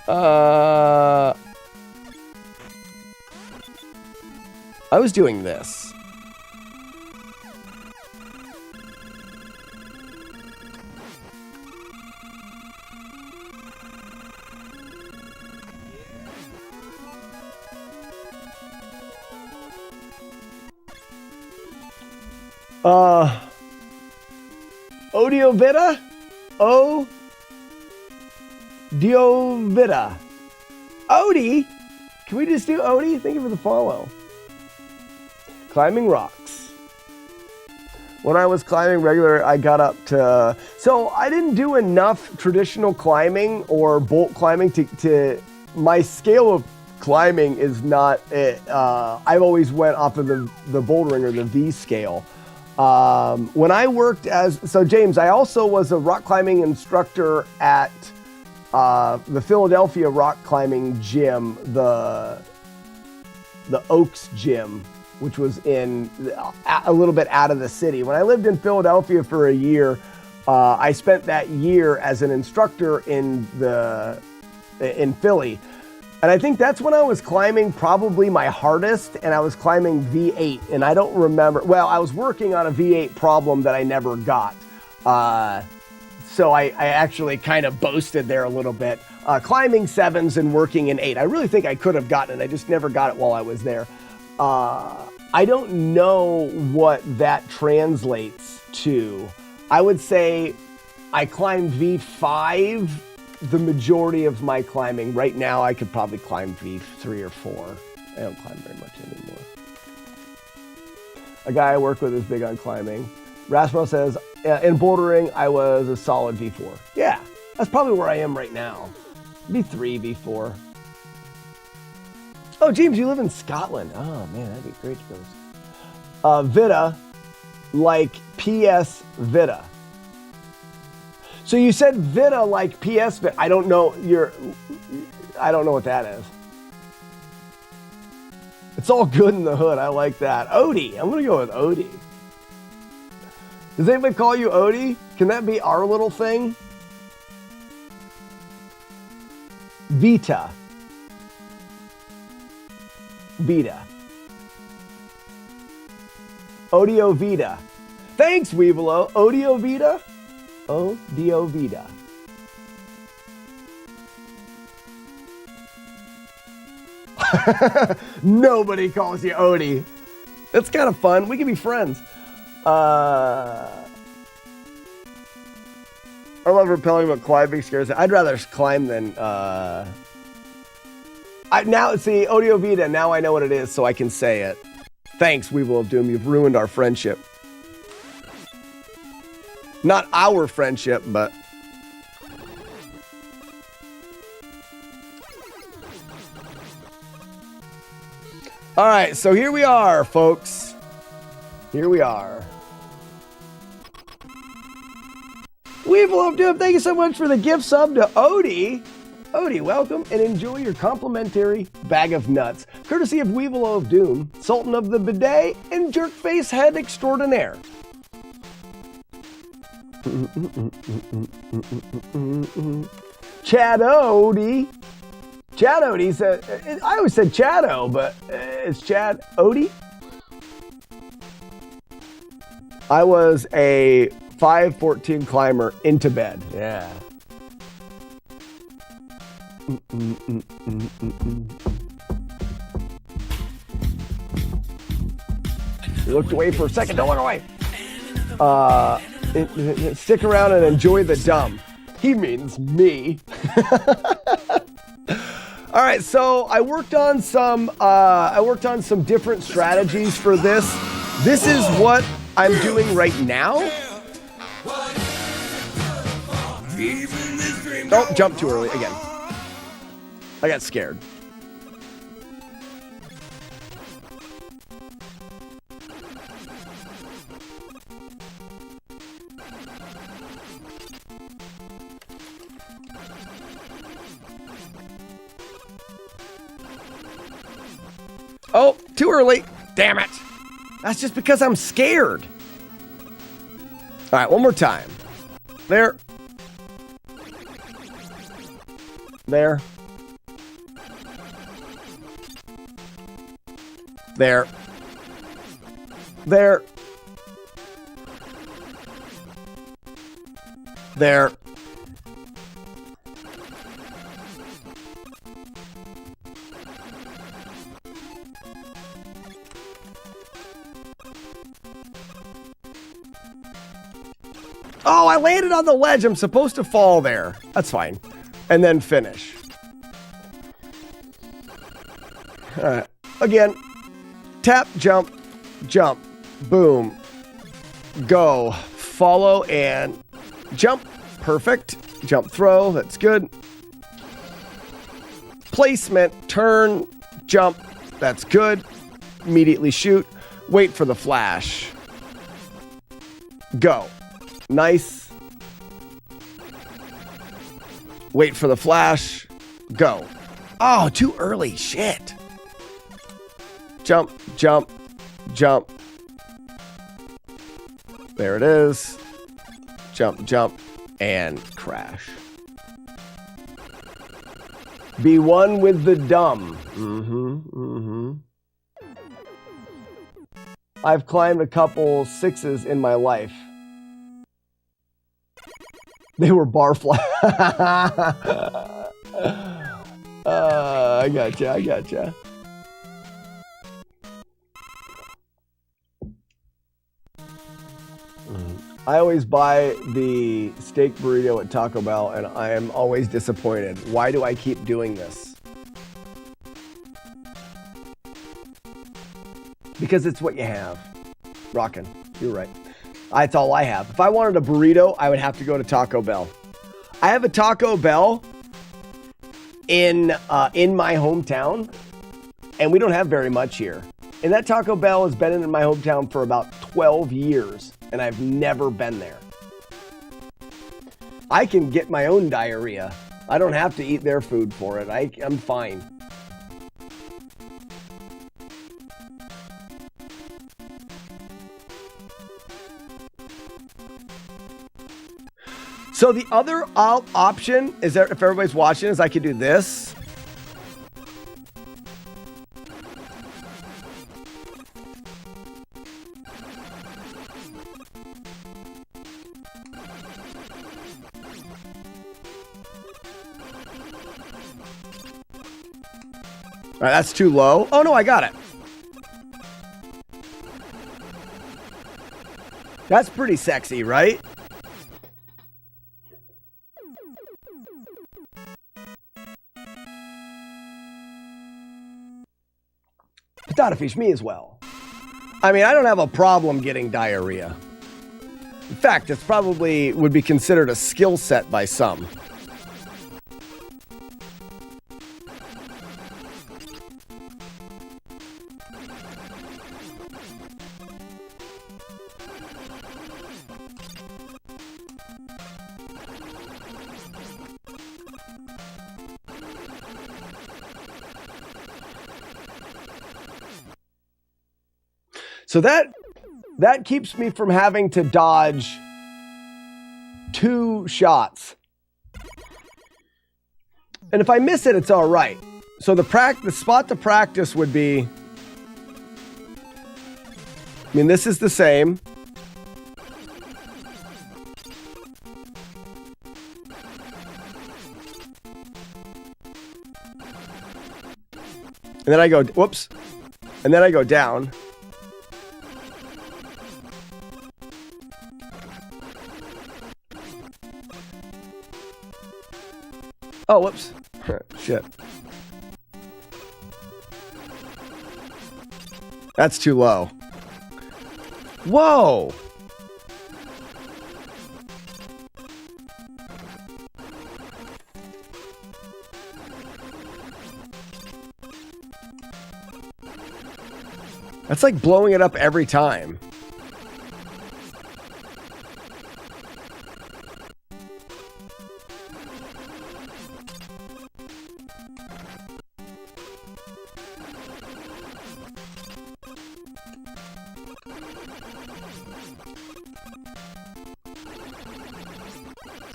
I was doing this. Odio Vita? O Dio Vita. Odie? Can we just do Odie? Thank you for the follow. Climbing rocks. When I was climbing regular, I got up to... So I didn't do enough traditional climbing or bolt climbing to my scale of climbing is not... I've always went off of the bouldering or the V scale. When I worked as... So James, I also was a rock climbing instructor at the Philadelphia rock climbing gym, the Oaks gym, which was in a little bit out of the city. When I lived in Philadelphia for a year, I spent that year as an instructor in Philly. And I think that's when I was climbing probably my hardest, and I was climbing V8, and I don't remember. Well, I was working on a V8 problem that I never got. So I actually kind of boasted there a little bit. Climbing 7s and working in 8. I really think I could have gotten it. I just never got it while I was there. I don't know what that translates V2. I would say I climbed V5 the majority of my climbing. Right now, I could probably climb V3 or 4. I don't climb very much anymore. A guy I work with is big on climbing. Rasmus says, in bouldering, I was a solid V4. Yeah, that's probably where I am right now. V3, V4. Oh, James, you live in Scotland. Oh, man, that'd be great to go. Vita, like PS Vita. So you said Vita like PS Vita. I don't know what that is. It's all good in the hood. I like that. Odie. I'm going to go with Odie. Does anybody call you Odie? Can that be our little thing? Vita. Vita. Odio Vita. Thanks, Weevilo. Odio Vita? Odio Vita. Nobody calls you Odie. It's kind of fun. We can be friends. I love rappelling, but climbing scares me. I'd rather climb than now see Odio Vita. Now I know what it is, so I can say it. Thanks, Weevil of Doom. You've ruined our friendship. Not our friendship, but all right. So here we are, folks. Here we are. Weevil of Doom, thank you so much for the gift sub to Odie. Odie, welcome and enjoy your complimentary bag of nuts, courtesy of Weevil of Doom, Sultan of the Bidet, and Jerkface Head Extraordinaire. Chad Odie. Chad Odie said, I always said Chado, but it's Chad Odie. I was a 5'14" climber into bed. Yeah. He looked away for a second. Don't look away. Stick around and enjoy the dumb. He means me. All right, so I worked on some different strategies for this. This is what I'm doing right now. Don't jump too early again. I got scared. Oh, too early. Damn it. That's just because I'm scared. All right, one more time. There. There. There. There. There. Oh, I landed on the ledge. I'm supposed to fall there. That's fine. And then finish. All right. Again. Tap, jump, jump, boom, go, follow, and jump. Perfect. Jump, throw. That's good. Placement, turn, jump. That's good. Immediately shoot. Wait for the flash. Go. Nice. Wait for the flash. Go. Oh, too early. Shit. Jump, jump, jump. There it is. Jump, jump, and crash. Be one with the dumb. I've climbed a couple 6s in my life. They were barfly. I gotcha, I gotcha. I always buy the steak burrito at Taco Bell, and I am always disappointed. Why do I keep doing this? Because it's what you have. Rockin'. You're right. That's all I have. If I wanted a burrito, I would have to go to Taco Bell. I have a Taco Bell in my hometown, and we don't have very much here. And that Taco Bell has been in my hometown for about 12 years, and I've never been there. I can get my own diarrhea. I don't have to eat their food for it. I'm fine. So the other option is that if everybody's watching is I could do this. All right, that's too low. Oh no, I got it. That's pretty sexy, right? Potato fish, me as well. I mean, I don't have a problem getting diarrhea. In fact, it's probably would be considered a skill set by some. So that keeps me from having to dodge 2 shots. And if I miss it, it's all right. So the spot to practice would be, I mean, this is the same. And then I go, whoops. And then I go down. Oh, whoops. Shit. That's too low. Whoa! That's like blowing it up every time.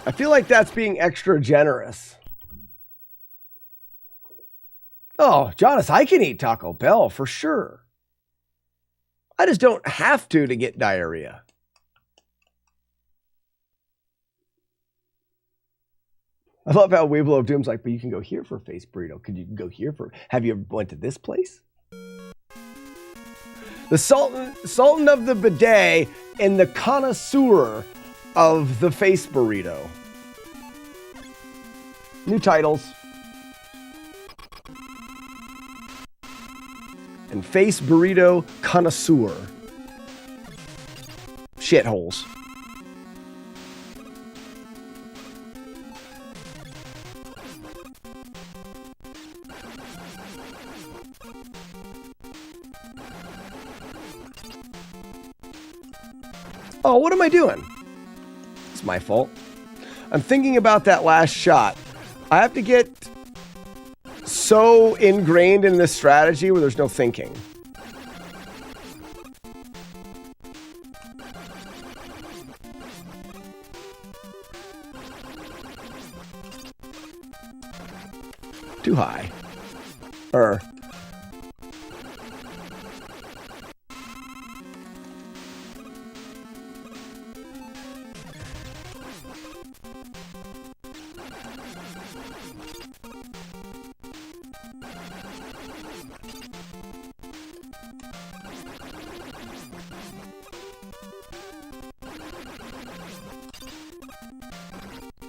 I feel like that's being extra generous. Oh, Jonas, I can eat Taco Bell for sure. I just don't have to get diarrhea. I love how Weeble of Doom's like, but you can go here for a face burrito. Could you go here for... Have you ever went to this place? The Sultan of the Bidet and the connoisseur of the face burrito. New titles. And face burrito connoisseur. Shitholes. Oh, what am I doing? It's my fault. I'm thinking about that last shot. I have to get so ingrained in this strategy where there's no thinking. Too high.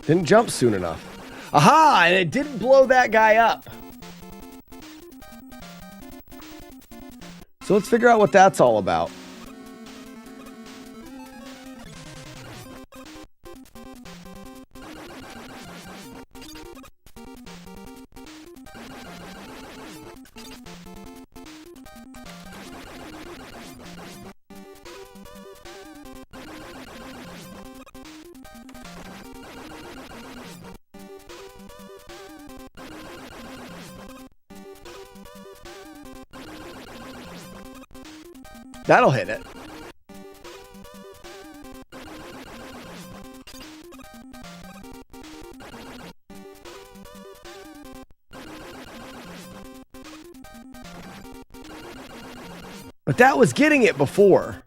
Didn't jump soon enough. Aha! And it didn't blow that guy up. So let's figure out what that's all about. That'll hit it. But that was getting it before.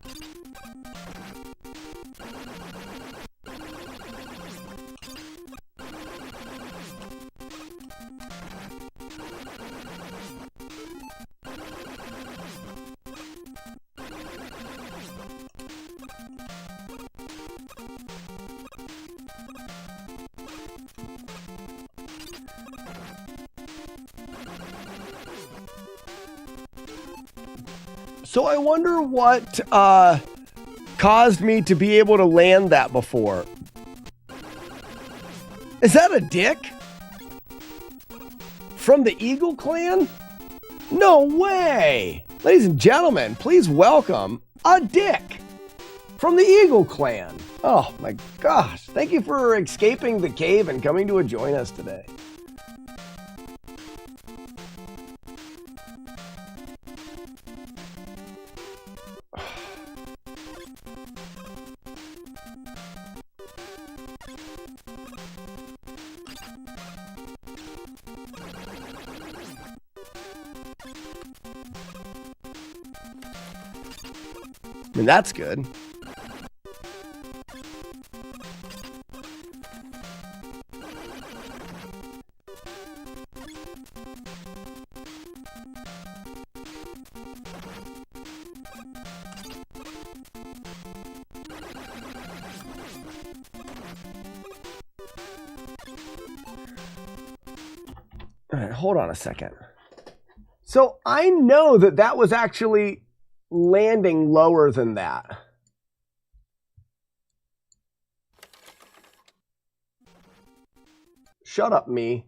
So I wonder what caused me to be able to land that before. Is that a dick? From the Eagle Clan? No way! Ladies and gentlemen, please welcome a dick from the Eagle Clan. Oh my gosh. Thank you for escaping the cave and coming to join us today. I mean, that's good. All right, hold on a second. So I know that that was actually landing lower than that. Shut up, me.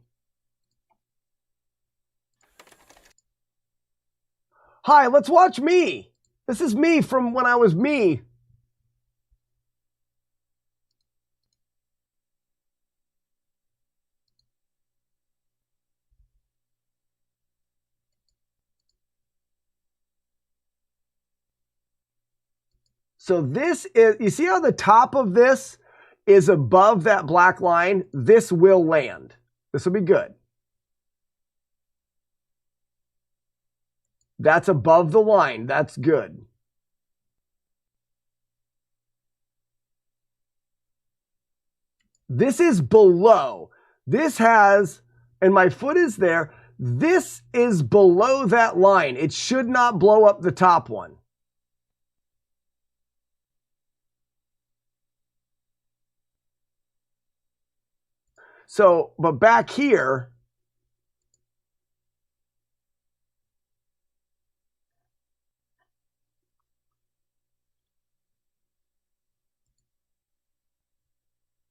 Hi, let's watch me. This is me from when I was me. So this is, you see how the top of this is above that black line? This will land. This will be good. That's above the line. That's good. This is below. This has, and my foot is there. This is below that line. It should not blow up the top one. So, but back here,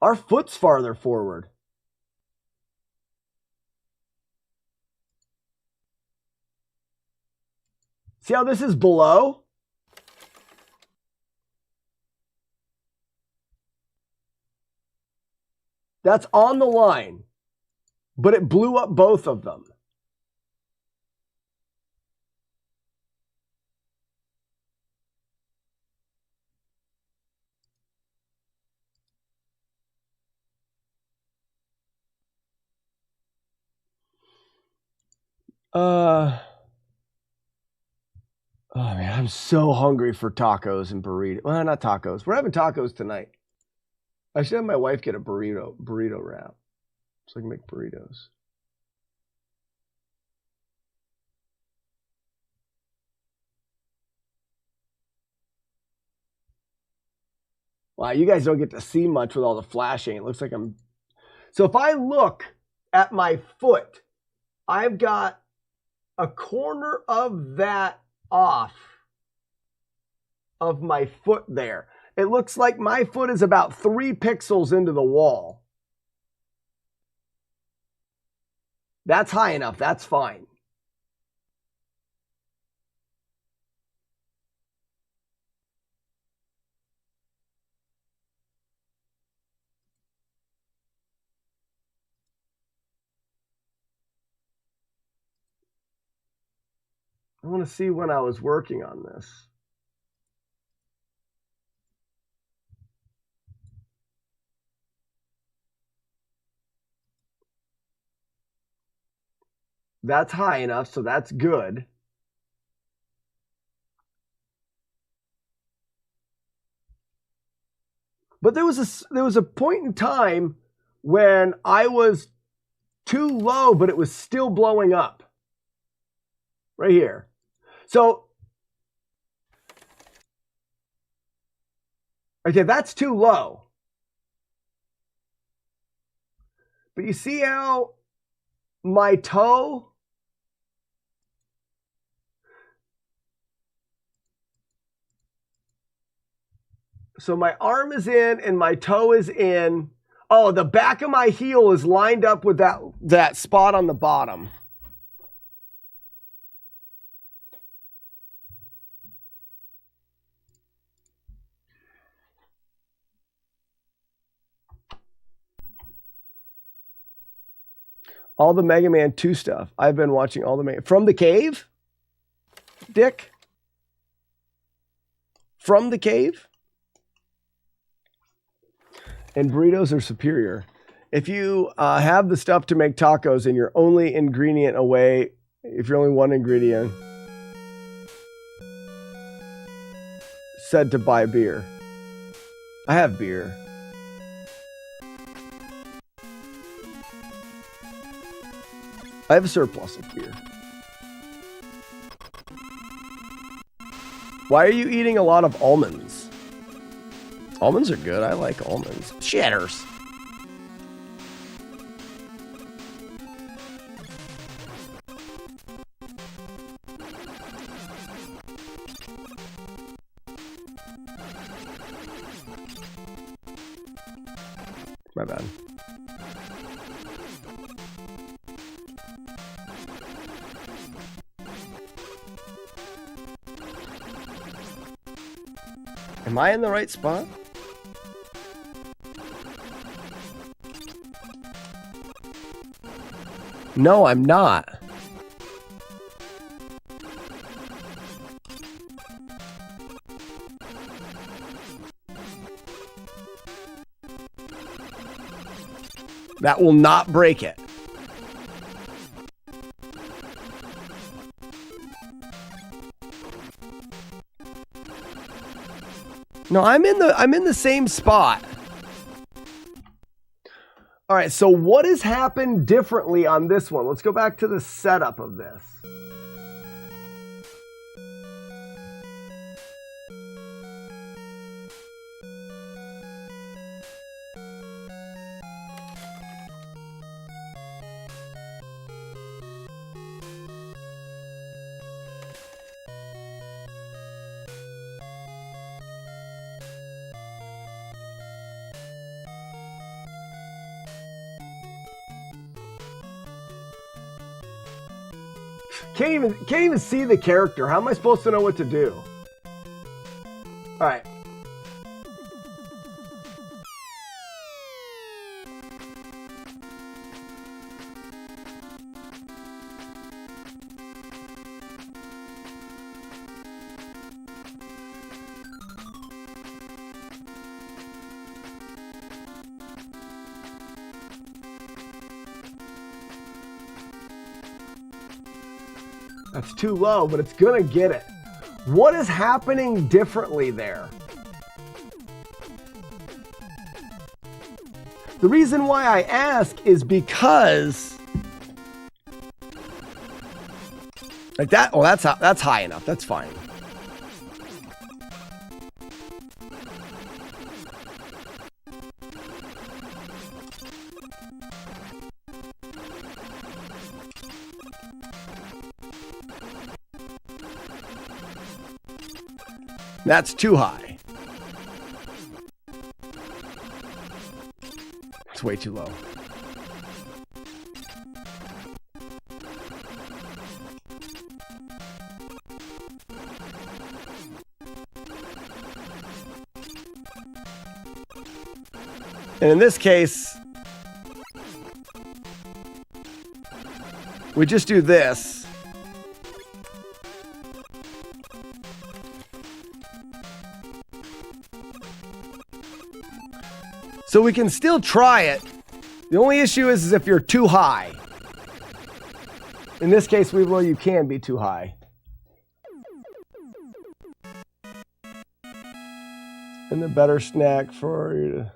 our foot's farther forward. See how this is below? That's on the line, but it blew up both of them. Oh man, I'm so hungry for tacos and burritos. Well, not tacos. We're having tacos tonight. I should have my wife get a burrito wrap so I can make burritos. Wow, you guys don't get to see much with all the flashing. It looks like I'm So if I look at my foot, I've got a corner of that off of my foot there. It looks like my foot is about 3 pixels into the wall. That's high enough. That's fine. I want to see when I was working on this. That's high enough, so that's good. But there was a point in time when I was too low, but it was still blowing up. Right here. So, okay, that's too low. But you see how my toe, so my arm is in and my toe is in. Oh, the back of my heel is lined up with that spot on the bottom. All the Mega Man 2 stuff. I've been watching all the From the Cave? Dick? From the Cave? And burritos are superior. If you have the stuff to make tacos and you're only ingredient away, if you're only one ingredient, said to buy beer. I have beer. I have a surplus of beer. Why are you eating a lot of almonds? Almonds are good. I like almonds. Cheddars. My bad. Am I in the right spot? No, I'm not. That will not break it. No, I'm in the same spot. All right, so what has happened differently on this one? Let's go back to the setup of this. Can't even see the character. How am I supposed to know what to do? All right. That's too low, but it's gonna get it. What is happening differently there? The reason why I ask is because like that. Oh, that's high enough. That's fine. That's too high. It's way too low. And in this case, we just do this. So we can still try it. The only issue is if you're too high. In this case, you can be too high. And the better snack for you to...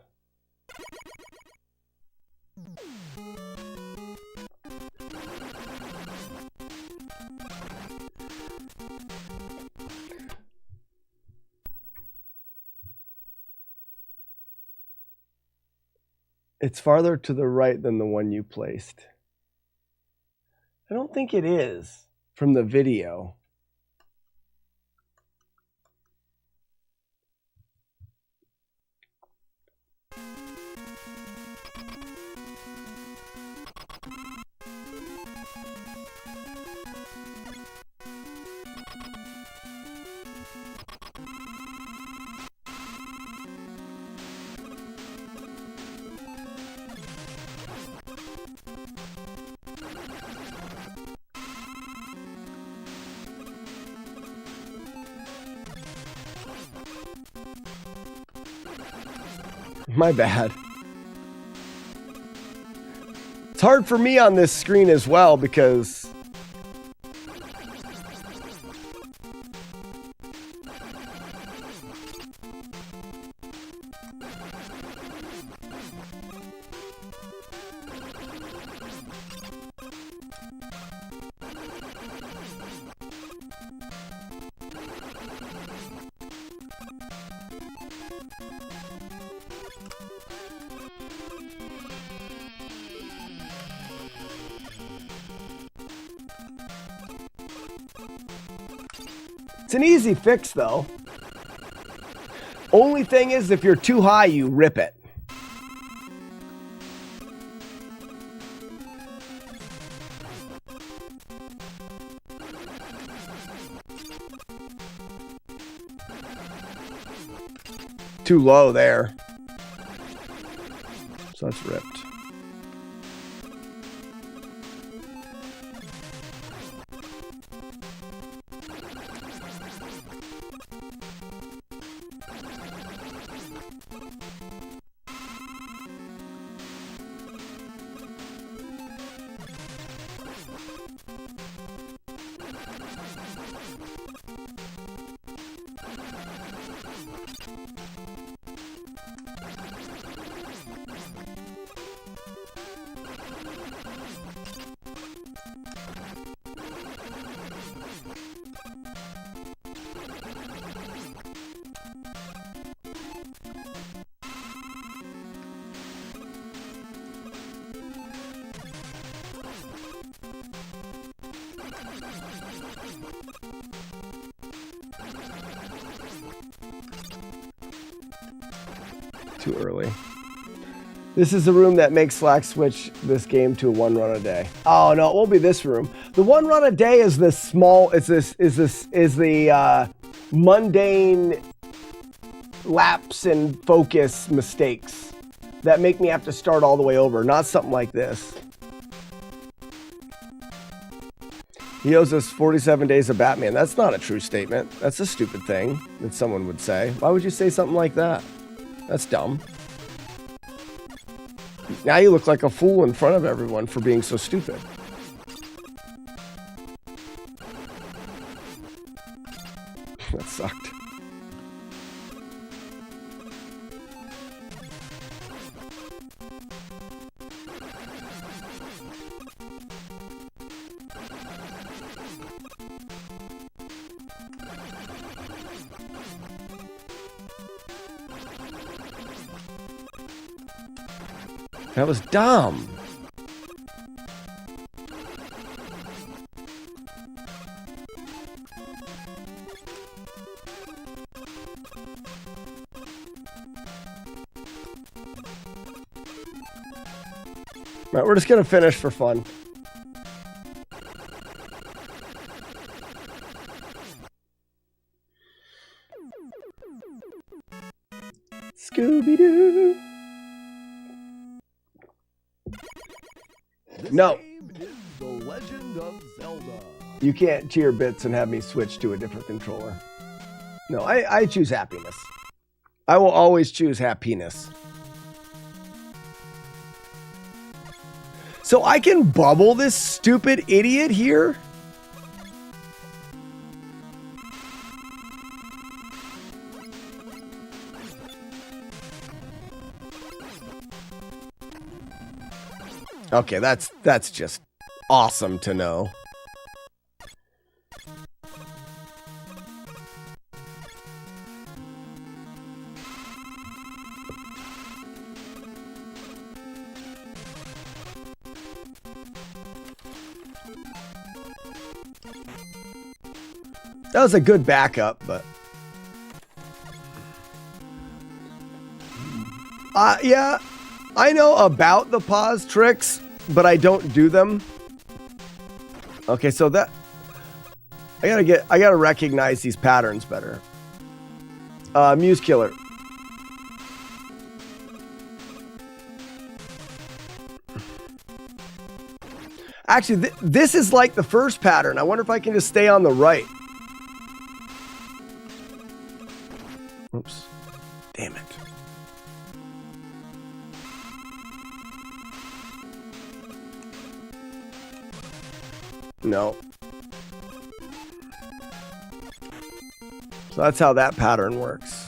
It's farther to the right than the one you placed. I don't think it is from the video. My bad. It's hard for me on this screen as well because it's an easy fix, though. Only thing is, if you're too high, you rip it. Too low there. So that's ripped. Too early. This is the room that makes Slack switch this game to a 1 run a day. Oh no, it won't be this room. The 1 run a day is the small. Is the mundane lapse and focus mistakes that make me have to start all the way over. Not something like this. He owes us 47 days of Batman. That's not a true statement. That's a stupid thing that someone would say. Why would you say something like that? That's dumb. Now you look like a fool in front of everyone for being so stupid. That sucked. That was dumb. Right, we're just gonna finish for fun. Scooby-Doo. No. The Legend of Zelda. You can't cheer bits and have me switch to a different controller. No, I choose happiness. I will always choose happiness. So I can bubble this stupid idiot here? Okay, that's just awesome to know. That was a good backup, but yeah, I know about the pause tricks, but I don't do them. Okay, so that I gotta recognize these patterns better. Muse Killer. Actually, this is like the first pattern. I wonder if I can just stay on the right. Oops. Damn it. No. So that's how that pattern works.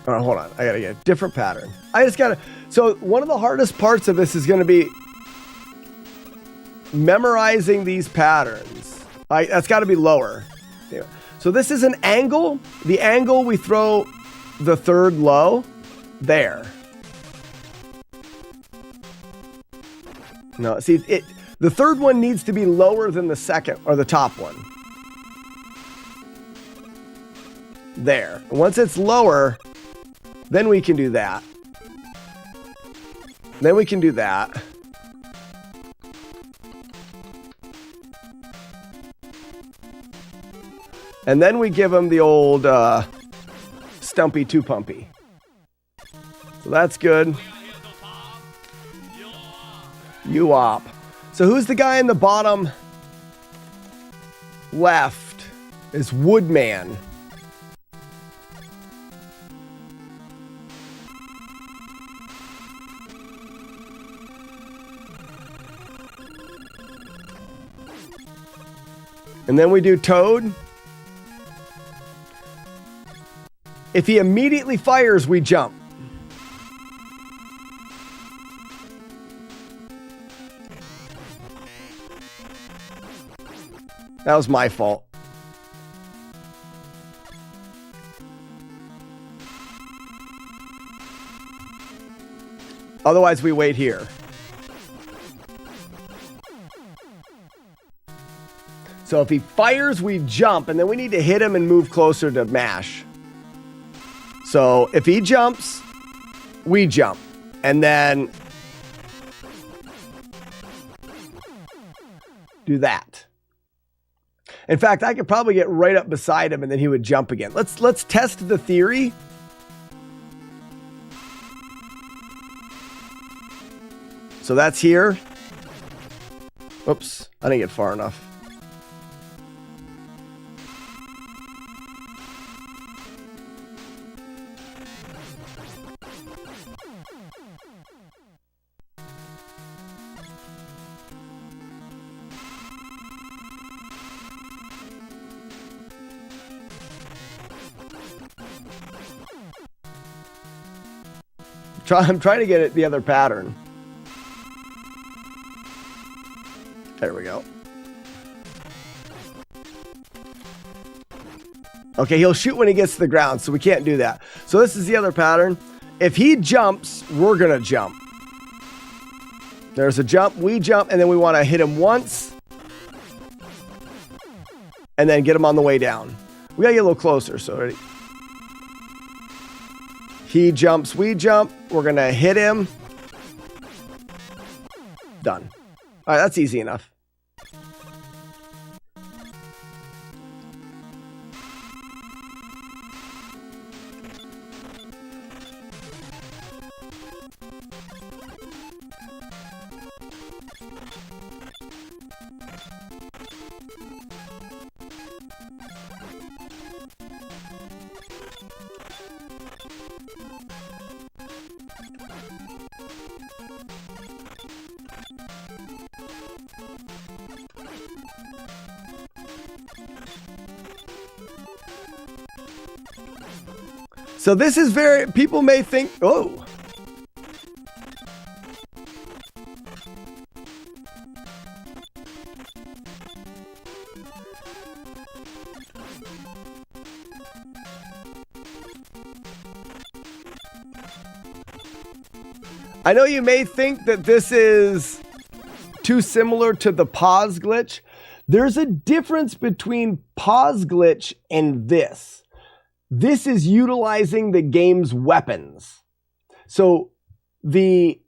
All right, hold on. I gotta get a different pattern. I just gotta. So one of the hardest parts of this is gonna be memorizing these patterns. That's got to be lower. Anyway, so this is an angle. The angle we throw the third low there. No, see the third one needs to be lower than the second or the top one. There. Once it's lower, then we can do that. Then we can do that. And then we give him the old Stumpy Two Pumpy. So that's good. You op. So who's the guy in the bottom left? Is Woodman. And then we do Toad. If he immediately fires, we jump. That was my fault. Otherwise, we wait here. So if he fires, we jump, and then we need to hit him and move closer to mash. So if he jumps, we jump. And then do that. In fact, I could probably get right up beside him and then he would jump again. Let's test the theory. So that's here. Oops, I didn't get far enough. I'm trying to get it the other pattern. There we go. Okay, he'll shoot when he gets to the ground, so we can't do that. So this is the other pattern. If he jumps, we're going to jump. There's a jump, we jump, and then we want to hit him once. And then get him on the way down. We got to get a little closer. So ready? He jumps, we jump. We're going to hit him. Done. All right, that's easy enough. So this is very, people may think, oh. I know you may think that this is too similar to the pause glitch. There's a difference between pause glitch and this. This is utilizing the game's weapons. So the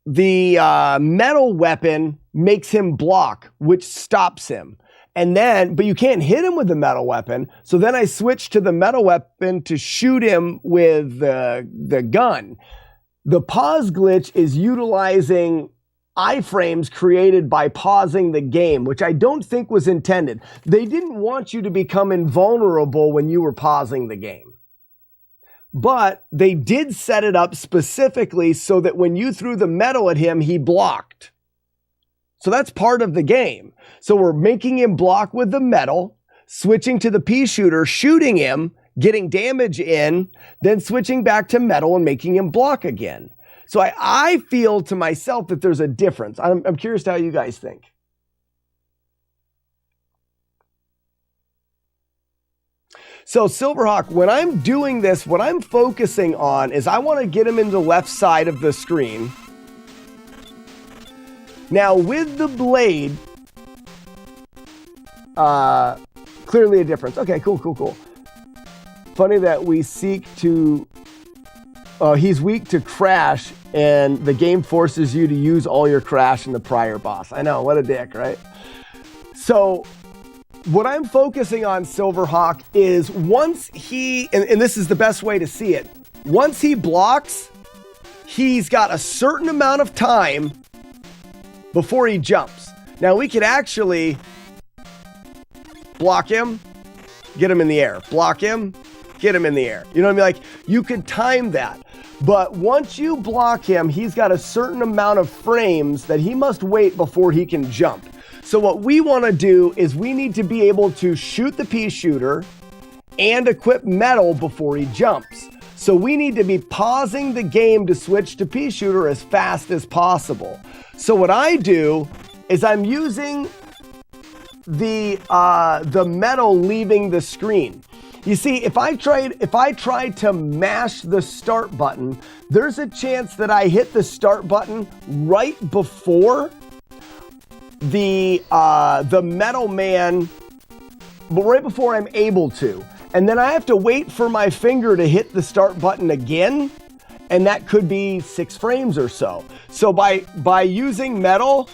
metal weapon makes him block, which stops him. And then, but you can't hit him with the metal weapon. So then I switch to the metal weapon to shoot him with the gun. The pause glitch is utilizing iframes created by pausing the game, which I don't think was intended. They didn't want you to become invulnerable when you were pausing the game. But they did set it up specifically so that when you threw the metal at him, he blocked. So that's part of the game. So we're making him block with the metal, switching to the pea shooter, shooting him, getting damage in, then switching back to metal and making him block again. So I feel to myself that there's a difference. I'm curious to how you guys think. So Silverhawk, when I'm doing this, what I'm focusing on is I want to get him in the left side of the screen. Now with the blade, clearly a difference. Okay, cool. Funny that we seek to, he's weak to crash and the game forces you to use all your crash in the prior boss. I know, what a dick, right? So what I'm focusing on, Silverhawk, is once he, and this is the best way to see it, once he blocks, he's got a certain amount of time before he jumps. Now we could actually block him, get him in the air, block him, get him in the air. You know what I mean? Like, you could time that. But once you block him, he's got a certain amount of frames that he must wait before he can jump. So what we want to do is we need to be able to shoot the pea shooter and equip metal before he jumps. So we need to be pausing the game to switch to pea shooter as fast as possible. So what I do is I'm using the metal leaving the screen. You see, if I try to mash the start button, there's a chance that I hit the start button right before the metal man, but right before I'm able to. And then I have to wait for my finger to hit the start button again, and that could be 6 frames or so. So by using metal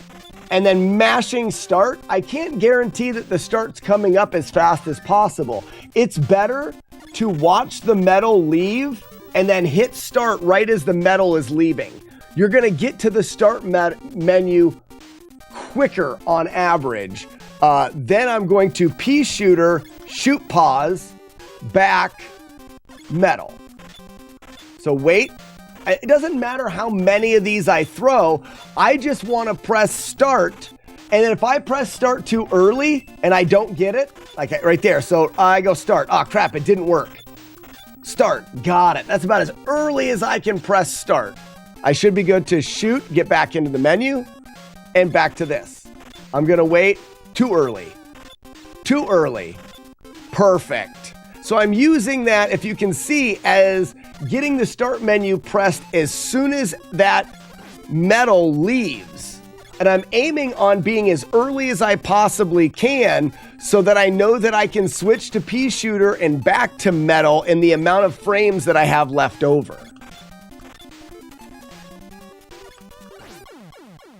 and then mashing start, I can't guarantee that the start's coming up as fast as possible. It's better to watch the metal leave and then hit start right as the metal is leaving. You're gonna get to the start menu quicker on average. Then I'm going to pea shooter, shoot pause, back, metal. So wait. It doesn't matter how many of these I throw. I just want to press start. And then if I press start too early and I don't get it, like right there. So I go start. Oh crap, it didn't work. Start, got it. That's about as early as I can press start. I should be good to shoot, get back into the menu, and back to this. I'm gonna wait. Too early. Too early. Perfect. So I'm using that, if you can see, as getting the start menu pressed as soon as that metal leaves. And I'm aiming on being as early as I possibly can so that I know that I can switch to pea shooter and back to metal in the amount of frames that I have left over.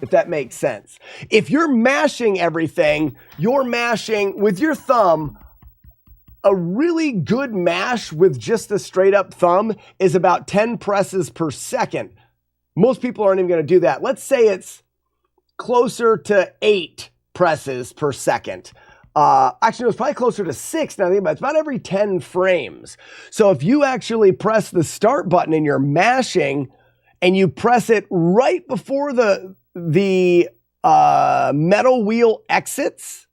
If that makes sense. If you're mashing everything, you're mashing with your thumb. A really good mash with just a straight up thumb is about 10 presses per second. Most people aren't even going to do that. Let's say it's closer to 8 presses per second. Actually, it was probably closer to 6 now I think about it. It's about every 10 frames. So if you actually press the start button and you're mashing and you press it right before the metal wheel exits,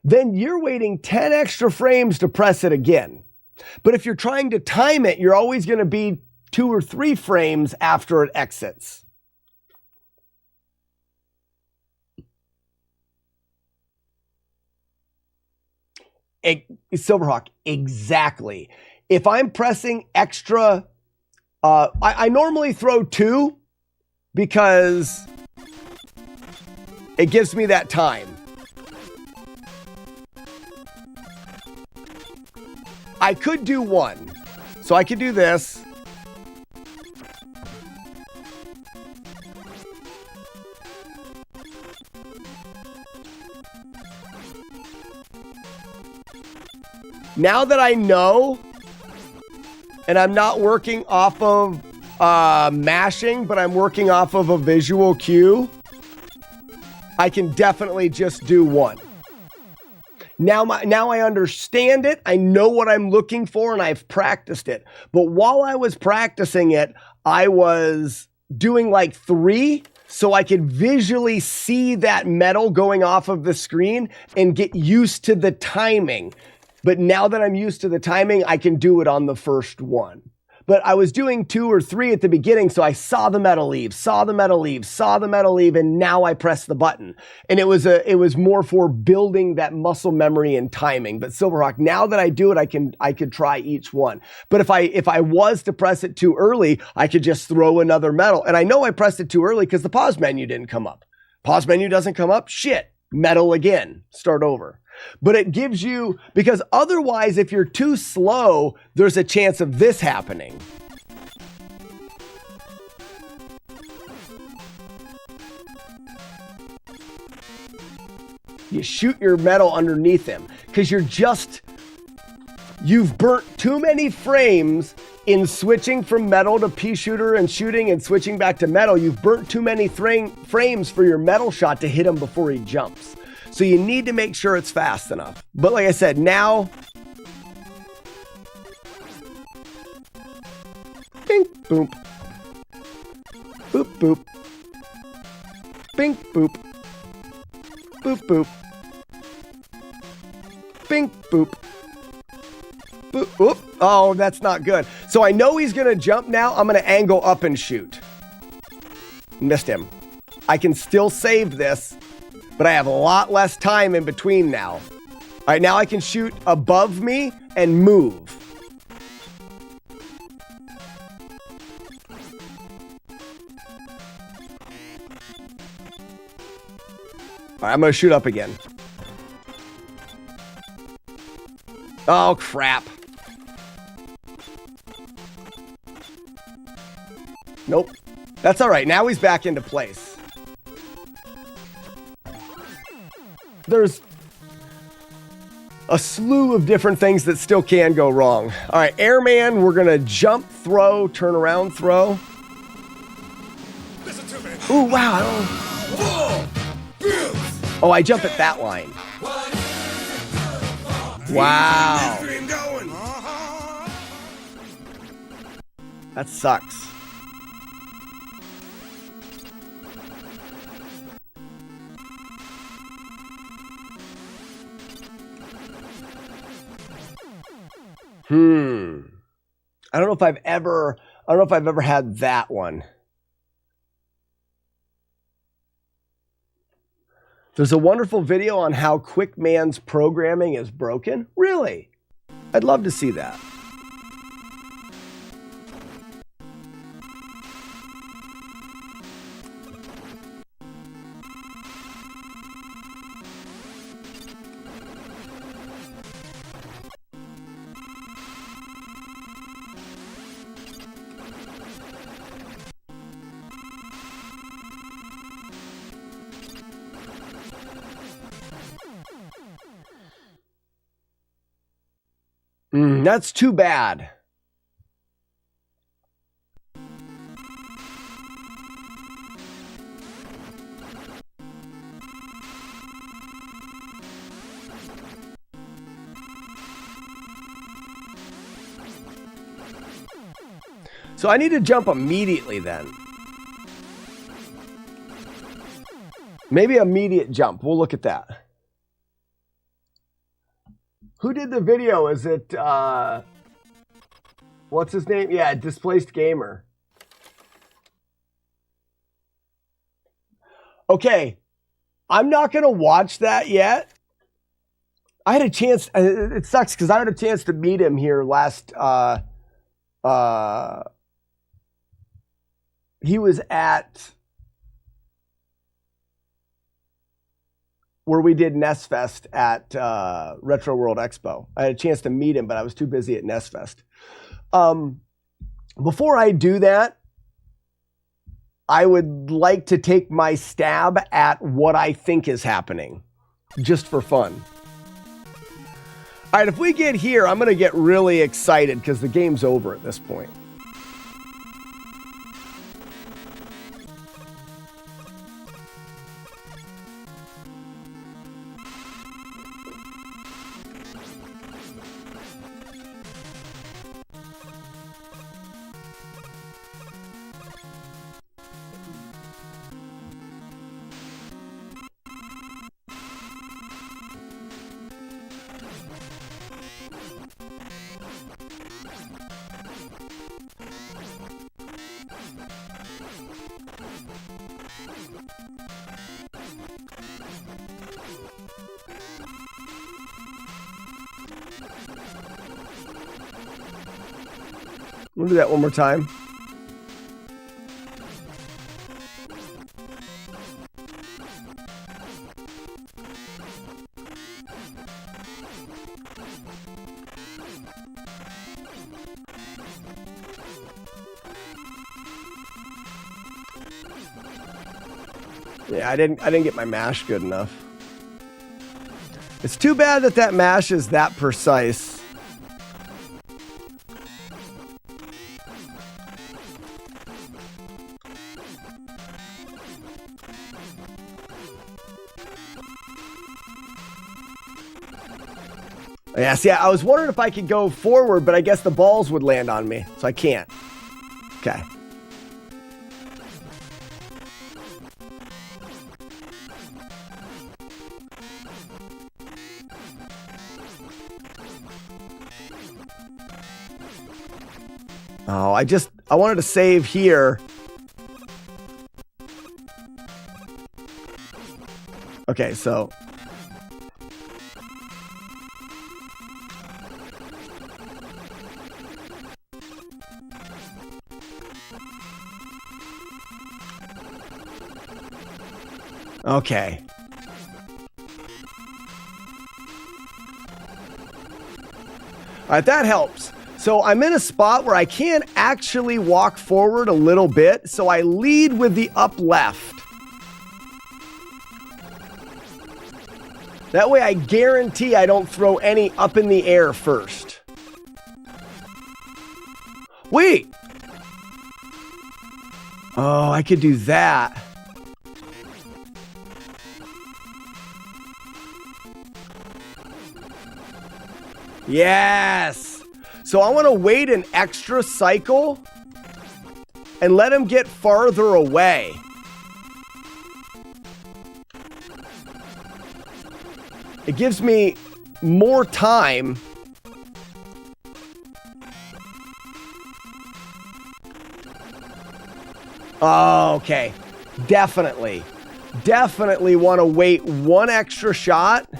then you're waiting 10 extra frames to press it again. But if you're trying to time it, you're always going to be 2 or 3 frames after it exits. Silverhawk, exactly. If I'm pressing extra, I normally throw 2 because it gives me that time. I could do 1. So I could do this. Now that I know, and I'm not working off of mashing, but I'm working off of a visual cue, I can definitely just do 1. Now I understand it. I know what I'm looking for, and I've practiced it. But while I was practicing it, I was doing like 3 so I could visually see that metal going off of the screen and get used to the timing. But now that I'm used to the timing, I can do it on the first one. But I was doing 2 or 3 at the beginning, so I saw the metal leave, saw the metal leave, saw the metal leave, and now I press the button. And it was more for building that muscle memory and timing. But Silverhawk, now that I do it, I could try each one. But if I was to press it too early, I could just throw another metal. And I know I pressed it too early because the pause menu didn't come up. Pause menu doesn't come up? Shit. Metal again. Start over. But it gives you, because otherwise, if you're too slow, there's a chance of this happening. You shoot your metal underneath him because you've burnt too many frames in switching from metal to pea shooter and shooting and switching back to metal. You've burnt too many frames for your metal shot to hit him before he jumps. So you need to make sure it's fast enough. But like I said, now, bing, boop, boop, boop, bing, boop, boop, boop, bing, boop, boop, oop. Oh, that's not good. So I know he's going to jump now. I'm going to angle up and shoot. Missed him. I can still save this. But I have a lot less time in between now. All right, now I can shoot above me and move. All right, I'm going to shoot up again. Oh, crap. Nope. That's all right. Now he's back into place. There's a slew of different things that still can go wrong. All right, airman, we're going to jump, throw, turn around, throw. Ooh, wow. Oh, I jump at that line. Wow. That sucks. I don't know if I've ever had that one. There's a wonderful video on how Quick Man's programming is broken. Really? I'd love to see that. That's too bad. So I need to jump immediately then. Maybe immediate jump. We'll look at that. Who did the video? Is it, what's his name? Yeah, Displaced Gamer. Okay, I'm not going to watch that yet. I had a chance, it sucks because I had a chance to meet him here last, he was at where we did NES Fest at Retro World Expo. I had a chance to meet him, but I was too busy at NES Fest. Before I do that, I would like to take my stab at what I think is happening, just for fun. All right, if we get here, I'm going to get really excited because the game's over at this point. We'll do that one more time. Yeah, I didn't get my mash good enough. It's too bad that that mash is that precise. Yeah, see, I was wondering if I could go forward, but I guess the balls would land on me, so I can't. Okay. Oh, I wanted to save here. Okay, so. Okay. All right, that helps. So I'm in a spot where I can actually walk forward a little bit, so I lead with the up left. That way I guarantee I don't throw any up in the air first. Wait! Oh, I could do that. Yes! So I want to wait an extra cycle and let him get farther away. It gives me more time. Oh, okay. Definitely. Definitely want to wait one extra shot.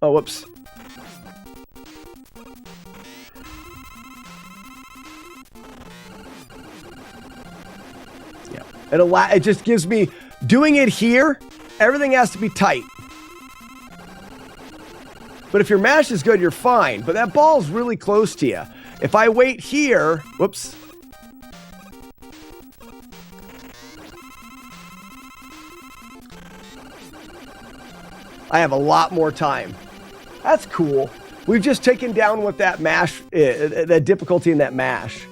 Oh, whoops. It just gives me, doing it here, everything has to be tight. But if your mash is good, you're fine. But that ball's really close to you. If I wait here, whoops. I have a lot more time. That's cool. We've just taken down what that mash, the difficulty in that mash.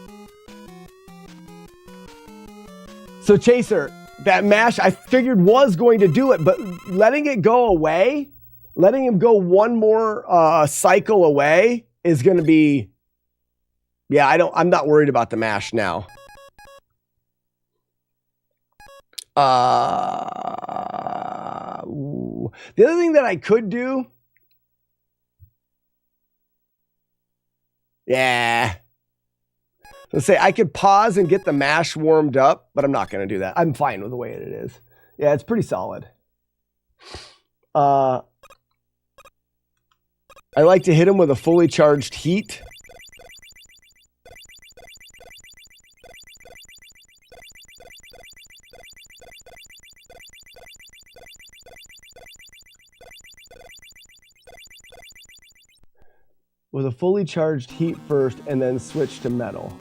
So Chaser, that mash I figured was going to do it, but letting it go away, letting him go one more cycle away is going to be, yeah, I'm not worried about the mash now. The other thing that I could do, yeah. Let's say I could pause and get the mash warmed up, but I'm not going to do that. I'm fine with the way it is. Yeah, it's pretty solid. I like to hit him with a fully charged heat. With a fully charged heat first and then switch to metal.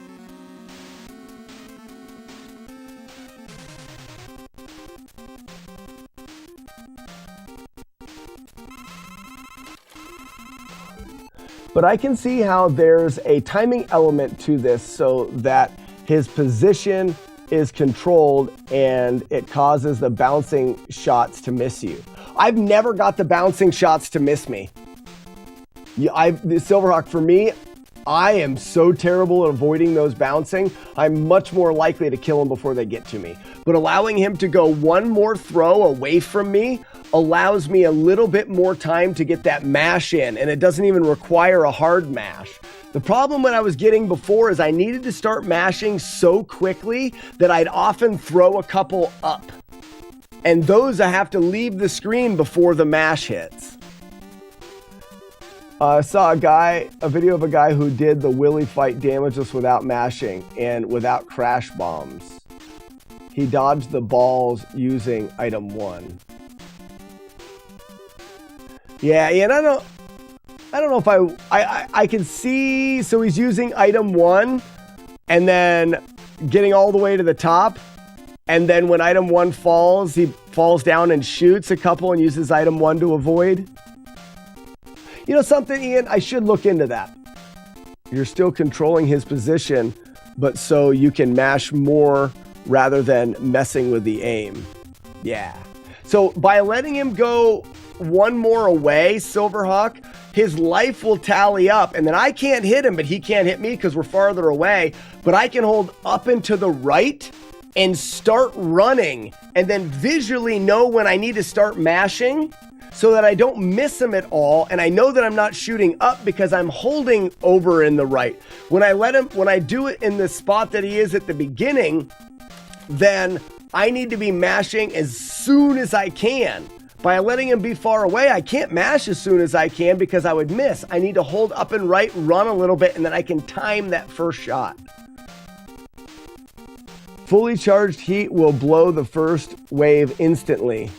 But I can see how there's a timing element to this so that his position is controlled and it causes the bouncing shots to miss you. I've never got the bouncing shots to miss me. The Silverhawk, for me, I am so terrible at avoiding those bouncing. I'm much more likely to kill them before they get to me. But allowing him to go one more throw away from me allows me a little bit more time to get that mash in, and it doesn't even require a hard mash. The problem that I was getting before is I needed to start mashing so quickly that I'd often throw a couple up. And those I have to leave the screen before the mash hits. I saw a video of a guy who did the Willy fight damageless without mashing and without crash bombs. He dodged the balls using item 1. Yeah, and I don't know if I can see, so he's using item 1 and then getting all the way to the top. And then when item 1 falls, he falls down and shoots a couple and uses item 1 to avoid. You know something, Ian? I should look into that. You're still controlling his position, but so you can mash more rather than messing with the aim. Yeah. So by letting him go one more away, Silverhawk, his life will tally up, and then I can't hit him, but he can't hit me because we're farther away, but I can hold up and to the right and start running, and then visually know when I need to start mashing, so that I don't miss him at all, and I know that I'm not shooting up because I'm holding over in the right. When I do it in the spot that he is at the beginning, then I need to be mashing as soon as I can. By letting him be far away, I can't mash as soon as I can because I would miss. I need to hold up and right, run a little bit, and then I can time that first shot. Fully charged heat will blow the first wave instantly.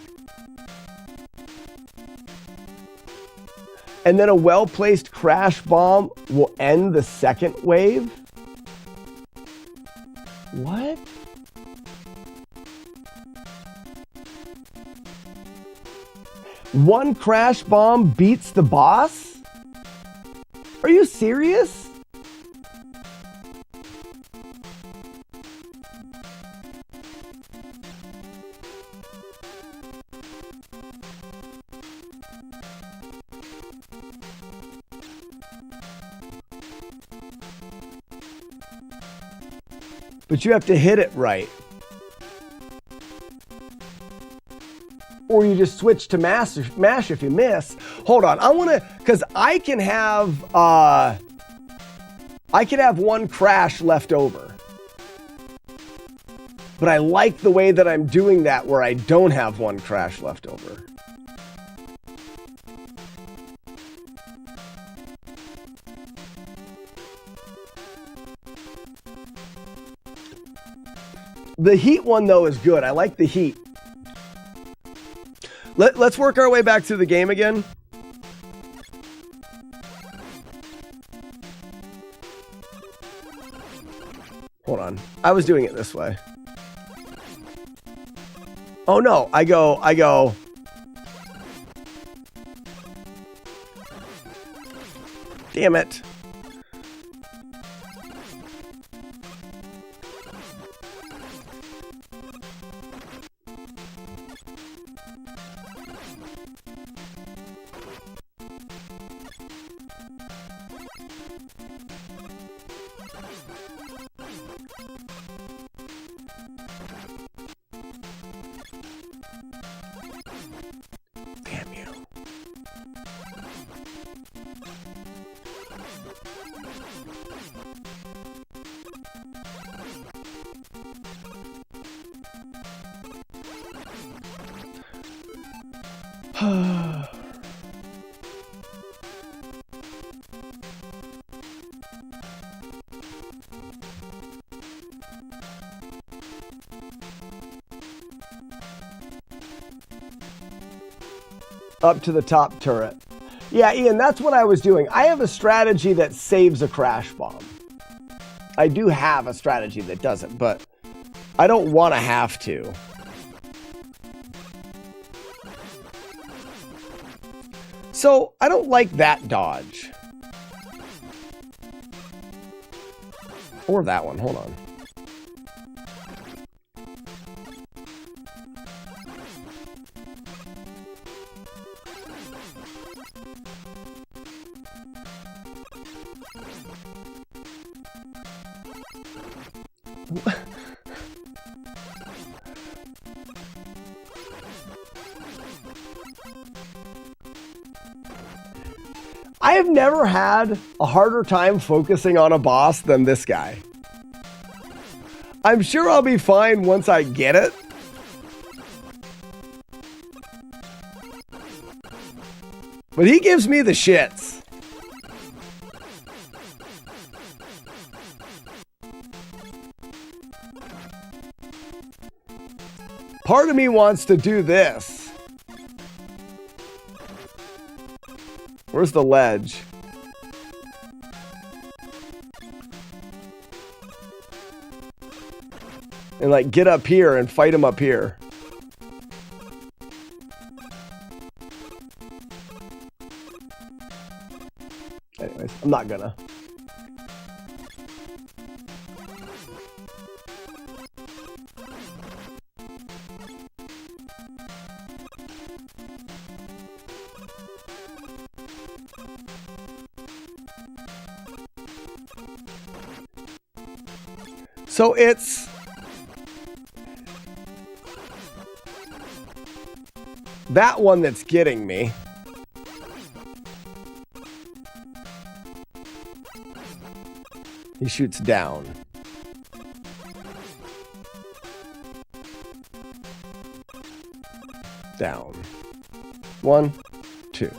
And then a well-placed crash bomb will end the second wave? What? One crash bomb beats the boss? Are you serious? But you have to hit it right. Or you just switch to mash if you miss. Hold on, I want to, because I can have one crash left over. But I like the way that I'm doing that where I don't have one crash left over. The heat one, though, is good. I like the heat. Let's work our way back through the game again. Hold on. I was doing it this way. Oh, no. I go. Damn it. Damn you. Up to the top turret. Yeah, Ian, that's what I was doing. I have a strategy that saves a crash bomb. I do have a strategy that doesn't, but I don't want to have to. So I don't like that dodge. Or that one. Hold on. I have never had a harder time focusing on a boss than this guy. I'm sure I'll be fine once I get it. But he gives me the shits. Part of me wants to do this. Where's the ledge? And like get up here and fight him up here. Anyways, I'm not gonna. So it's that one that's getting me. He shoots down. Down. 1, 2.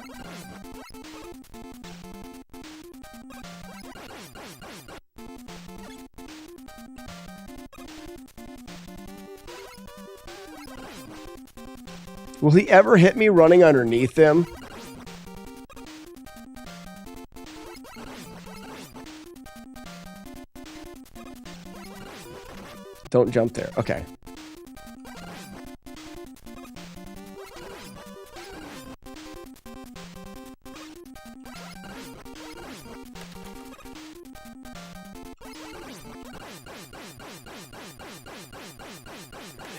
Will he ever hit me running underneath him? Don't jump there. Okay.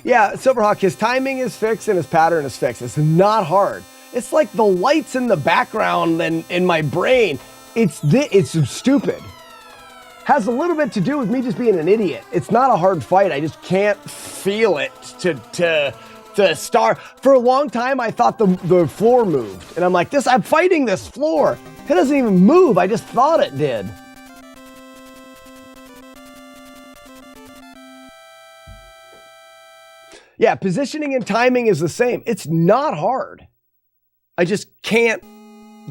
Yeah, Silverhawk, his timing is fixed and his pattern is fixed. It's not hard. It's like the lights in the background and in my brain. It's stupid. Has a little bit to do with me just being an idiot. It's not a hard fight. I just can't feel it to start. For a long time, I thought the floor moved. And I'm like, I'm fighting this floor. It doesn't even move. I just thought it did. Yeah, positioning and timing is the same. It's not hard. I just can't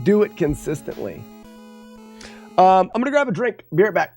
do it consistently. I'm going to grab a drink. Be right back.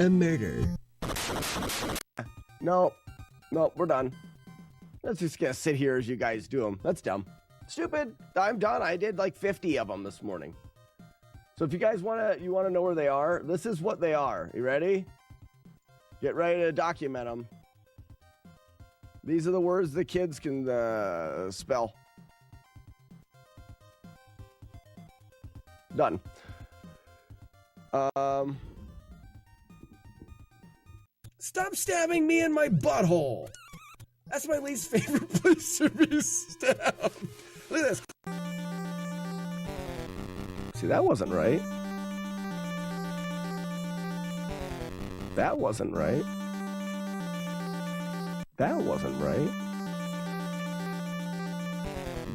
A murder. No, we're done. Let's just gonna sit here as you guys do them. That's dumb. Stupid. I'm done. I did like 50 of them this morning. So if you guys wanna know where they are, this is what they are. You ready? Get ready to document them. These are the words the kids can spell. Done. Stop stabbing me in my butthole. That's my least favorite place to be stabbed. Look at this. See, that wasn't right. That wasn't right. That wasn't right.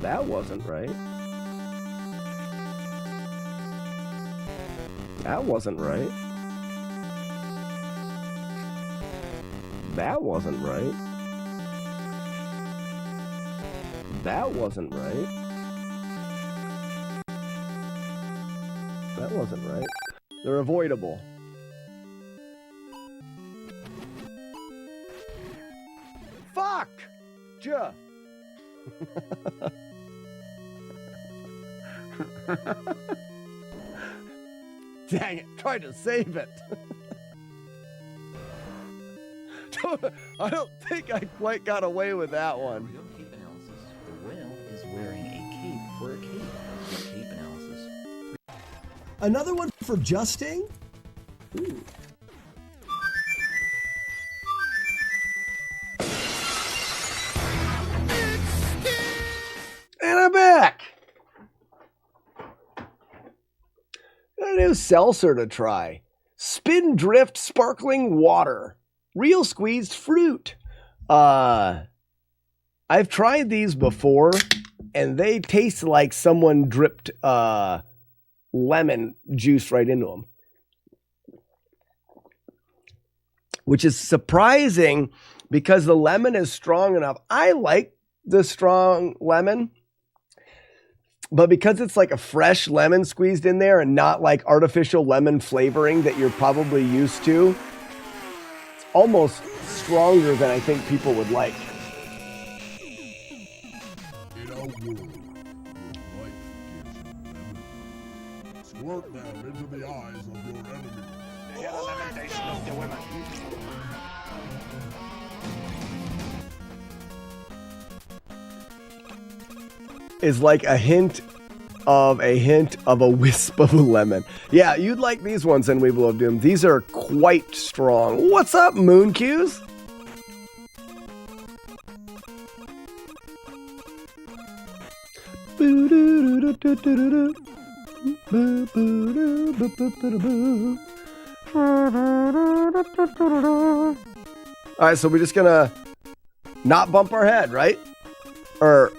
That wasn't right. That wasn't right. That wasn't right. That wasn't right. That wasn't right. They're avoidable. Fuck! Jeff. Dang it, tried to save it. I don't think I quite got away with that one. Real cape analysis. The whale is wearing a cape for a cape. Real cape analysis. Another one for Justing? Ooh. And I'm back. Got a new seltzer to try. Spindrift Sparkling Water. Real squeezed fruit. I've tried these before, and they taste like someone dripped lemon juice right into them. Which is surprising because the lemon is strong enough. I like the strong lemon, but because it's like a fresh lemon squeezed in there and not like artificial lemon flavoring that you're probably used to, it's almost stronger than I think people would like. In a world where life gives you lemons, squirt them into the eyes of your enemy. Hear the lamentation of the women. Is like a hint of a wisp of a lemon. Yeah, you'd like these ones in Weeble of Doom. These are quite strong. What's up, Moon Cues? All right, so we're just gonna not bump our head, right? Or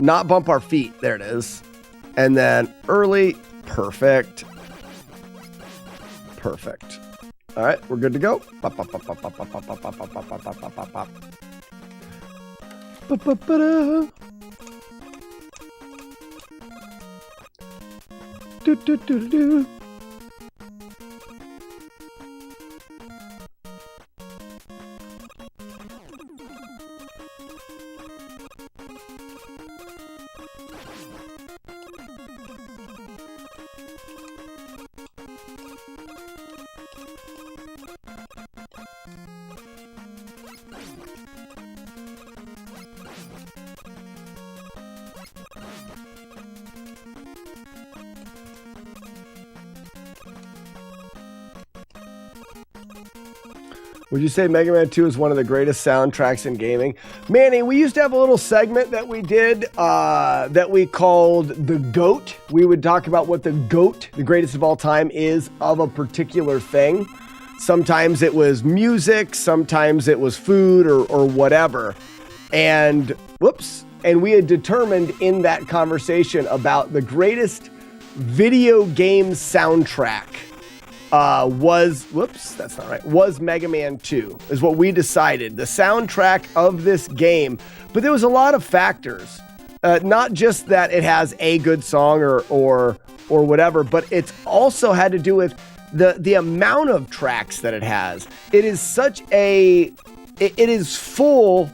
not bump our feet. There it is. And then early. Perfect. Perfect. All right, we're good to go. Pop, pop, pop, pop, pop, pop, pop, pop, pop, pop, pop, pop, pop, pop, pop. Ba-ba-ba-da. Do, do, do, do. Would you say Mega Man 2 is one of the greatest soundtracks in gaming? Manny, we used to have a little segment that we did that we called The GOAT. We would talk about what the GOAT, the greatest of all time, is of a particular thing. Sometimes it was music, sometimes it was food or whatever. And, and we had determined in that conversation about the greatest video game soundtrack. Was Mega Man 2 is what we decided, the soundtrack of this game. But there was a lot of factors, not just that it has a good song or or whatever, but it's also had to do with the amount of tracks that it has. It is such a, it is full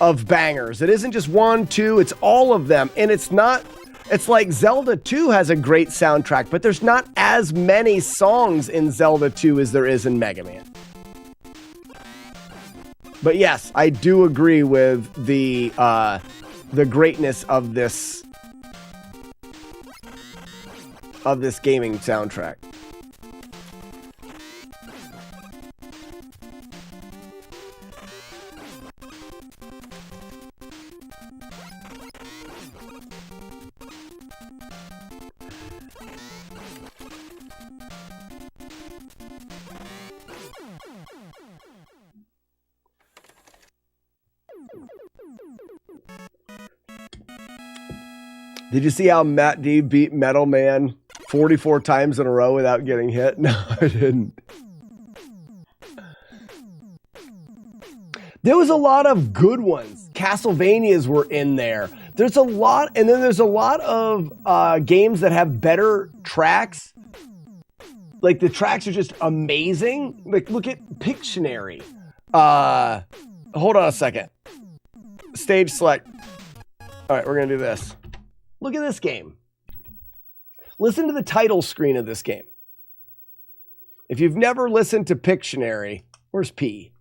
of bangers. It isn't just 1, 2, it's all of them. And it's not, it's like Zelda 2 has a great soundtrack, but there's not as many songs in Zelda 2 as there is in Mega Man. But yes, I do agree with the greatness of this gaming soundtrack. Did you see how Matt D beat Metal Man 44 times in a row without getting hit? No, I didn't. There was a lot of good ones. Castlevanias were in there. There's a lot, and then there's a lot of games that have better tracks. Like, the tracks are just amazing. Like, look at Pictionary. Hold on a second. Stage select. All right, we're going to do this. Look at this game. Listen to the title screen of this game. If you've never listened to Pictionary, where's P?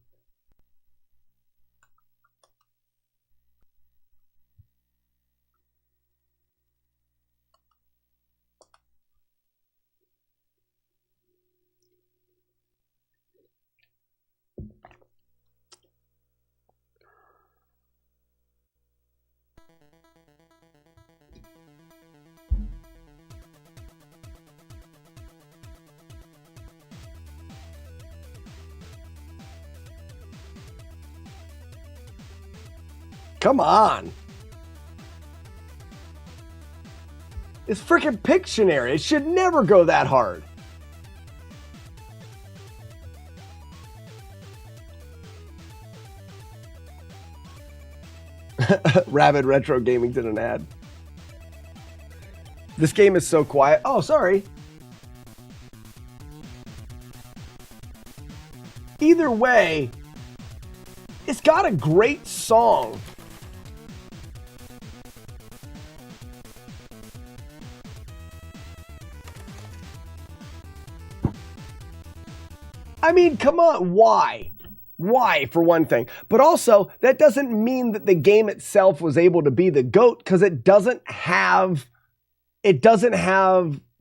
Come on. It's freaking Pictionary. It should never go that hard. Rabid Retro Gaming did an ad. This game is so quiet. Oh, sorry. Either way, it's got a great song. I mean, come on, why? Why, for one thing? But also, that doesn't mean that the game itself was able to be the GOAT, because it doesn't have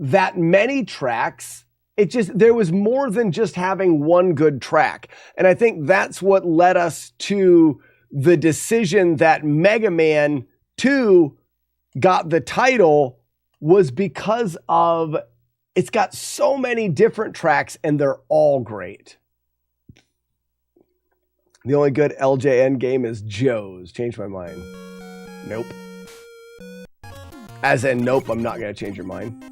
that many tracks. It just, there was more than just having one good track. And I think that's what led us to the decision that Mega Man 2 got the title, was because of it's got so many different tracks and they're all great. The only good LJN game is Joe's. Changed my mind. Nope. As in, nope, I'm not going to change your mind.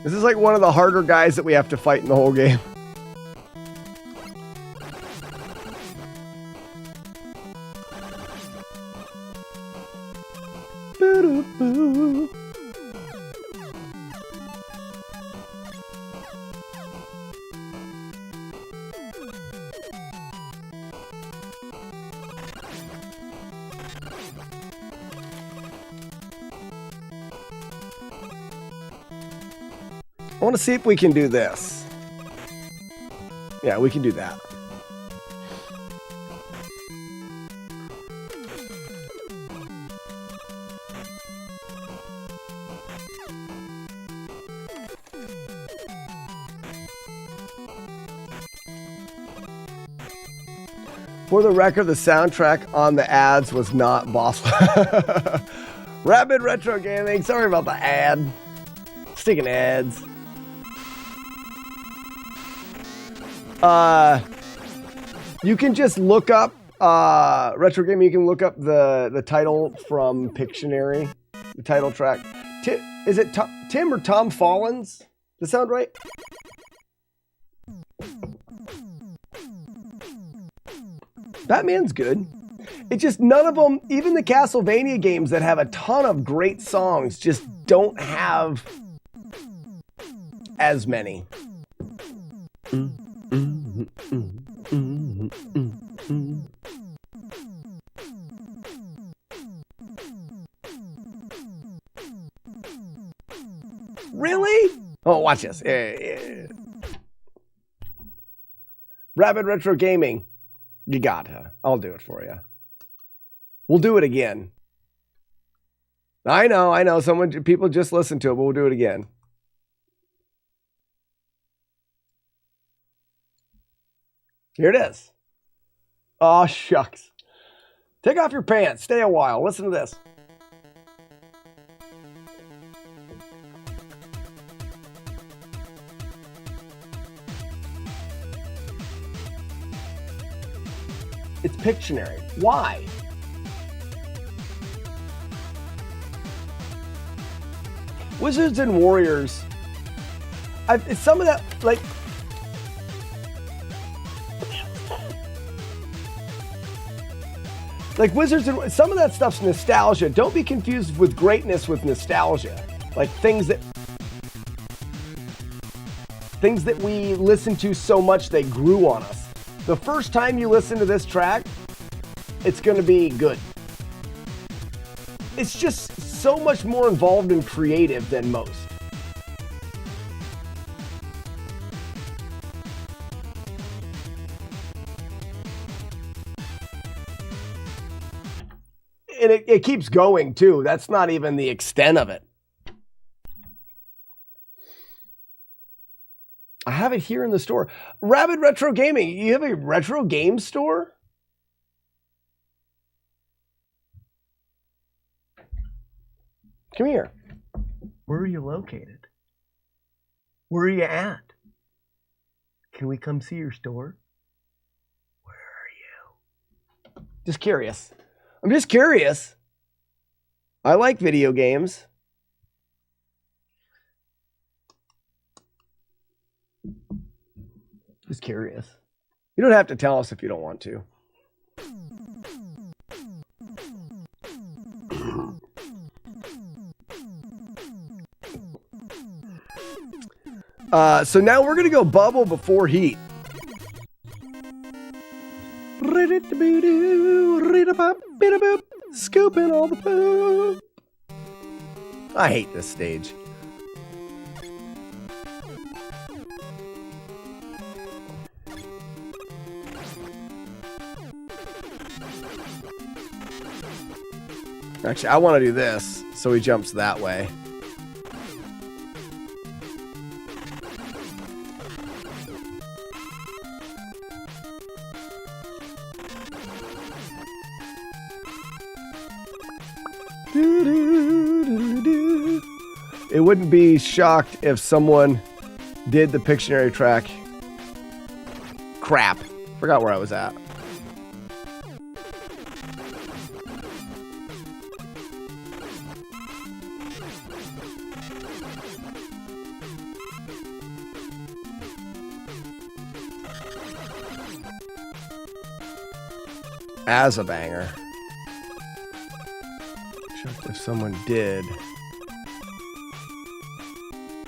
This is like one of the harder guys that we have to fight in the whole game. I want to see if we can do this. Yeah, we can do that. For the record, the soundtrack on the ads was not Boss. Rapid Retro Gaming. Sorry about the ad. Sticking ads. You can just look up Retro Gaming. You can look up the title from Pictionary. The title track. Is it Tim or Tom Fallons? Does that sound right? Batman's good. It's just none of them, even the Castlevania games that have a ton of great songs, just don't have as many. Really? Oh, watch this. Yeah. Rapid Retro Gaming. You got her. I'll do it for you. We'll do it again. I know. People just listen to it, but we'll do it again. Here it is. Oh, shucks. Take off your pants. Stay a while. Listen to this. It's Pictionary. Why? Wizards and Warriors. Some of that, like Wizards and some of that stuff's nostalgia. Don't be confused with greatness with nostalgia. Like things that we listen to so much they grew on us. The first time you listen to this track, it's going to be good. It's just so much more involved and creative than most. And it keeps going too. That's not even the extent of it. I have it here in the store. Rapid Retro Gaming. You have a retro game store? Come here. Where are you located? Where are you at? Can we come see your store? Where are you? Just curious. I'm just curious. I like video games. Just curious. You don't have to tell us if you don't want to. So now we're going to go bubble before heat. Scooping all the poop. I hate this stage. Actually, I want to do this, so he jumps that way. It wouldn't be shocked if someone did the Pictionary track. Crap. Forgot where I was at. As a banger. Shocked if someone did.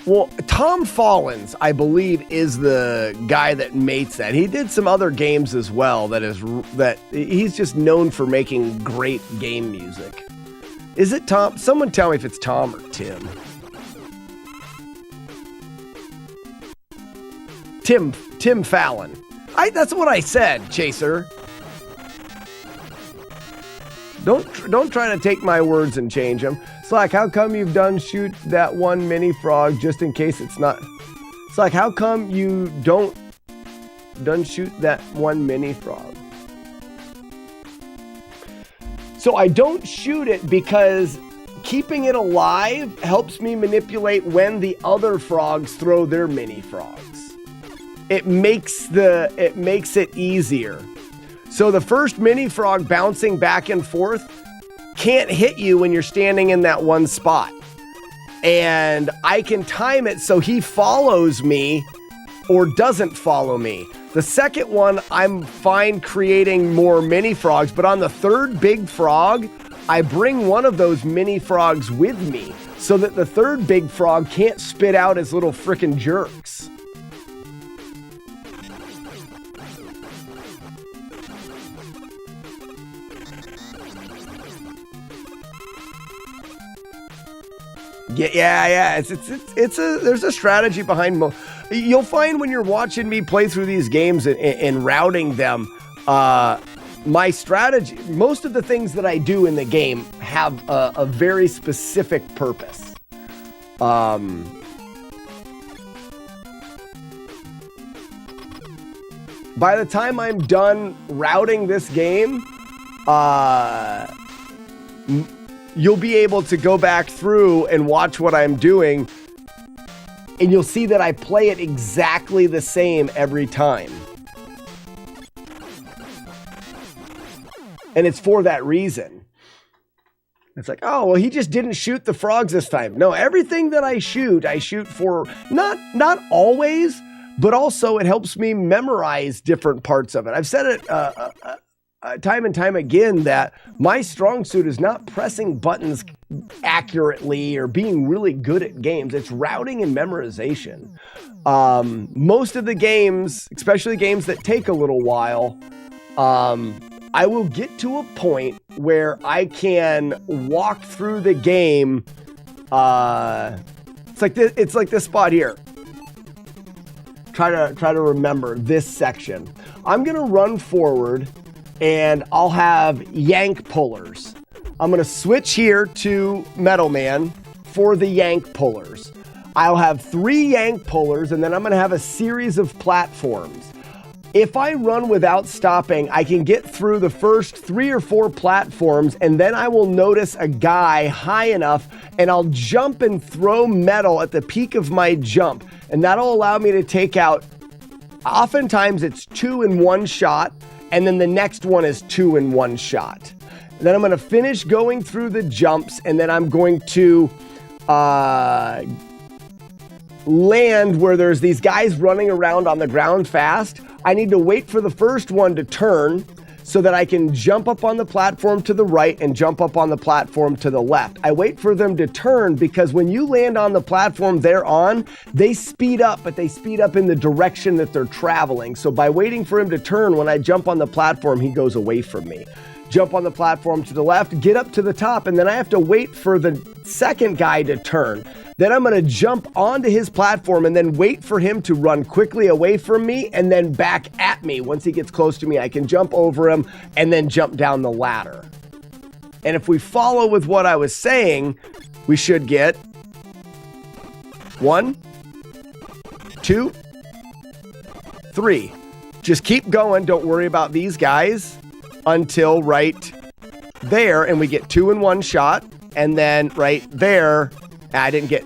Well, Tom Fallons, I believe, is the guy that mates that. He did some other games as well. That he's just known for making great game music. Is it Tom? Someone tell me if it's Tom or Tim. Tim Fallon. That's what I said, Chaser. Don't try to take my words and change them. Slack, how come you've done shoot that one mini frog just in case it's not? Slack, how come you don't done shoot that one mini frog? So I don't shoot it because keeping it alive helps me manipulate when the other frogs throw their mini frogs. It makes it easier. So the first mini frog bouncing back and forth can't hit you when you're standing in that one spot. And I can time it so he follows me or doesn't follow me. The second one, I'm fine creating more mini frogs, but on the third big frog, I bring one of those mini frogs with me so that the third big frog can't spit out his little frickin' jerks. Yeah. There's a strategy behind. You'll find when you're watching me play through these games and routing them, my strategy, most of the things that I do in the game have a very specific purpose. By the time I'm done routing this game, you'll be able to go back through and watch what I'm doing, and you'll see that I play it exactly the same every time. And it's for that reason. It's like, oh, well, he just didn't shoot the frogs this time. No, everything that I shoot for not always, but also it helps me memorize different parts of it. I've said it time and time again that my strong suit is not pressing buttons accurately or being really good at games. It's routing and memorization. Most of the games, especially games that take a little while, I will get to a point where I can walk through the game. It's like this spot here. Try to remember this section. I'm gonna run forward and I'll have yank pullers. I'm gonna switch here to Metal Man for the yank pullers. I'll have 3 yank pullers and then I'm gonna have a series of platforms. If I run without stopping, I can get through the first 3 or 4 platforms and then I will notice a guy high enough and I'll jump and throw metal at the peak of my jump. And that'll allow me to take out, oftentimes it's 2 in 1 shot, and then the next one is 2 in 1 shot. And then I'm gonna finish going through the jumps and then I'm going to land where there's these guys running around on the ground fast. I need to wait for the first one to turn so that I can jump up on the platform to the right and jump up on the platform to the left. I wait for them to turn because when you land on the platform they're on, they speed up, but they speed up in the direction that they're traveling. So by waiting for him to turn, when I jump on the platform, he goes away from me. Jump on the platform to the left, get up to the top, and then I have to wait for the second guy to turn. Then I'm gonna jump onto his platform and then wait for him to run quickly away from me and then back at me. Once he gets close to me, I can jump over him and then jump down the ladder. And if we follow with what I was saying, we should get 1, 2, 3. Just keep going, don't worry about these guys until right there, and we get 2 in 1 shot, and then right there,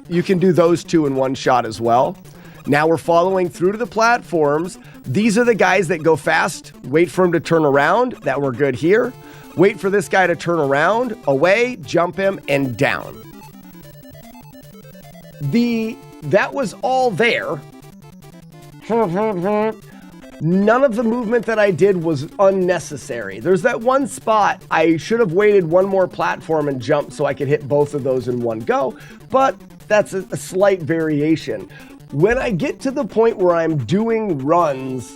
you can do those 2 in 1 shot as well. Now we're following through to the platforms. These are the guys that go fast. Wait for him to turn around. That we're good here. Wait for this guy to turn around, away, jump him, and down. That was all there. None of the movement that I did was unnecessary. There's that one spot I should have waited one more platform and jumped so I could hit both of those in one go, but that's a slight variation. When I get to the point where I'm doing runs,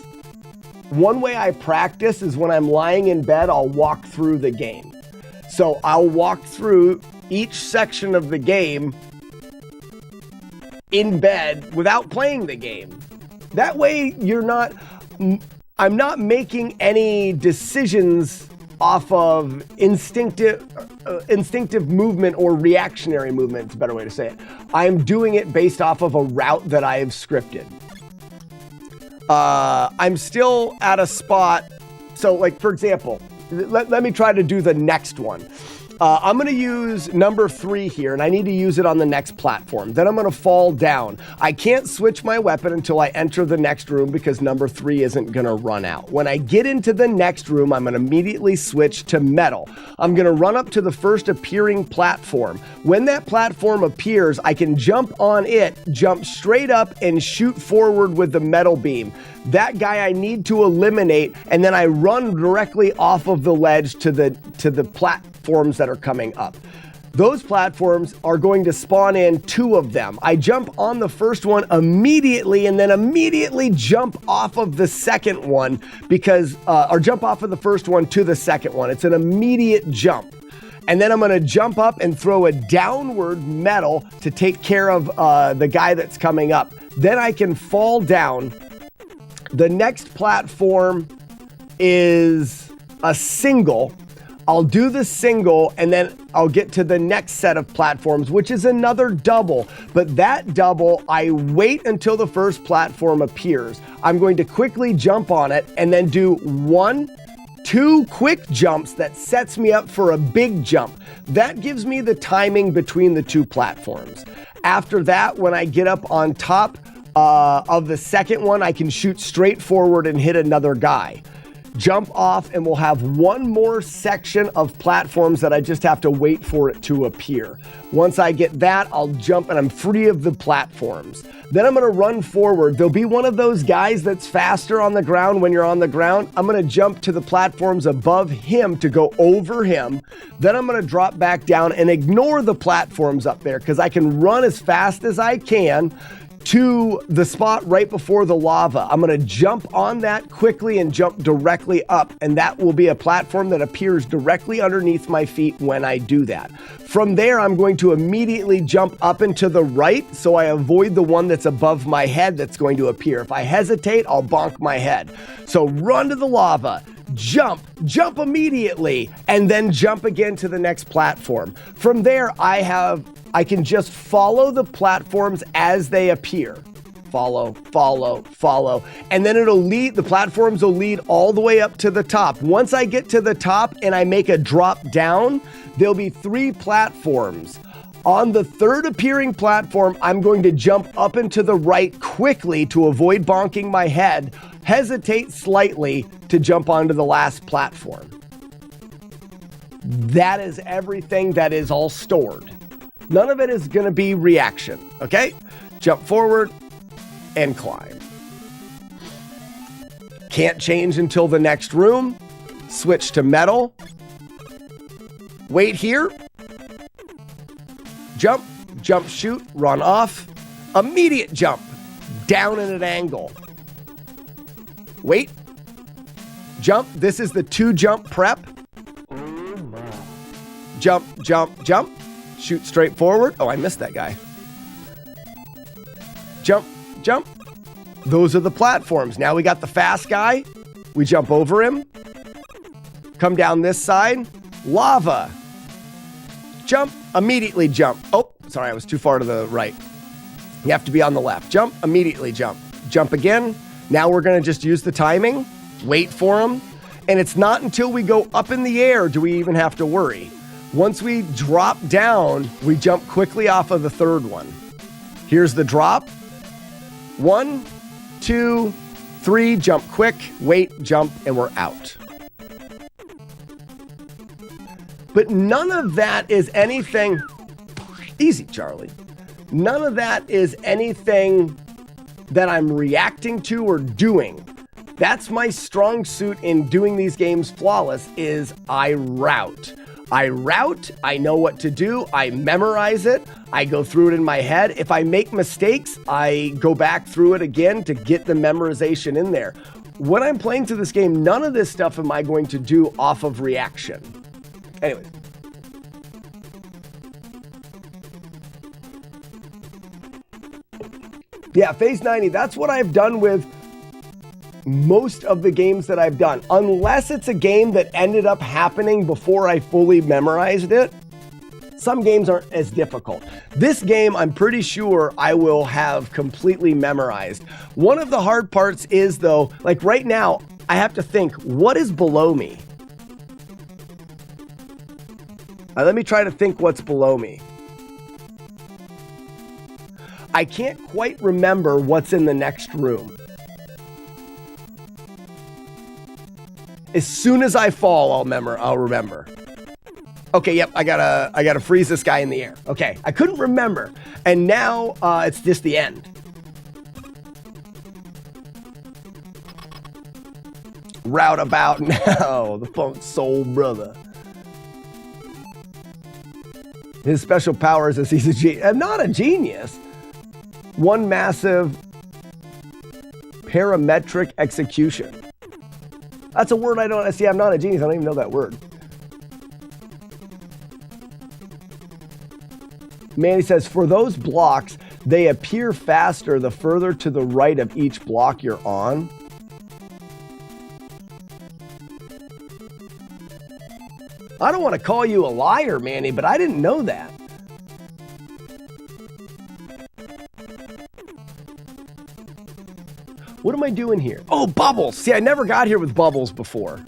one way I practice is when I'm lying in bed, I'll walk through the game. So I'll walk through each section of the game in bed without playing the game. That way I'm not making any decisions off of instinctive movement or reactionary movement. It's a better way to say it. I'm doing it based off of a route that I have scripted. I'm still at a spot. So like, for example, let me try to do the next one. I'm going to use number 3 here, and I need to use it on the next platform. Then I'm going to fall down. I can't switch my weapon until I enter the next room because number 3 isn't going to run out. When I get into the next room, I'm going to immediately switch to metal. I'm going to run up to the first appearing platform. When that platform appears, I can jump on it, jump straight up, and shoot forward with the metal beam. That guy I need to eliminate, and then I run directly off of the ledge to the platforms that are coming up. Those platforms are going to spawn in 2 of them. I jump on the first one immediately and then immediately jump off of the second one or jump off of the first one to the second one. It's an immediate jump. And then I'm going to jump up and throw a downward metal to take care of the guy that's coming up. Then I can fall down. The next platform is a single. I'll do the single and then I'll get to the next set of platforms, which is another double. But that double, I wait until the first platform appears. I'm going to quickly jump on it and then do 2 quick jumps that sets me up for a big jump. That gives me the timing between the 2 platforms. After that, when I get up on top of the second one, I can shoot straight forward and hit another guy. Jump off, and we'll have 1 more section of platforms that I just have to wait for it to appear. Once I get that, I'll jump and I'm free of the platforms. Then I'm going to run forward. There'll be one of those guys that's faster on the ground when you're on the ground. I'm going to jump to the platforms above him to go over him. Then I'm going to drop back down and ignore the platforms up there because I can run as fast as I can to the spot right before the lava. I'm going to jump on that quickly and jump directly up, and that will be a platform that appears directly underneath my feet when I do that. From there, I'm going to immediately jump up and to the right so I avoid the one that's above my head that's going to appear. If I hesitate, I'll bonk my head. So run to the lava, jump immediately, and then jump again to the next platform. From there, I can just follow the platforms as they appear. Follow. And then the platforms will lead all the way up to the top. Once I get to the top and I make a drop down, there'll be 3 platforms. On the 3rd appearing platform, I'm going to jump up and to the right quickly to avoid bonking my head, hesitate slightly to jump onto the last platform. That is everything that is all stored. None of it is going to be reaction, okay? Jump forward and climb. Can't change until the next room. Switch to metal. Wait here. Jump, shoot, run off. Immediate jump, down at an angle. Wait. Jump. This is the 2 jump prep. Jump. Shoot straight forward. Oh, I missed that guy. Jump. Those are the platforms. Now we got the fast guy. We jump over him. Come down this side. Lava. Jump. Immediately jump. Oh, sorry, I was too far to the right. You have to be on the left. Jump. Immediately jump. Jump again. Now we're going to just use the timing. Wait for him. And it's not until we go up in the air do we even have to worry. Once we drop down, we jump quickly off of the 3rd one. Here's the drop. 1, 2, 3, jump quick, wait, jump, and we're out. But none of that is anything... Easy, Charlie. None of that is anything that I'm reacting to or doing. That's my strong suit in doing these games flawless, is I route. I know what to do, I memorize it, I go through it in my head. If I make mistakes, I go back through it again to get the memorization in there. When I'm playing through this game, none of this stuff am I going to do off of reaction. Anyways. Yeah, Phase 90, that's what I've done with most of the games that I've done, unless it's a game that ended up happening before I fully memorized it. Some games aren't as difficult. This game, I'm pretty sure I will have completely memorized. One of the hard parts is, though, like right now, I have to think, what is below me? Let me try to think what's below me. I can't quite remember what's in the next room. As soon as I fall, I'll remember. Okay, yep, I gotta freeze this guy in the air. Okay, I couldn't remember. And now it's just the end. Roundabout now, the Funk Soul Brother. His special powers is he's a genius. I'm not a genius. One massive parametric execution. That's a word I don't see. I'm not a genius. I don't even know that word. Manny says, for those blocks, they appear faster the further to the right of each block you're on. I don't want to call you a liar, Manny, but I didn't know that. What am I doing here? Oh, bubbles. See, I never got here with bubbles before.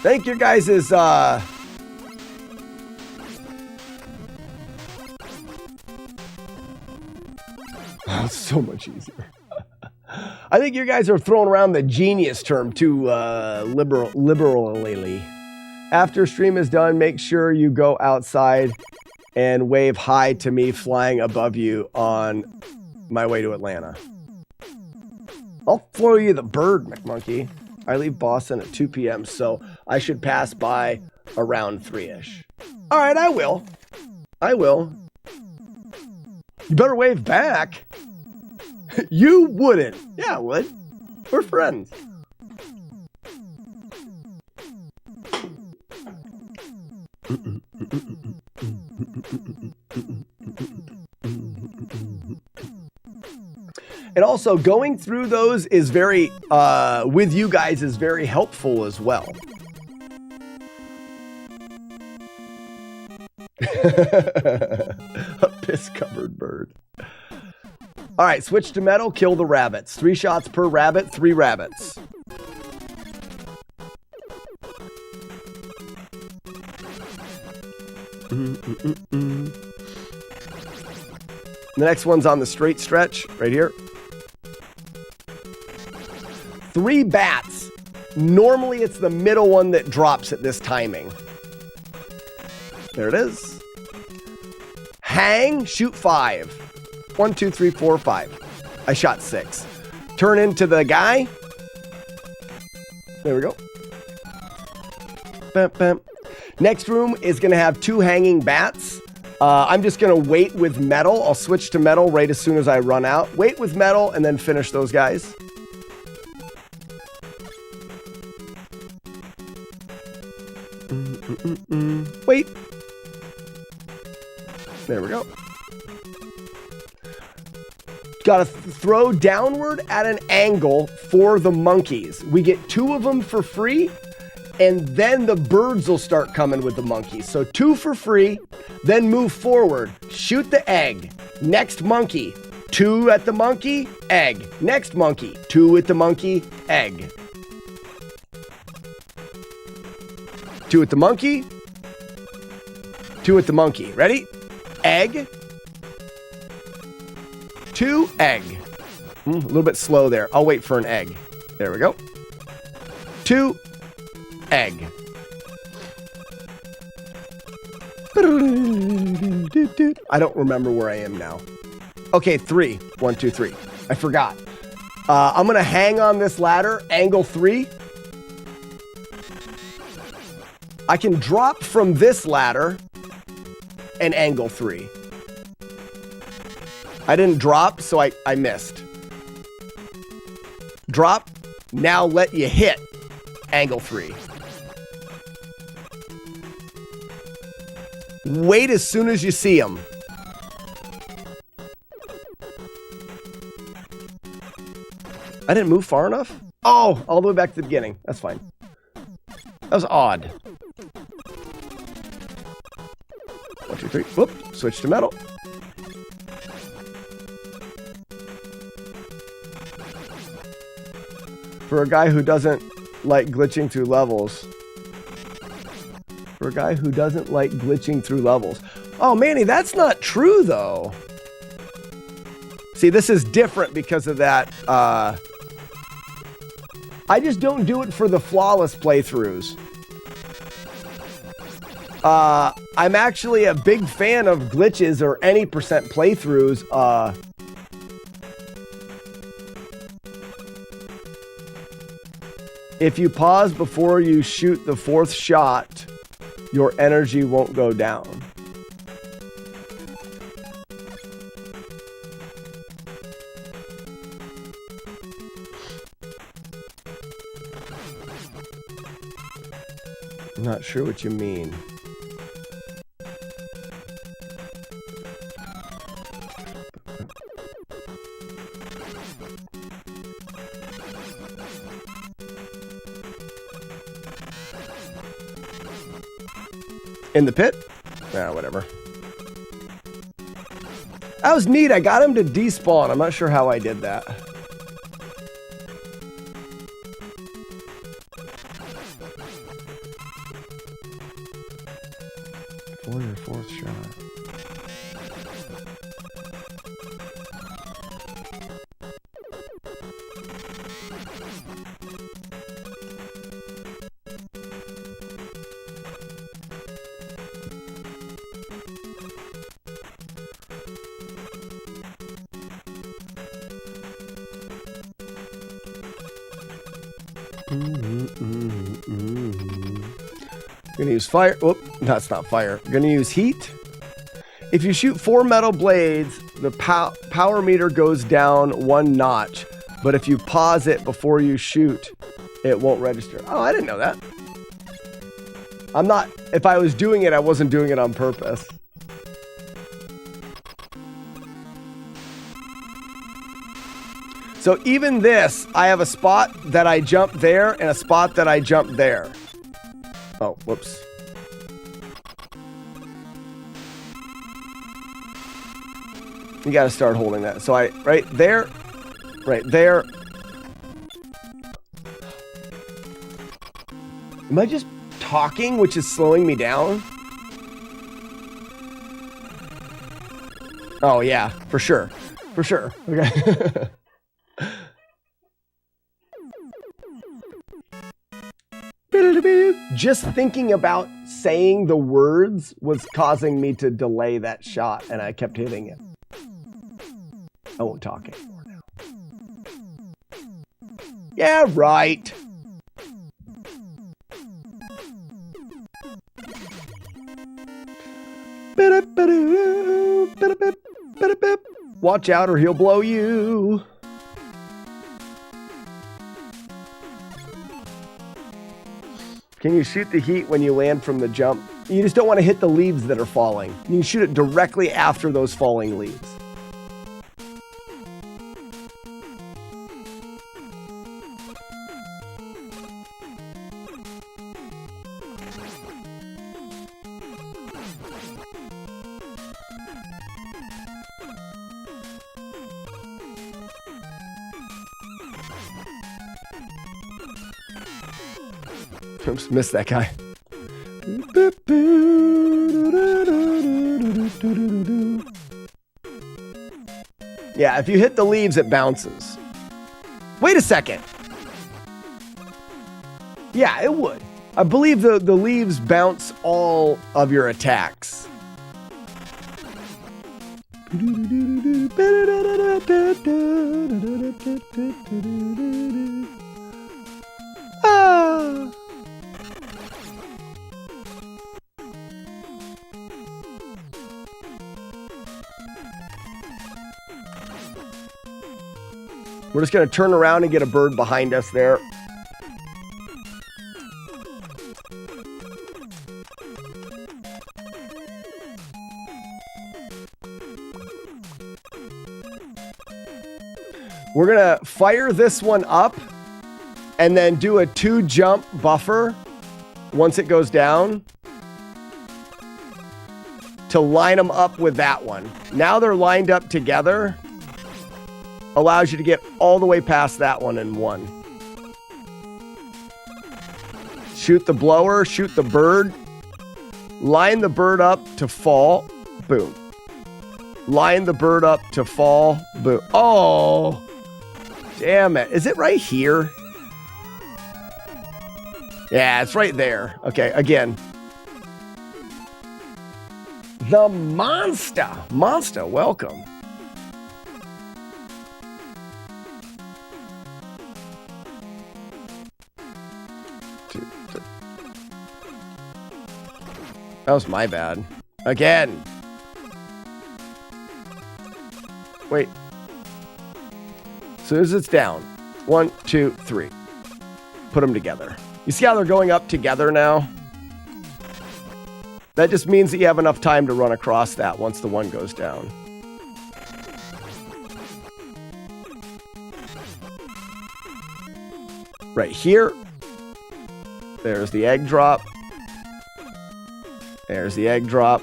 Thank you guys is oh, it's so much easier. I think you guys are throwing around the genius term too liberally. After stream is done, make sure you go outside and wave hi to me flying above you on my way to Atlanta. I'll throw you the bird, McMonkey. I leave Boston at 2 p.m., so I should pass by around 3-ish. All right, I will. I will. You better wave back. You wouldn't. Yeah, I would. We're friends. And also, going through those is very, with you guys is very helpful as well. A piss-covered bird. All right, switch to metal, kill the rabbits. 3 shots per rabbit, 3 rabbits. The next one's on the straight stretch, right here. 3 bats. Normally it's the middle one that drops at this timing. There it is. Hang, shoot 5. 1, 2, 3, 4, 5. I shot 6. Turn into the guy. There we go. Bam, bam. Next room is going to have 2 hanging bats. I'm just going to wait with metal. I'll switch to metal right as soon as I run out. Wait with metal and then finish those guys. Wait. There we go. Got to throw downward at an angle for the monkeys. We get 2 of them for free, and then the birds will start coming with the monkeys. So 2 for free, then move forward, shoot the egg. Next monkey, 2 at the monkey, egg. Next monkey, 2 at the monkey, egg. 2 at the monkey, 2 at the monkey. Ready? Egg. 2, egg. A little bit slow there. I'll wait for an egg. There we go. 2, egg. I don't remember where I am now. Okay, 3. 1, 2, 3. I forgot. I'm going to hang on this ladder, angle 3. I can drop from this ladder and angle 3. I didn't drop, so I missed. Drop. Now let you hit angle 3. Wait as soon as you see them. I didn't move far enough? Oh, all the way back to the beginning. That's fine. That was odd. 1, 2, 3. Whoop. Switch to metal. For a guy who doesn't like glitching through levels. For a guy who doesn't like glitching through levels. Oh, Manny, that's not true, though. See, this is different because of that. I just don't do it for the flawless playthroughs. I'm actually a big fan of glitches or any percent playthroughs. If you pause before you shoot the 4th shot, your energy won't go down. I'm not sure what you mean. In the pit? Nah, whatever. That was neat. I got him to despawn. I'm not sure how I did that. For your 4th shot. Gonna use fire. Whoop, that's not fire. Gonna use heat. If you shoot 4 metal blades, the power meter goes down 1 notch. But if you pause it before you shoot, it won't register. Oh, I didn't know that. I'm not. If I was doing it, I wasn't doing it on purpose. So even this, I have a spot that I jump there and a spot that I jump there. Oh, whoops. You got to start holding that. So I, right there. Am I just talking, which is slowing me down? Oh, yeah, for sure. For sure. Okay. Just thinking about saying the words was causing me to delay that shot, and I kept hitting it. I won't talk anymore now. Yeah, right. Watch out or he'll blow you. Can you shoot the heat when you land from the jump? You just don't want to hit the leaves that are falling. You can shoot it directly after those falling leaves. Oops, missed that guy. Yeah, if you hit the leaves, it bounces. Wait a second. Yeah, it would. I believe the leaves bounce all of your attacks. Ah! We're just going to turn around and get a bird behind us there. We're going to fire this one up and then do a 2-jump buffer once it goes down to line them up with that one. Now they're lined up together. Allows you to get all the way past that one in one. Shoot the blower, shoot the bird. Line the bird up to fall. Boom. Line the bird up to fall. Boom. Oh, damn it. Is it right here? Yeah, it's right there. Okay, again. The monster. Monster, welcome. That was my bad. Again. Wait. As soon as it's down. 1, 2, 3. Put them together. You see how they're going up together now? That just means that you have enough time to run across that once the one goes down. Right here. There's the egg drop. There's the egg drop.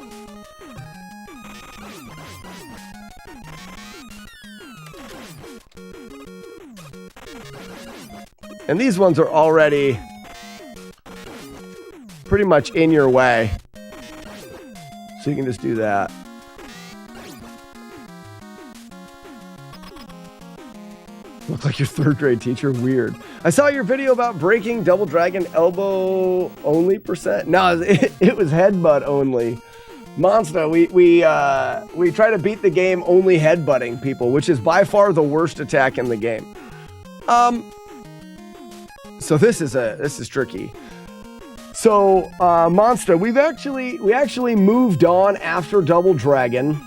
And these ones are already pretty much in your way. So you can just do that. Look like your third grade teacher. Weird. I saw your video about breaking Double Dragon elbow only %. No, it was headbutt only. Monster, we try to beat the game only headbutting people, which is by far the worst attack in the game. So this is tricky. So Monster, we actually moved on after Double Dragon.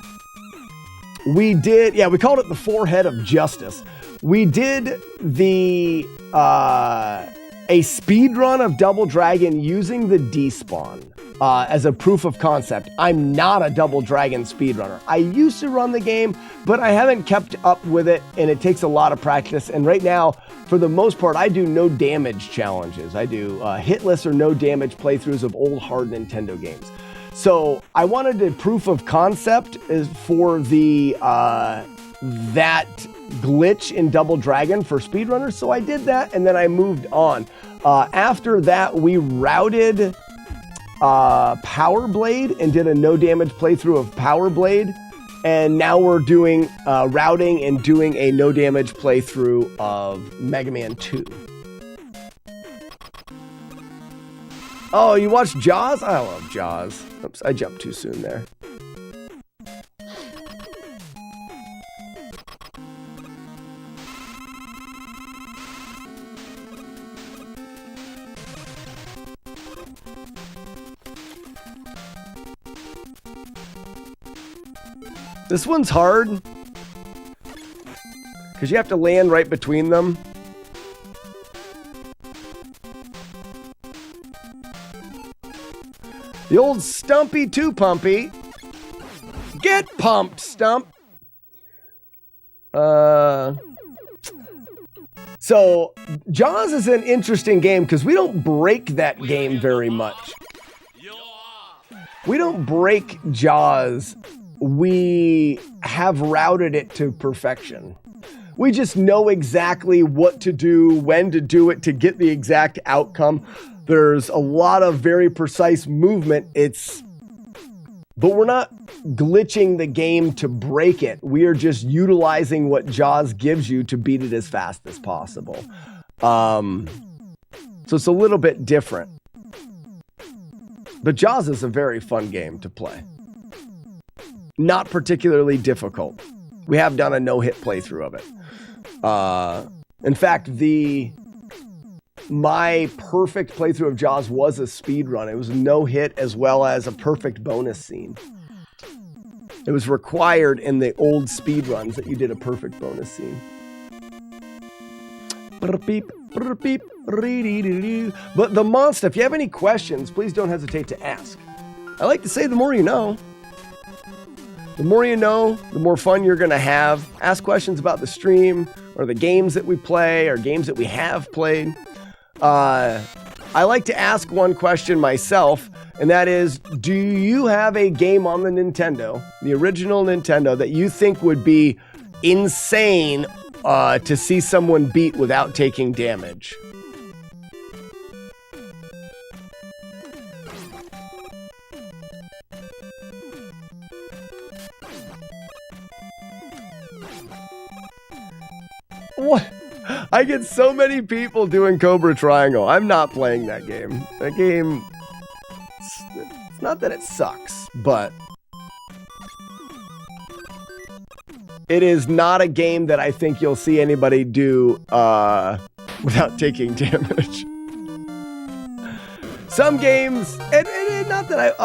We called it the Forehead of Justice. We did a speed run of Double Dragon using the despawn as a proof of concept. I'm not a Double Dragon speedrunner. I used to run the game, but I haven't kept up with it, and it takes a lot of practice. And right now, for the most part, I do no damage challenges. I do hitless or no damage playthroughs of old hard Nintendo games. So I wanted a proof of concept for the that glitch in Double Dragon for speedrunners. So I did that, and then I moved on. After that, we routed Power Blade and did a no damage playthrough of Power Blade. And now we're doing routing and doing a no damage playthrough of Mega Man 2. Oh, you watched Jaws? I love Jaws. Oops, I jumped too soon there. This one's hard because you have to land right between them. The old Stumpy 2 Pumpy. Get pumped, Stump. So Jaws is an interesting game because we don't break that game very much. We don't break Jaws. We have routed it to perfection. We just know exactly what to do, when to do it to get the exact outcome. There's a lot of very precise movement. But we're not glitching the game to break it. We are just utilizing what Jaws gives you to beat it as fast as possible. So it's a little bit different. But Jaws is a very fun game to play. Not particularly difficult. We have done a no-hit playthrough of it. In fact, my perfect playthrough of Jaws was a speed run. It was a no-hit as well as a perfect bonus scene. It was required in the old speed runs that you did a perfect bonus scene. But the monster, if you have any questions, please don't hesitate to ask. I like to say the more you know. The more you know, the more fun you're going to have. Ask questions about the stream or the games that we play or games that we have played. I like to ask one question myself, and that is, do you have a game on the Nintendo, the original Nintendo, that you think would be insane to see someone beat without taking damage? What? I get so many people doing Cobra Triangle. I'm not playing that game. That game... It's not that it sucks, but... It is not a game that I think you'll see anybody do without taking damage. Some games... And not that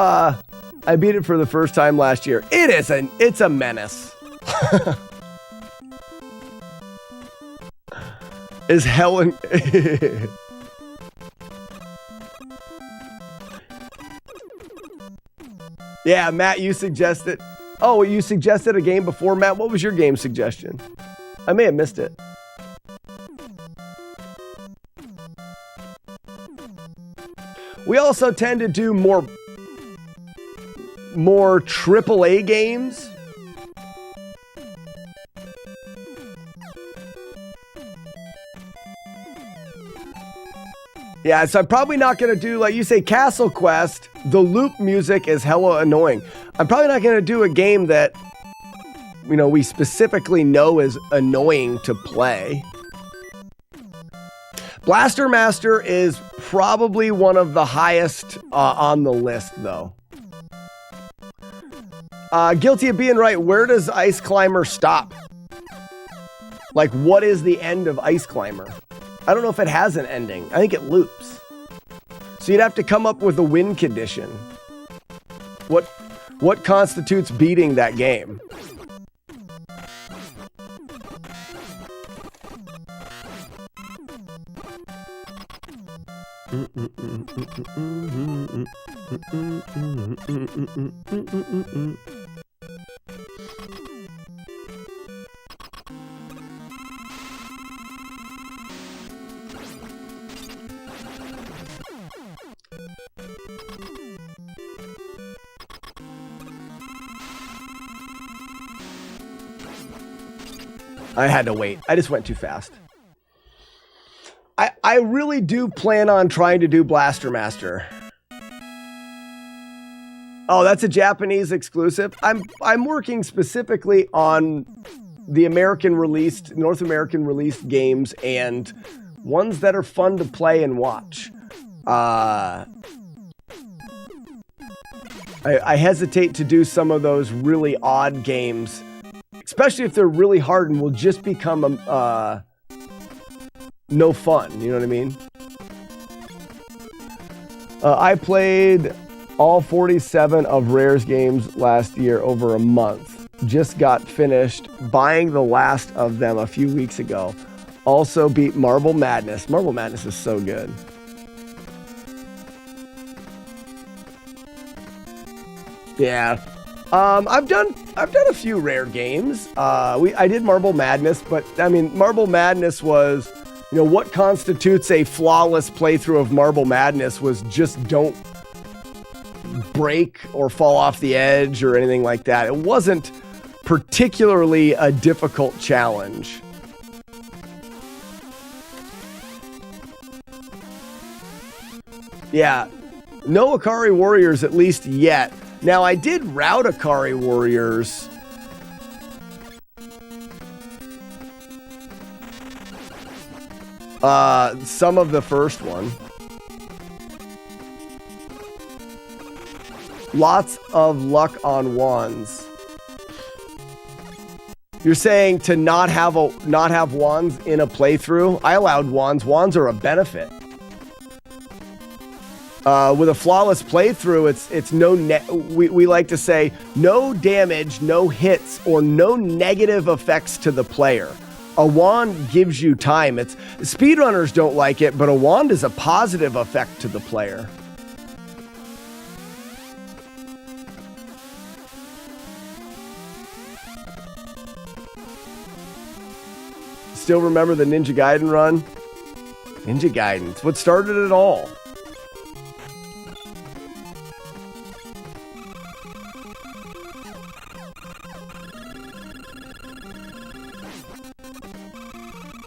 I beat it for the first time last year. It's a menace. Is Helen... Yeah, Matt, you suggested... Oh, you suggested a game before, Matt? What was your game suggestion? I may have missed it. We also tend to do more AAA games. Yeah, so I'm probably not going to do, like you say, Castle Quest. The loop music is hella annoying. I'm probably not going to do a game that, you know, we specifically know is annoying to play. Blaster Master is probably one of the highest on the list, though. Guilty of being right. Where does Ice Climber stop? Like, what is the end of Ice Climber? I don't know if it has an ending. I think it loops. So you'd have to come up with a win condition. What constitutes beating that game? I had to wait. I just went too fast. I really do plan on trying to do Blaster Master. Oh, that's a Japanese exclusive. I'm working specifically on the North American released games and ones that are fun to play and watch. I hesitate to do some of those really odd games, especially if they're really hard and will just become no fun. You know what I mean? I played all 47 of Rare's games last year over a month. Just got finished buying the last of them a few weeks ago. Also beat Marble Madness. Marble Madness is so good. Yeah. I've done a few Rare games. I did Marble Madness, but I mean, Marble Madness was, you know, what constitutes a flawless playthrough of Marble Madness was just don't break or fall off the edge or anything like that. It wasn't particularly a difficult challenge. Yeah, no Akari Warriors at least yet. Now, I did route Akari Warriors. Some of the first one. Lots of luck on wands. You're saying to not have wands in a playthrough? I allowed wands. Wands are a benefit. With a flawless playthrough, it's no we like to say no damage, no hits, or no negative effects to the player. A wand gives you time. Speedrunners don't like it, but a wand is a positive effect to the player. Still remember the Ninja Gaiden run? Ninja Gaiden. It's what started it all.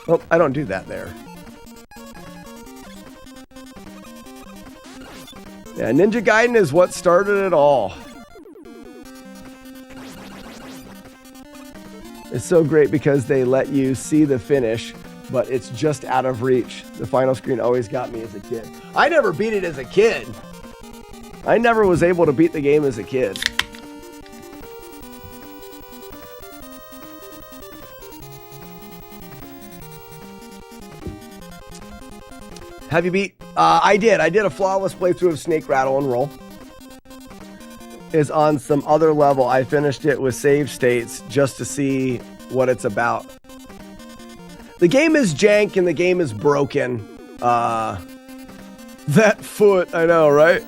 Well, I don't do that there. Yeah, Ninja Gaiden is what started it all. It's so great because they let you see the finish, but it's just out of reach. The final screen always got me as a kid. I never beat it as a kid. I never was able to beat the game as a kid. Have you beat? I did. I did a flawless playthrough of Snake Rattle and Roll. Is on some other level. I finished it with save states just to see what it's about. The game is jank and the game is broken. That foot, I know, right?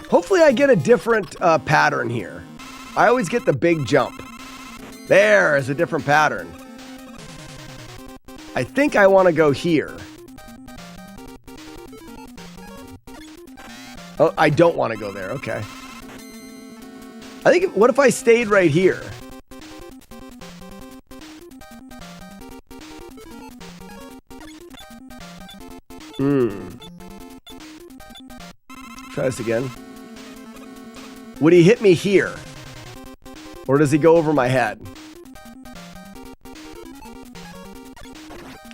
Hopefully I get a different pattern here. I always get the big jump. There is a different pattern. I think I want to go here. Oh, I don't want to go there. Okay. I think, what if I stayed right here? Try this again. Would he hit me here? Or does he go over my head?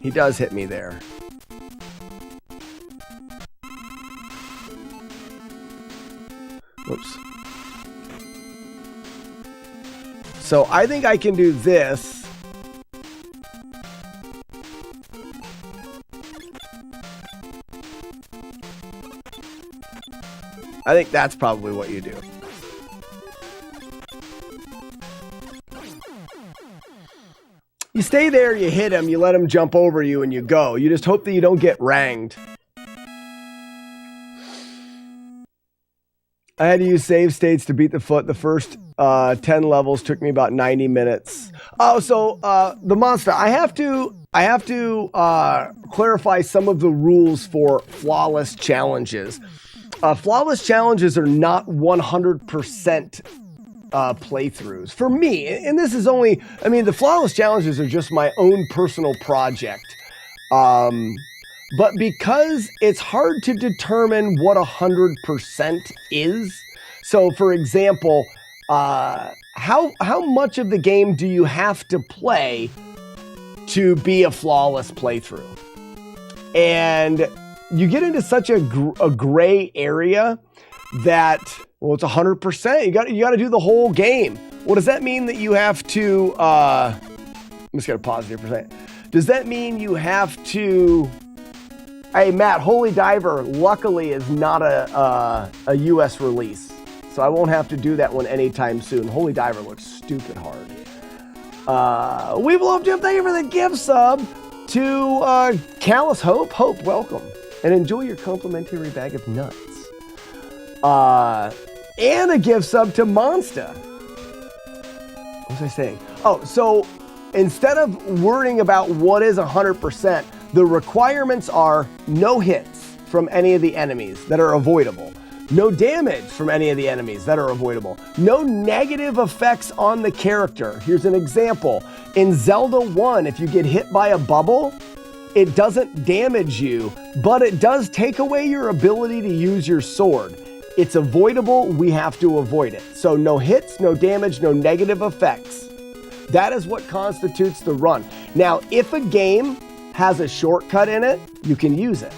He does hit me there. Whoops. So I think I can do this. I think that's probably what you do. You stay there, you hit him, you let him jump over you, and you go. You just hope that you don't get ranged. I had to use save states to beat the foot. The first 10 levels took me about 90 minutes. Oh, so the monster. I have to clarify some of the rules for flawless challenges. Flawless challenges are not 100% playthroughs for me, and this is only, I mean, the flawless challenges are just my own personal project, but because it's hard to determine what 100% is. So for example, how much of the game do you have to play to be a flawless playthrough? And you get into such a gray area that, well, it's 100%. You got to do the whole game. Well, does that mean that you have to? I'm just gonna pause here for a second. Does that mean you have to? Hey, Matt, Holy Diver, luckily is not a U.S. release, so I won't have to do that one anytime soon. Holy Diver looks stupid hard. We've loved you. Thank you for the gift sub to Callous Hope. Hope, welcome, and enjoy your complimentary bag of nuts. And a gift sub to Monsta. What was I saying? Oh, so instead of worrying about what is 100%, the requirements are no hits from any of the enemies that are avoidable, no damage from any of the enemies that are avoidable, no negative effects on the character. Here's an example. In Zelda 1, if you get hit by a bubble, it doesn't damage you, but it does take away your ability to use your sword. It's avoidable, we have to avoid it. So no hits, no damage, no negative effects. That is what constitutes the run. Now, if a game has a shortcut in it, you can use it.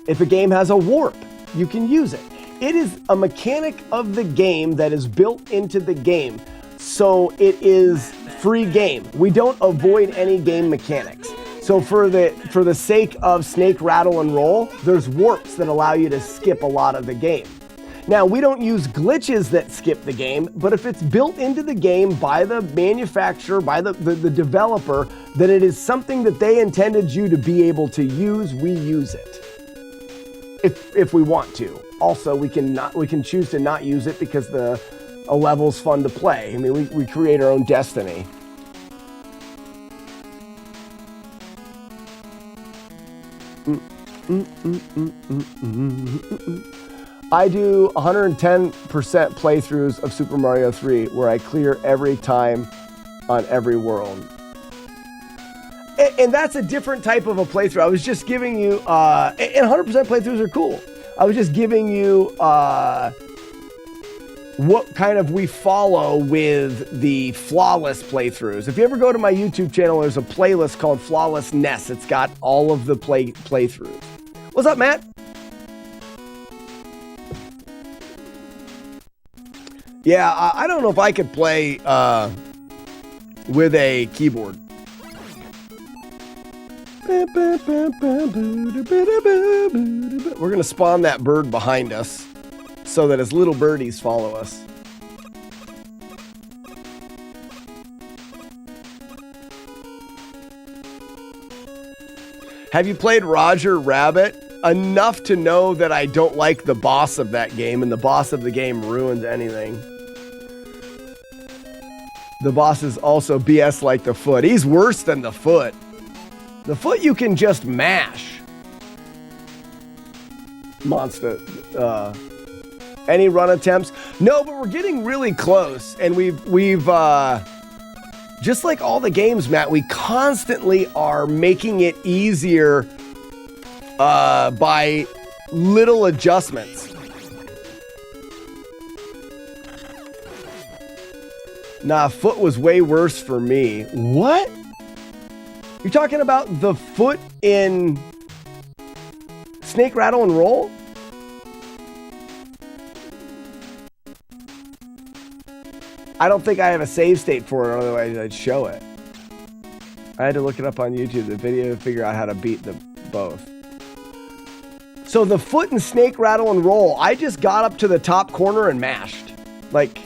If a game has a warp, you can use it. It is a mechanic of the game that is built into the game. So it is free game. We don't avoid any game mechanics. So for the sake of Snake Rattle and Roll, there's warps that allow you to skip a lot of the game. Now, we don't use glitches that skip the game, but if it's built into the game by the manufacturer, by the developer, that it is something that they intended you to be able to use, we use it. If we want to. Also, we can choose to not use it because a level's fun to play. I mean, we create our own destiny. I do 110% playthroughs of Super Mario 3 where I clear every time on every world. And that's a different type of a playthrough. I was just giving you, and 100% playthroughs are cool. I was just giving you what kind of we follow with the flawless playthroughs. If you ever go to my YouTube channel, there's a playlist called FlawlessNES. It's got all of the playthroughs. What's up, Matt? Yeah, I don't know if I could play with a keyboard. We're going to spawn that bird behind us so that his little birdies follow us. Have you played Roger Rabbit? Enough to know that I don't like the boss of that game, and the boss of the game ruins anything. The boss is also BS like the foot. He's worse than the foot. The foot you can just mash. Monster. Any run attempts? No, but we're getting really close. And we've just like all the games, Matt, we constantly are making it easier by little adjustments. Nah, foot was way worse for me. What? You're talking about the foot in Snake, Rattle, and Roll? I don't think I have a save state for it, otherwise I'd show it. I had to look it up on YouTube, the video, to figure out how to beat them both. So the foot in Snake, Rattle, and Roll, I just got up to the top corner and mashed. Like...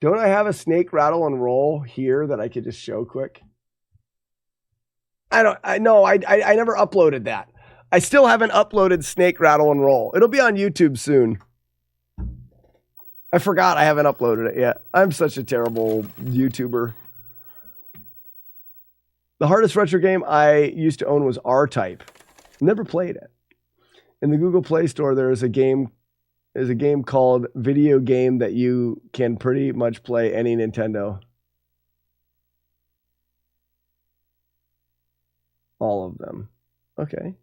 Don't I have a Snake, Rattle, and Roll here that I could just show quick? I never uploaded that. I still haven't uploaded Snake, Rattle, and Roll. It'll be on YouTube soon. I forgot I haven't uploaded it yet. I'm such a terrible YouTuber. The hardest retro game I used to own was R-Type. Never played it. In the Google Play Store, there is a game called Video Game that you can pretty much play any Nintendo. All of them. Okay.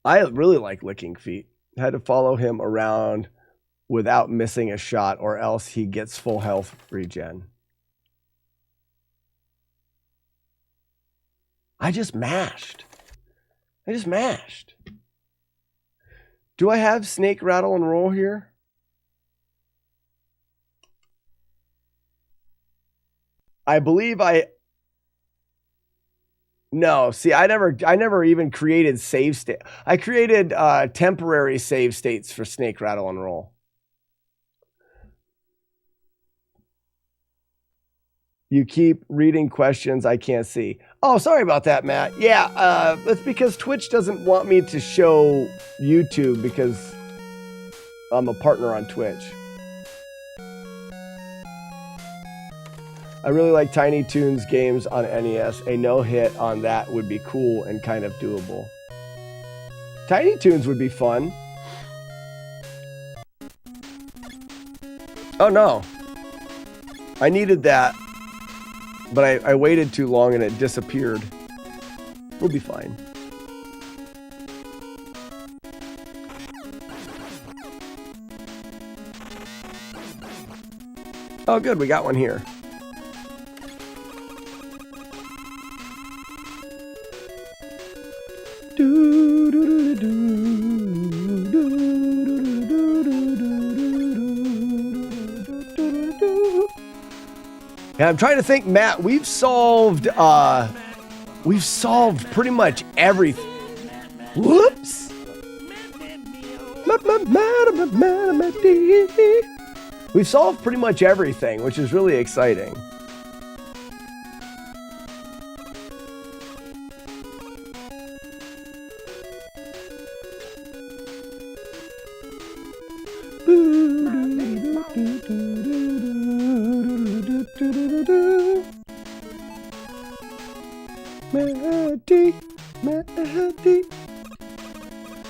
I really like Licking Feet. Had to follow him around without missing a shot, or else he gets full health regen. I just mashed. Do I have Snake, Rattle, and Roll here? I believe no, see, I never even created save state. I created temporary save states for Snake, Rattle, and Roll. You keep reading questions I can't see. Oh, sorry about that, Matt. Yeah, that's because Twitch doesn't want me to show YouTube because I'm a partner on Twitch. I really like Tiny Toons games on NES. A no-hit on that would be cool and kind of doable. Tiny Toons would be fun. Oh no. I needed that, but I waited too long and it disappeared. We'll be fine. Oh good, we got one here. Yeah, I'm trying to think, Matt. We've solved pretty much everything. Whoops. We've solved pretty much everything, which is really exciting. Maddie.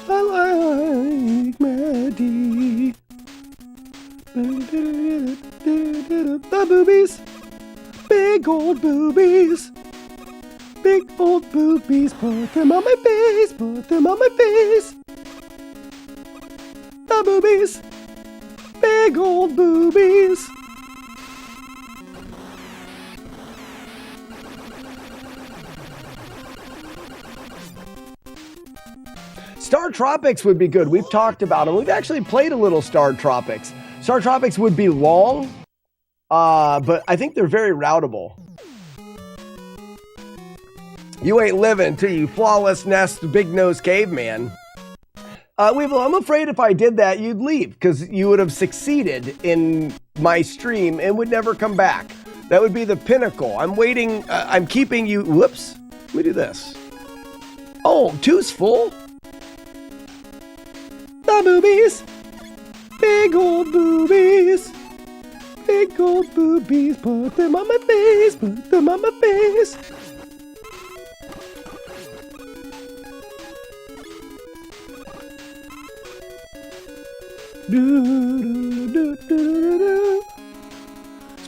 I like Maddie. The boobies. Big old boobies. Big old boobies. Put them on my face. Put them on my face. The boobies. Big old boobies. Star Tropics would be good. We've talked about them. We've actually played a little Star Tropics. Star Tropics would be long, but I think they're very routable. You ain't living till you FlawlessNES Big Nose Caveman. Weevil, I'm afraid if I did that, you'd leave because you would have succeeded in my stream and would never come back. That would be the pinnacle. I'm waiting. I'm keeping you. Whoops. Let me do this. Oh, two's full. The boobies. Big old boobies. Big old boobies. Put them on my face. Put them on my face.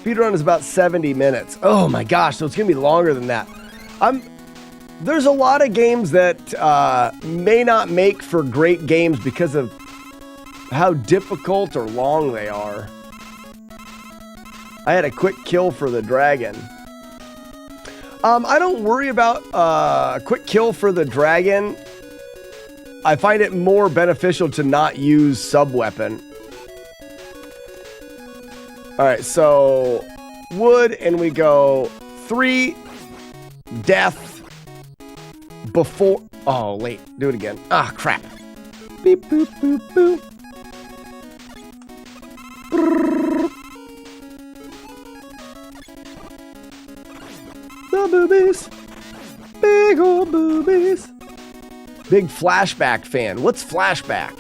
Speedrun is about 70 minutes. Oh my gosh, so it's gonna be longer than that. There's a lot of games that may not make for great games because of how difficult or long they are. I had a quick kill for the dragon. I don't worry about a quick kill for the dragon. I find it more beneficial to not use sub-weapon. Alright, so wood, and we go 3 death before. Oh, wait, do it again. Ah, crap. Beep, boop, boop, boop. Brrr. The boobies. Big old boobies. Big flashback fan. What's flashback?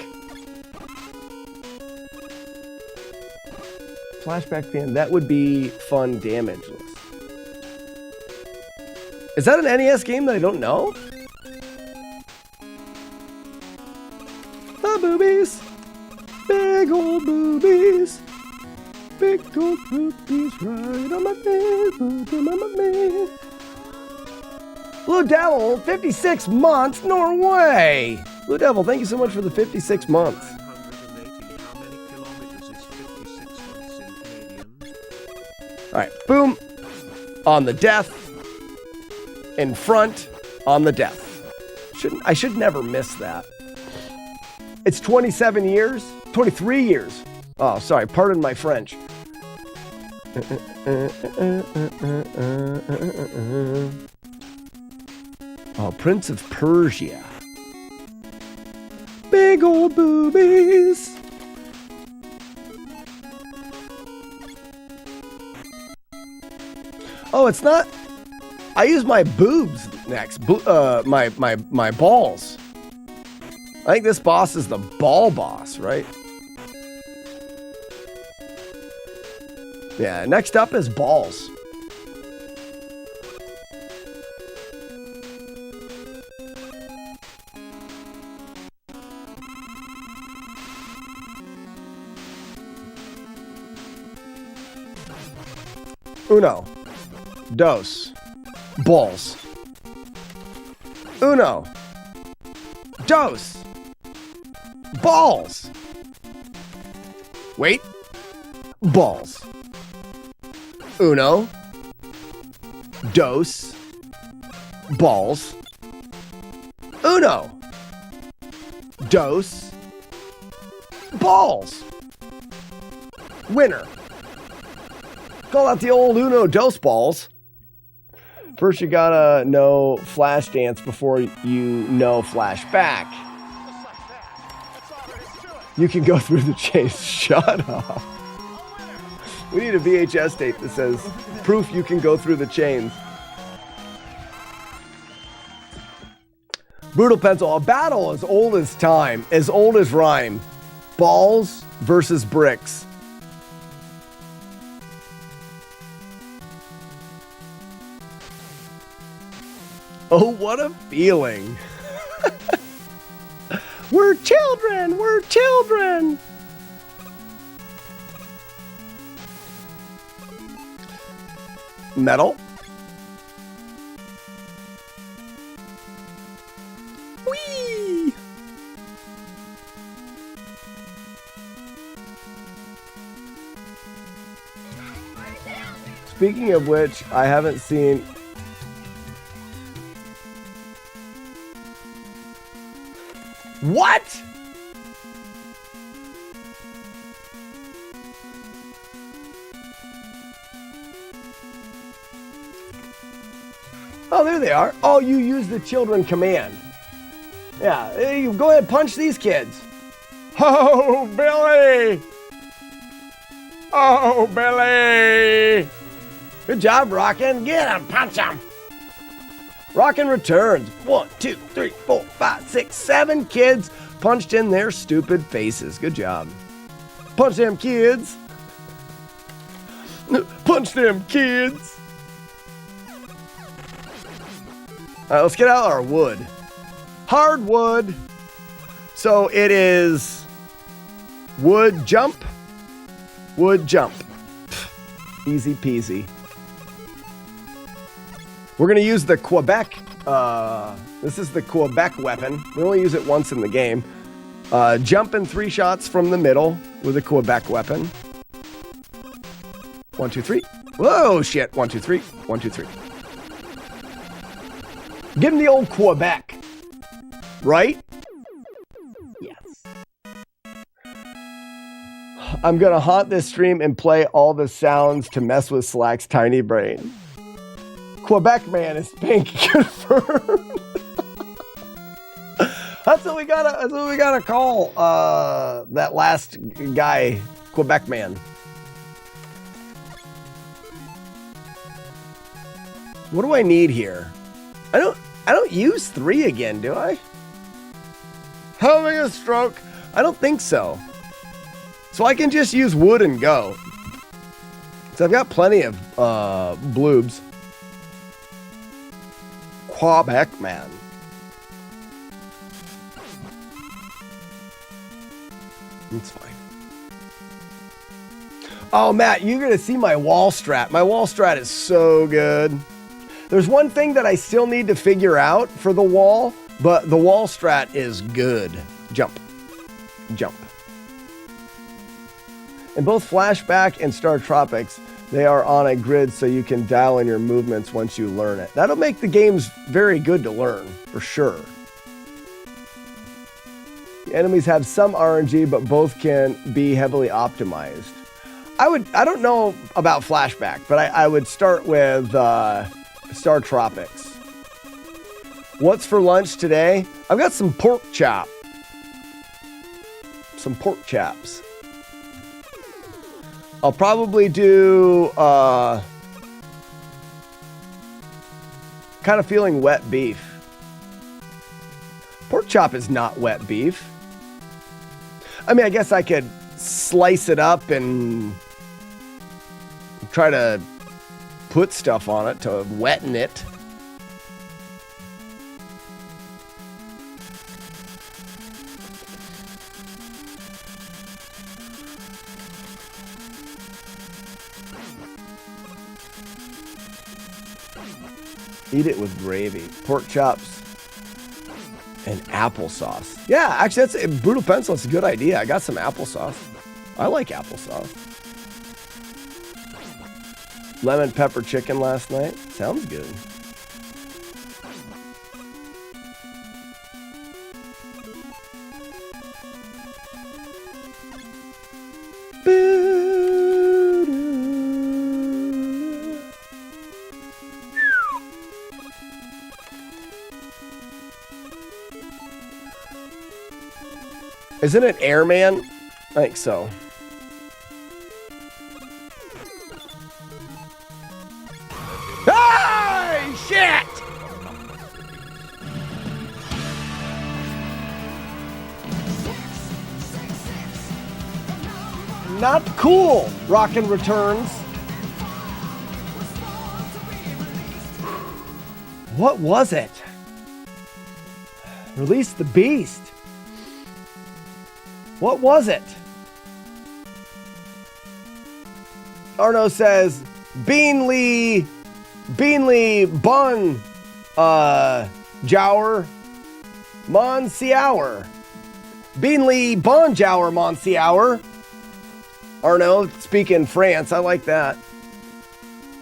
Flashback fan. That would be fun damage list. Is that an NES game that I don't know? The boobies. Big old boobies. Big old boobies right on my face. Put them on my face. Blue Devil, 56 months, Norway. Blue Devil, thank you so much for the 56 months. All right, boom, on the death, in front, on the death. I should never miss that. It's 27 years, 23 years. Oh, sorry, pardon my French. Oh, Prince of Persia. Big old boobies. Oh, it's not. I use my boobs next. My balls. I think this boss is the ball boss, right? Yeah, next up is balls. Uno. Dos. Balls. Uno. Dos. Balls. Wait. Balls. Uno. Dos. Balls. Uno. Dos. Balls. Winner. Call out the old Uno Dos balls. First, you gotta know Flash Dance before you know Flashback. You can go through the chains. Shut up. We need a VHS tape that says proof you can go through the chains. Brutal Pencil. A battle as old as time, as old as rhyme. Balls versus bricks. Oh, what a feeling. We're children! We're children! Metal. Whee! Speaking of which, I haven't seen... What? Oh, there they are. Oh, you use the children command. Yeah, hey, go ahead, punch these kids. Oh, Billy! Oh, Billy! Good job, Rockin'. Get him, punch him. Rockin' returns. 1, 2, 3, 4, 5, 6, 7 kids punched in their stupid faces. Good job. Punch them kids. Punch them kids. All right, let's get out our wood. Hardwood. So it is wood jump. Wood jump. Easy peasy. We're going to use the Quebec. This is the Quebec weapon. We only use it once in the game. Jump in 3 shots from the middle with a Quebec weapon. 1, 2, 3. Whoa, shit. 1, 2, 3. 1, 2, 3. Give him the old Quebec. Right? Yes. I'm going to haunt this stream and play all the sounds to mess with Slack's tiny brain. Quebec man is pink confirmed. That's what we gotta call that last guy, Quebec man. What do I need here? I don't use 3 again, do I? Having a stroke? I don't think so. So I can just use wood and go. So I've got plenty of bloobs. Quebec man. It's fine. Oh, Matt, you're going to see my wall strat. My wall strat is so good. There's one thing that I still need to figure out for the wall, but the wall strat is good. Jump. Jump. In both Flashback and Star Tropics, they are on a grid so you can dial in your movements once you learn it. That'll make the games very good to learn, for sure. The enemies have some RNG, but both can be heavily optimized. I don't know about Flashback, but I would start with Star Tropics. What's for lunch today? I've got some pork chop. Some pork chops. I'll probably do kind of feeling wet beef. Pork chop is not wet beef. I mean, I guess I could slice it up and try to put stuff on it to wetten it. Eat it with gravy. Pork chops and applesauce. Yeah, actually, that's a Brutal Pencil. It's a good idea. I got some applesauce. I like applesauce. Lemon pepper chicken last night. Sounds good. Isn't it Airman? I think so. Hey, shit! Not cool. Rockin' returns. What was it? Release the beast. What was it? Arno says, Beanly Bun, Jower, Monsiour. Beanly Bonjour, Monsiour. Arno, speaking France, I like that.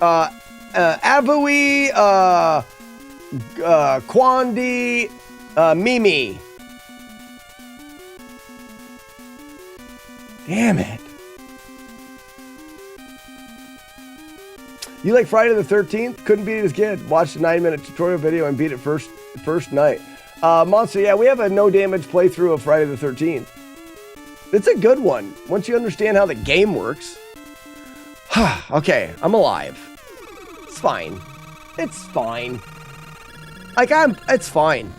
Avui, Quandi, Mimi. Damn it. You like Friday the 13th? Couldn't beat it as kid. Watched a 9-minute tutorial video and beat it first night. Monster, yeah, we have a no damage playthrough of Friday the 13th. It's a good one once you understand how the game works. Okay, I'm alive. It's fine. It's fine. It's fine.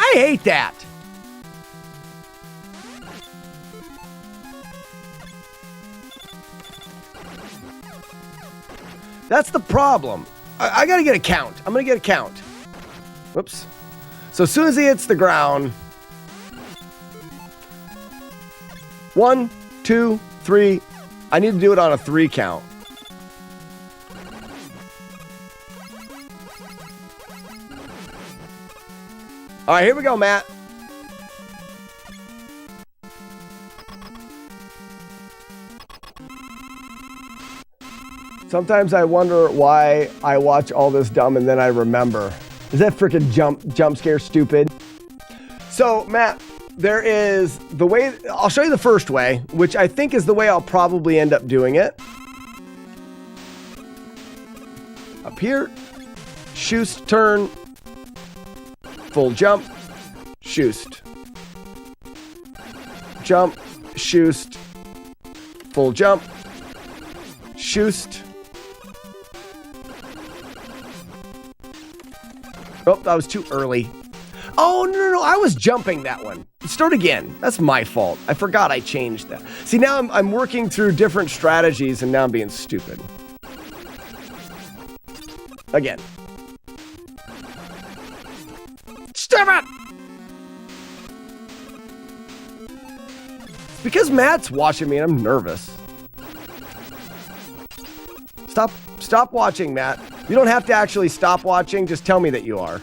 I hate that. That's the problem. I gotta get a count. I'm gonna get a count. Whoops. So as soon as he hits the ground, 1, 2, 3. I need to do it on a 3 count. All right, here we go, Matt. Sometimes I wonder why I watch all this dumb and then I remember. Is that freaking jump scare stupid? So, Matt, there is the way, I'll show you the first way, which I think is the way I'll probably end up doing it. Up here, shoost, turn, full jump, shoost. Jump, shoost, full jump, shoost. Oh, that was too early. Oh, no, I was jumping that one. Start again. That's my fault. I forgot I changed that. See, now I'm working through different strategies and now I'm being stupid. Again. Stop it! It's because Matt's watching me and I'm nervous. Stop watching, Matt. You don't have to actually stop watching. Just tell me that you are.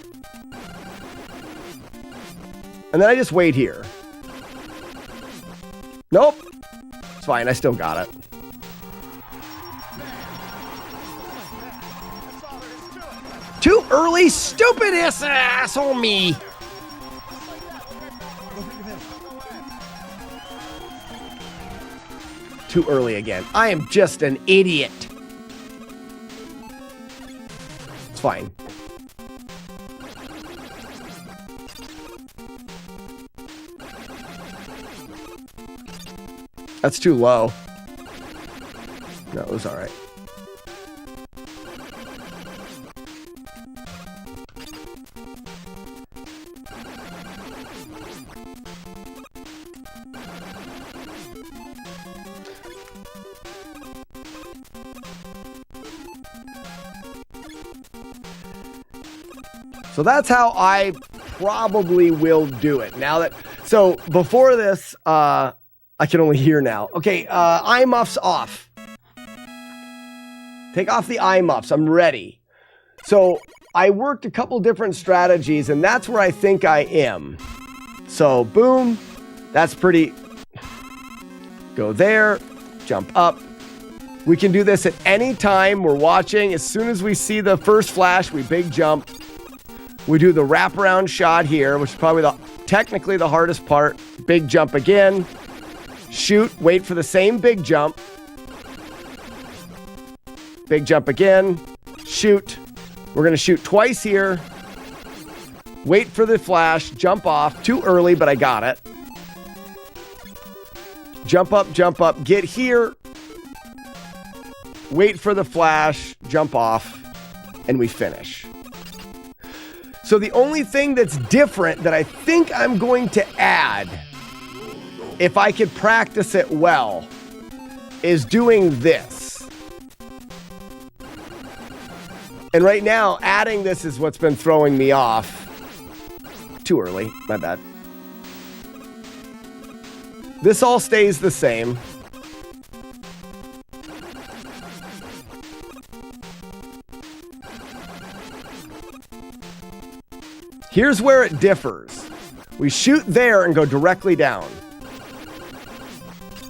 And then I just wait here. Nope. It's fine. I still got it. Too early, stupid asshole me. Too early again. I am just an idiot. It's fine. That's too low. No, it was all right. So that's how I probably will do it. Now that, so before this, I can only hear now. Okay, eye muffs off. Take off the eye muffs. I'm ready. So I worked a couple different strategies, and that's where I think I am. So boom, that's pretty. Go there, jump up. We can do this at any time we're watching. As soon as we see the first flash, we big jump. We do the wraparound shot here, which is probably technically the hardest part. Big jump again. Shoot, wait for the same big jump. Big jump again. Shoot. We're going to shoot twice here. Wait for the flash. Jump off. Too early, but I got it. Jump up, get here. Wait for the flash. Jump off. And we finish. So the only thing that's different that I think I'm going to add, if I could practice it well, is doing this. And right now, adding this is what's been throwing me off. Too early, my bad. This all stays the same. Here's where it differs. We shoot there and go directly down.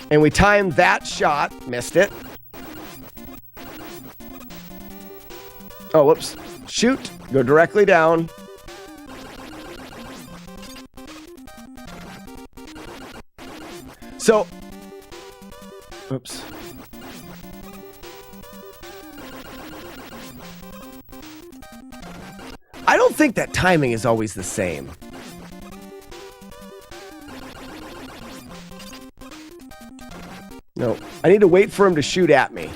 And we time that shot. Missed it. Oh, whoops. Shoot. Go directly down. So, oops. I don't think that timing is always the same. No, I need to wait for him to shoot at me.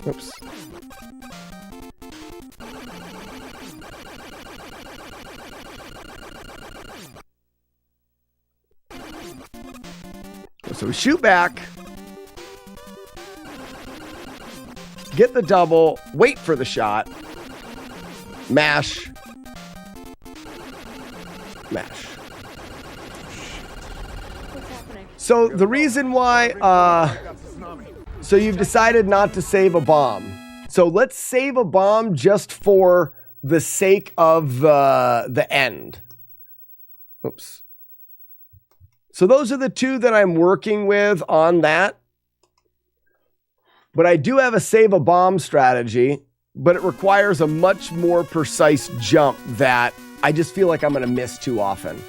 Oops. So we shoot back. Get the double, wait for the shot, mash, mash. So the reason why, so you've decided not to save a bomb. So let's save a bomb just for the sake of the end. Oops. So those are the two that I'm working with on that. But I do have a save a bomb strategy, but it requires a much more precise jump that I just feel like I'm going to miss too often.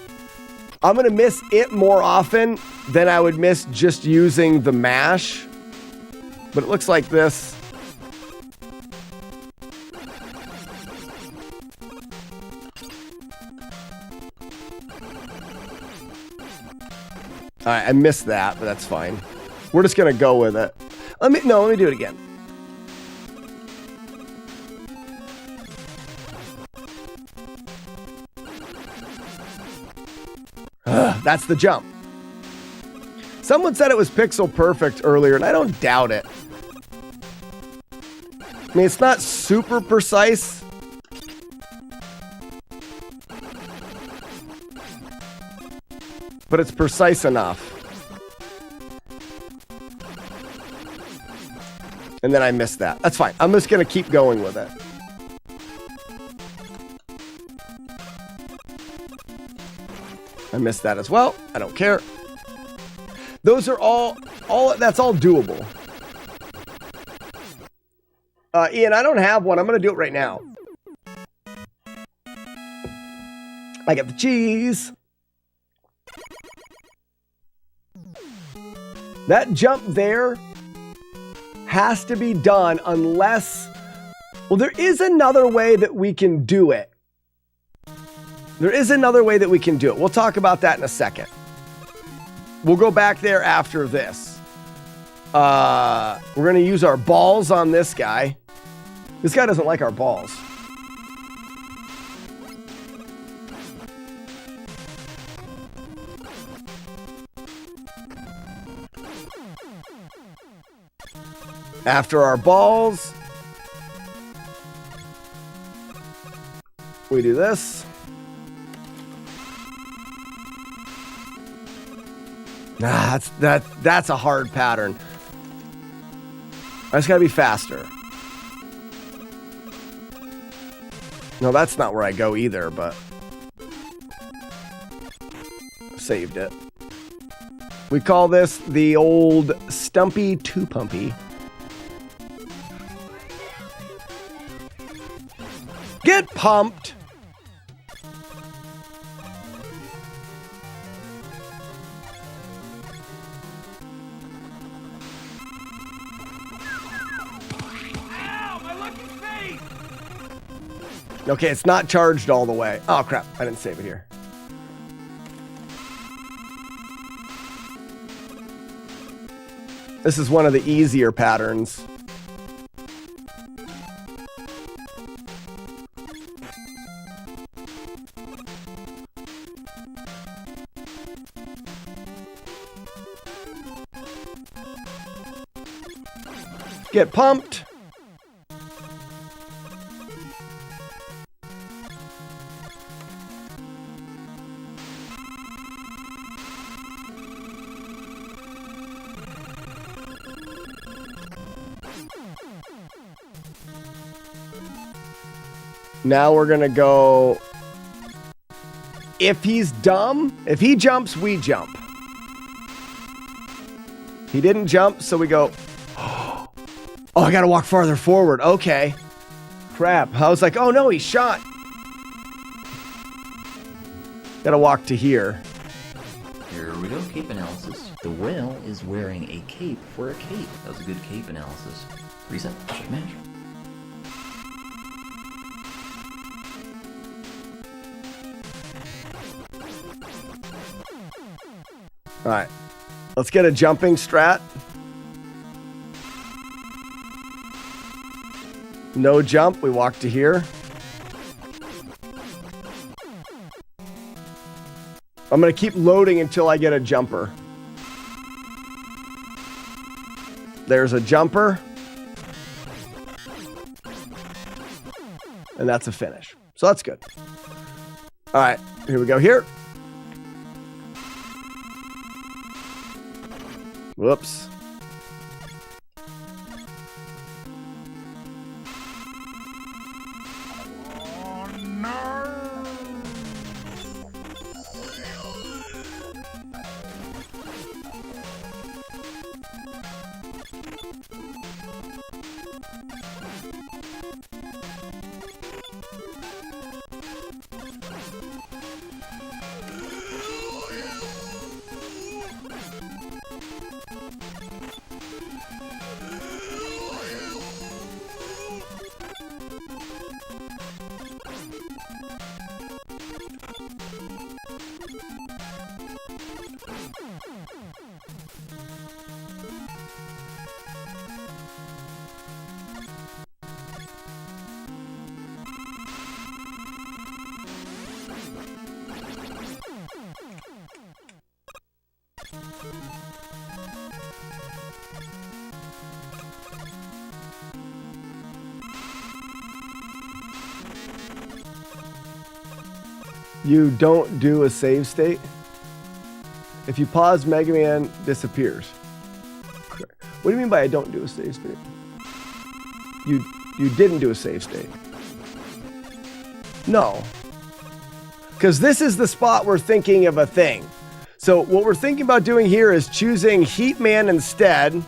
I'm going to miss it more often than I would miss just using the mash. But it looks like this. All right, I missed that, but that's fine. We're just going to go with it. Let me do it again. That's the jump. Someone said it was pixel perfect earlier, and I don't doubt it. I mean, it's not super precise. But it's precise enough. And then I missed that. That's fine. I'm just going to keep going with it. I missed that as well. I don't care. Those are all that's all doable. Ian, I don't have one. I'm going to do it right now. I got the cheese. That jump there has to be done unless, well, there is another way that we can do it. There is another way that we can do it. We'll talk about that in a second. We'll go back there after this. We're going to use our balls on this guy. This guy doesn't like our balls. After our balls, we do this. Nah, that's a hard pattern. I just gotta be faster. No, that's not where I go either, but saved it. We call this the old Stumpy Two Pumpy. Get pumped. Ow, my lucky face! Okay, it's not charged all the way. Oh, crap. I didn't save it here. This is one of the easier patterns. Get pumped. Now we're gonna go. If he's dumb, if he jumps, we jump. He didn't jump, so we go. Oh, I gotta walk farther forward. Okay. Crap. I was like, oh no, he shot. Gotta walk to here. Here we go, cape analysis. The whale is wearing a cape for a cape. That was a good cape analysis. Reset, check match. Alright. Let's get a jumping strat. No jump, we walk to here. I'm gonna keep loading until I get a jumper. There's a jumper. And that's a finish. So that's good. Alright, here we go here. Whoops. You don't do a save state. If you pause, Mega Man disappears. What do you mean by I don't do a save state? You didn't do a save state. No. Because this is the spot we're thinking of a thing. So what we're thinking about doing here is choosing Heat Man instead.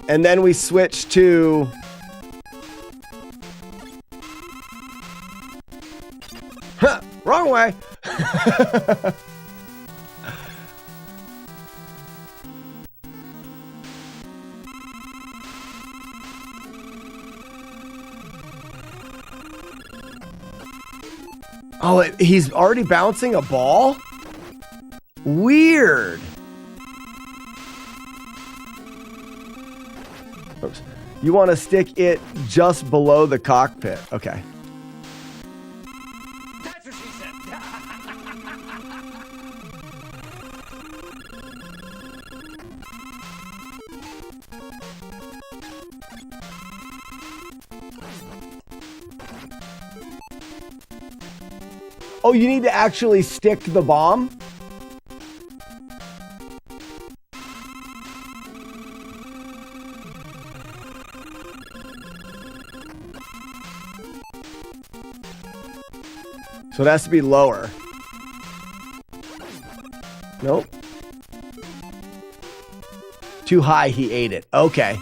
And then we switch to wrong way. Oh, he's already bouncing a ball? Weird. Oops. You want to stick it just below the cockpit. Okay. That's what she said. Oh, you need to actually stick the bomb? So it has to be lower. Nope. Too high, he ate it. Okay.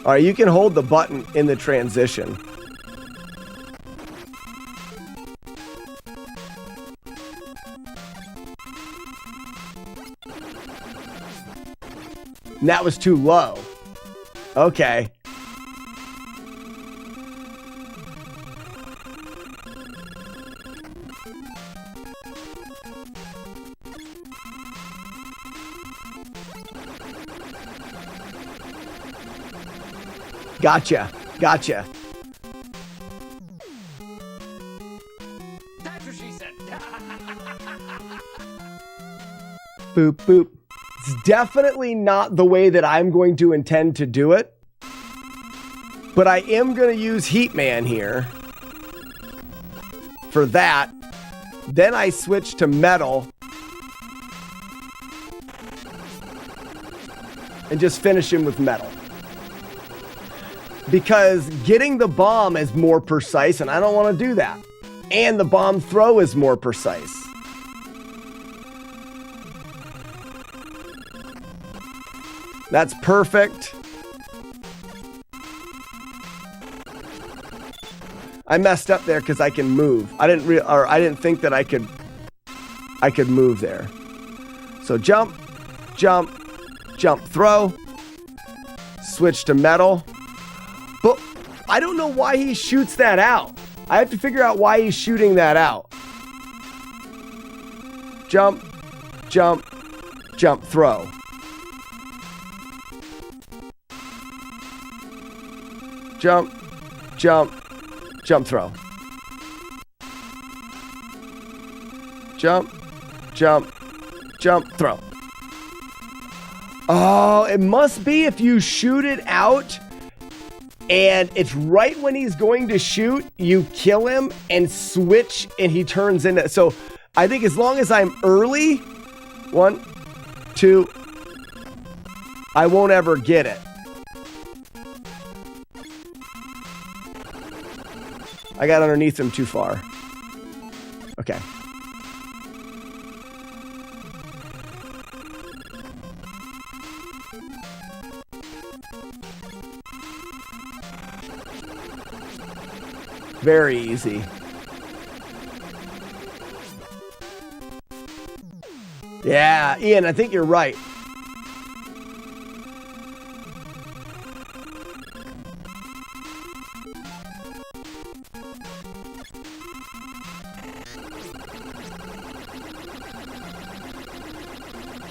All right, you can hold the button in the transition. And that was too low. Okay. Gotcha. Gotcha. That's what she said. Boop, boop. It's definitely not the way that I'm going to intend to do it. But I am going to use Heatman here. For that. Then I switch to Metal. And just finish him with Metal. Because getting the bomb is more precise, and I don't want to do that. And the bomb throw is more precise. That's perfect. I messed up there because I can move. I didn't think that I could move there. So jump, jump, jump, throw. Switch to Metal. But I don't know why he shoots that out. I have to figure out why he's shooting that out. Jump, jump, jump, throw. Jump, jump, jump, throw. Jump, jump, jump, throw. Oh, it must be if you shoot it out and it's right when he's going to shoot, you kill him and switch and he turns into... So I think as long as I'm early, 1, 2, I won't ever get it. I got underneath him too far. Okay. Very easy. Yeah, Ian, I think you're right.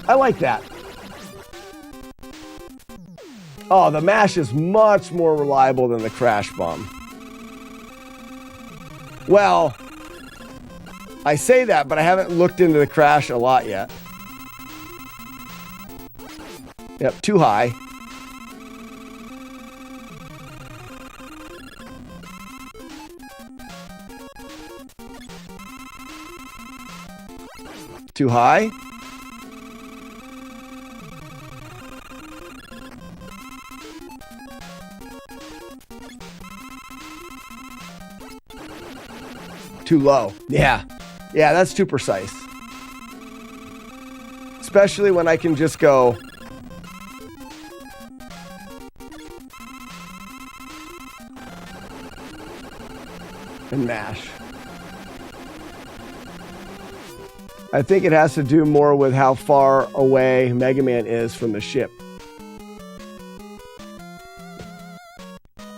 I like that. Oh, the mash is much more reliable than the crash bomb. Well, I say that, but I haven't looked into the crash a lot yet. Yep, too high. Too high. Too low. Yeah. Yeah, that's too precise. Especially when I can just go... and mash. I think it has to do more with how far away Mega Man is from the ship.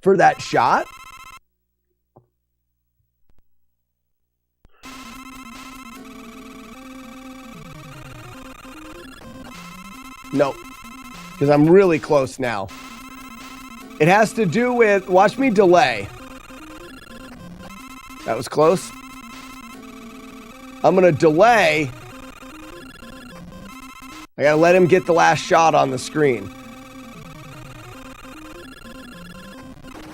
For that shot? No, because I'm really close now. It has to do with, watch me delay. That was close. I'm going to delay. I got to let him get the last shot on the screen.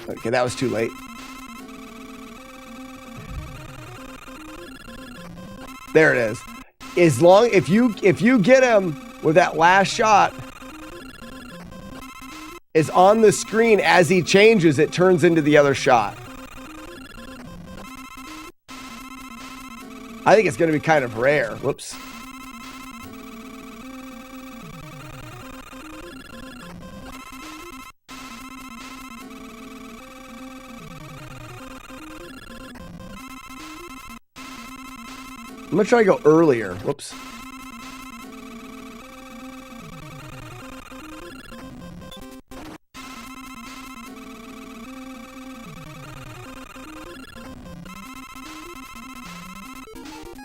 Okay, that was too late. There it is. As long, if you get him with that last shot is on the screen as he changes, it turns into the other shot. I think it's going to be kind of rare. Whoops. I'm going to try to go earlier. Whoops.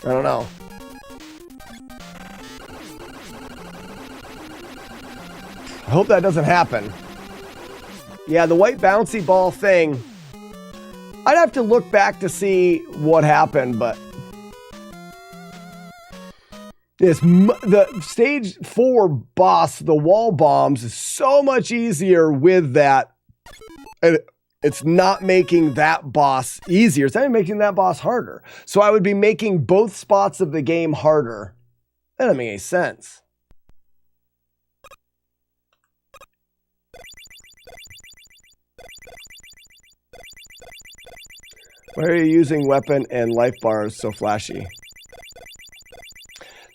I don't know. I hope that doesn't happen. Yeah, the white bouncy ball thing. I'd have to look back to see what happened, but the stage 4 boss, the wall bombs, is so much easier with that. And it's not making that boss easier. It's not even making that boss harder. So I would be making both spots of the game harder. That doesn't make any sense. Why are you using weapon and life bars so flashy?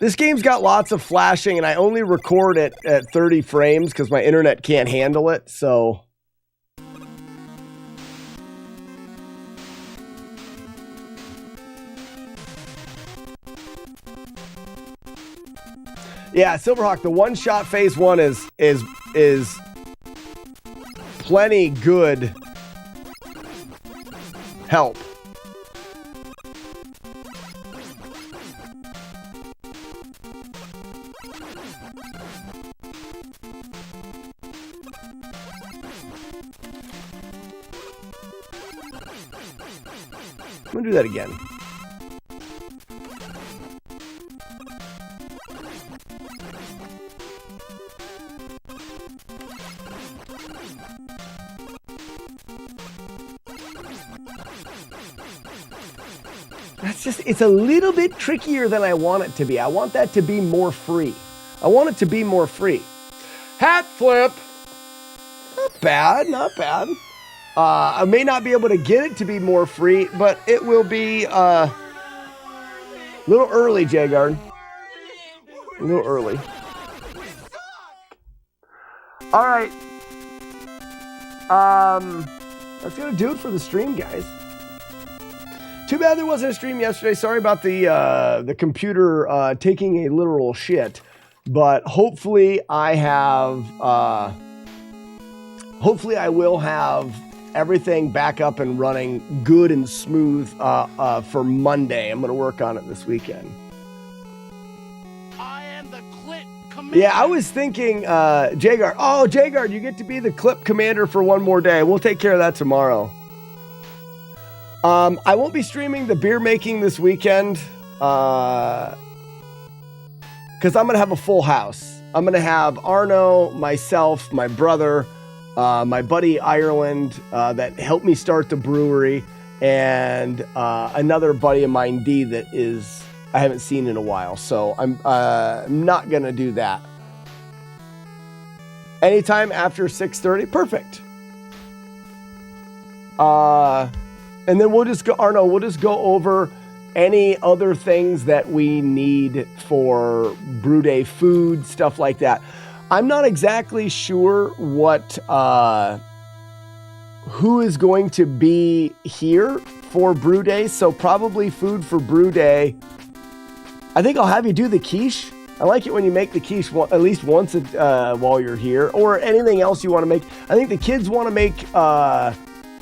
This game's got lots of flashing, and I only record it at 30 frames because my internet can't handle it, so... Yeah, Silverhawk, the one-shot phase 1 is plenty good help. I'm gonna do that again. It's a little bit trickier than I want it to be. I want that to be more free. I want it to be more free. Hat flip. Not bad, not bad. I may not be able to get it to be more free, but it will be a little early, Jagard. A little early. All right. That's going to do it for the stream, guys. Too bad there wasn't a stream yesterday. Sorry about the computer taking a literal shit. But hopefully I will have everything back up and running good and smooth for Monday. I'm going to work on it this weekend. I am the clip commander. Yeah, I was thinking, Jagard. Oh, Jagard, you get to be the clip commander for one more day. We'll take care of that tomorrow. I won't be streaming the beer making this weekend because I'm going to have a full house. I'm going to have Arno, myself, my brother, my buddy Ireland that helped me start the brewery, and another buddy of mine, D, that I haven't seen in a while. So I'm not going to do that. Anytime after 6:30, perfect. And then we'll just go, Arno, we'll just go over any other things that we need for Brew Day food, stuff like that. I'm not exactly sure who is going to be here for Brew Day, so probably food for Brew Day. I think I'll have you do the quiche. I like it when you make the quiche at least once while you're here, or anything else you want to make. I think the kids want to make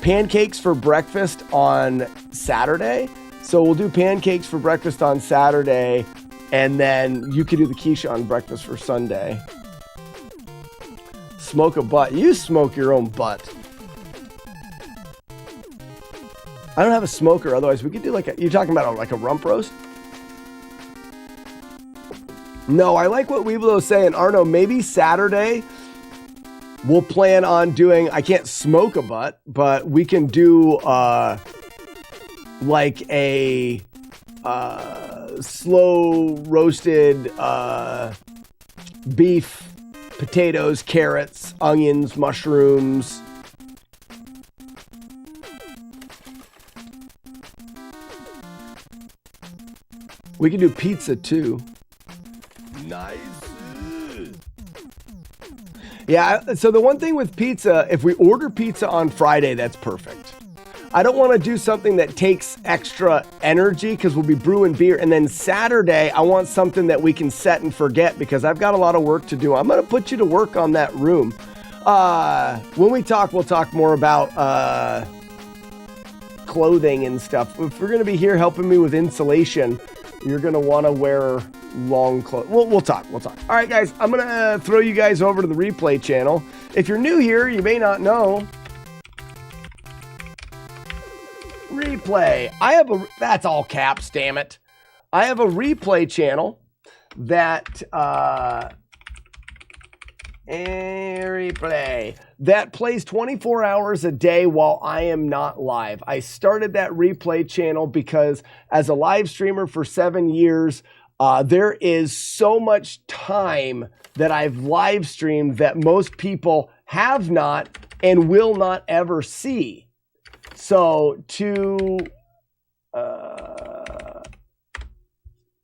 pancakes for breakfast on Saturday. So we'll do pancakes for breakfast on Saturday, and then you can do the quiche on breakfast for Sunday. Smoke a butt. You smoke your own butt. I don't have a smoker, otherwise we could do you're talking about like a rump roast? No, I like what Weeblo's saying. Arno, maybe Saturday we'll plan on doing, I can't smoke a butt, but we can do like a slow roasted beef, potatoes, carrots, onions, mushrooms. We can do pizza too. Nice. Yeah, so the one thing with pizza, if we order pizza on Friday, that's perfect. I don't want to do something that takes extra energy because we'll be brewing beer. And then Saturday, I want something that we can set and forget because I've got a lot of work to do. I'm going to put you to work on that room. When we talk, we'll talk more about clothing and stuff. If we're going to be here helping me with insulation, You're going to want to wear long clothes. We'll talk. All right, guys, I'm going to throw you guys over to the replay channel. If you're new here, you may not know. Replay. That's all caps, damn it. I have a replay channel that, replay that plays 24 hours a day while I am not live. I started that replay channel because as a live streamer for 7 years, there is so much time that I've live streamed that most people have not and will not ever see. So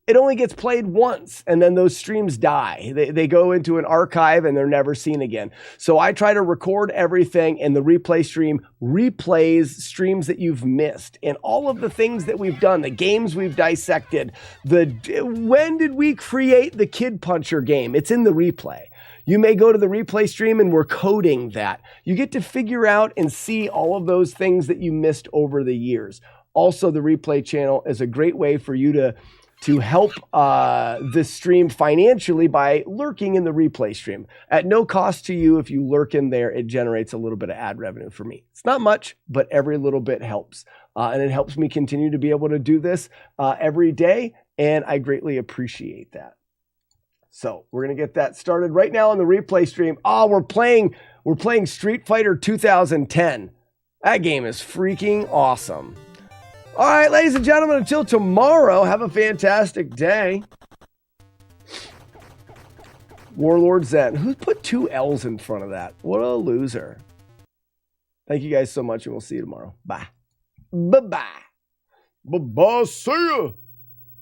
it only gets played once, and then those streams die. They go into an archive, and they're never seen again. So I try to record everything, and the replay stream replays streams that you've missed, and all of the things that we've done, the games we've dissected, when did we create the Kid Puncher game? It's in the replay. You may go to the replay stream, and we're coding that. You get to figure out and see all of those things that you missed over the years. Also, the replay channel is a great way for you to help the stream financially by lurking in the replay stream. At no cost to you, if you lurk in there, it generates a little bit of ad revenue for me. It's not much, but every little bit helps. And it helps me continue to be able to do this every day, and I greatly appreciate that. So we're going to get that started right now on the replay stream. We're playing Street Fighter 2010. That game is freaking awesome. All right, ladies and gentlemen, until tomorrow, have a fantastic day. Warlord Zen. Who put 2 L's in front of that? What a loser. Thank you guys so much, and we'll see you tomorrow. Bye. Bye-bye. Bye-bye. See ya.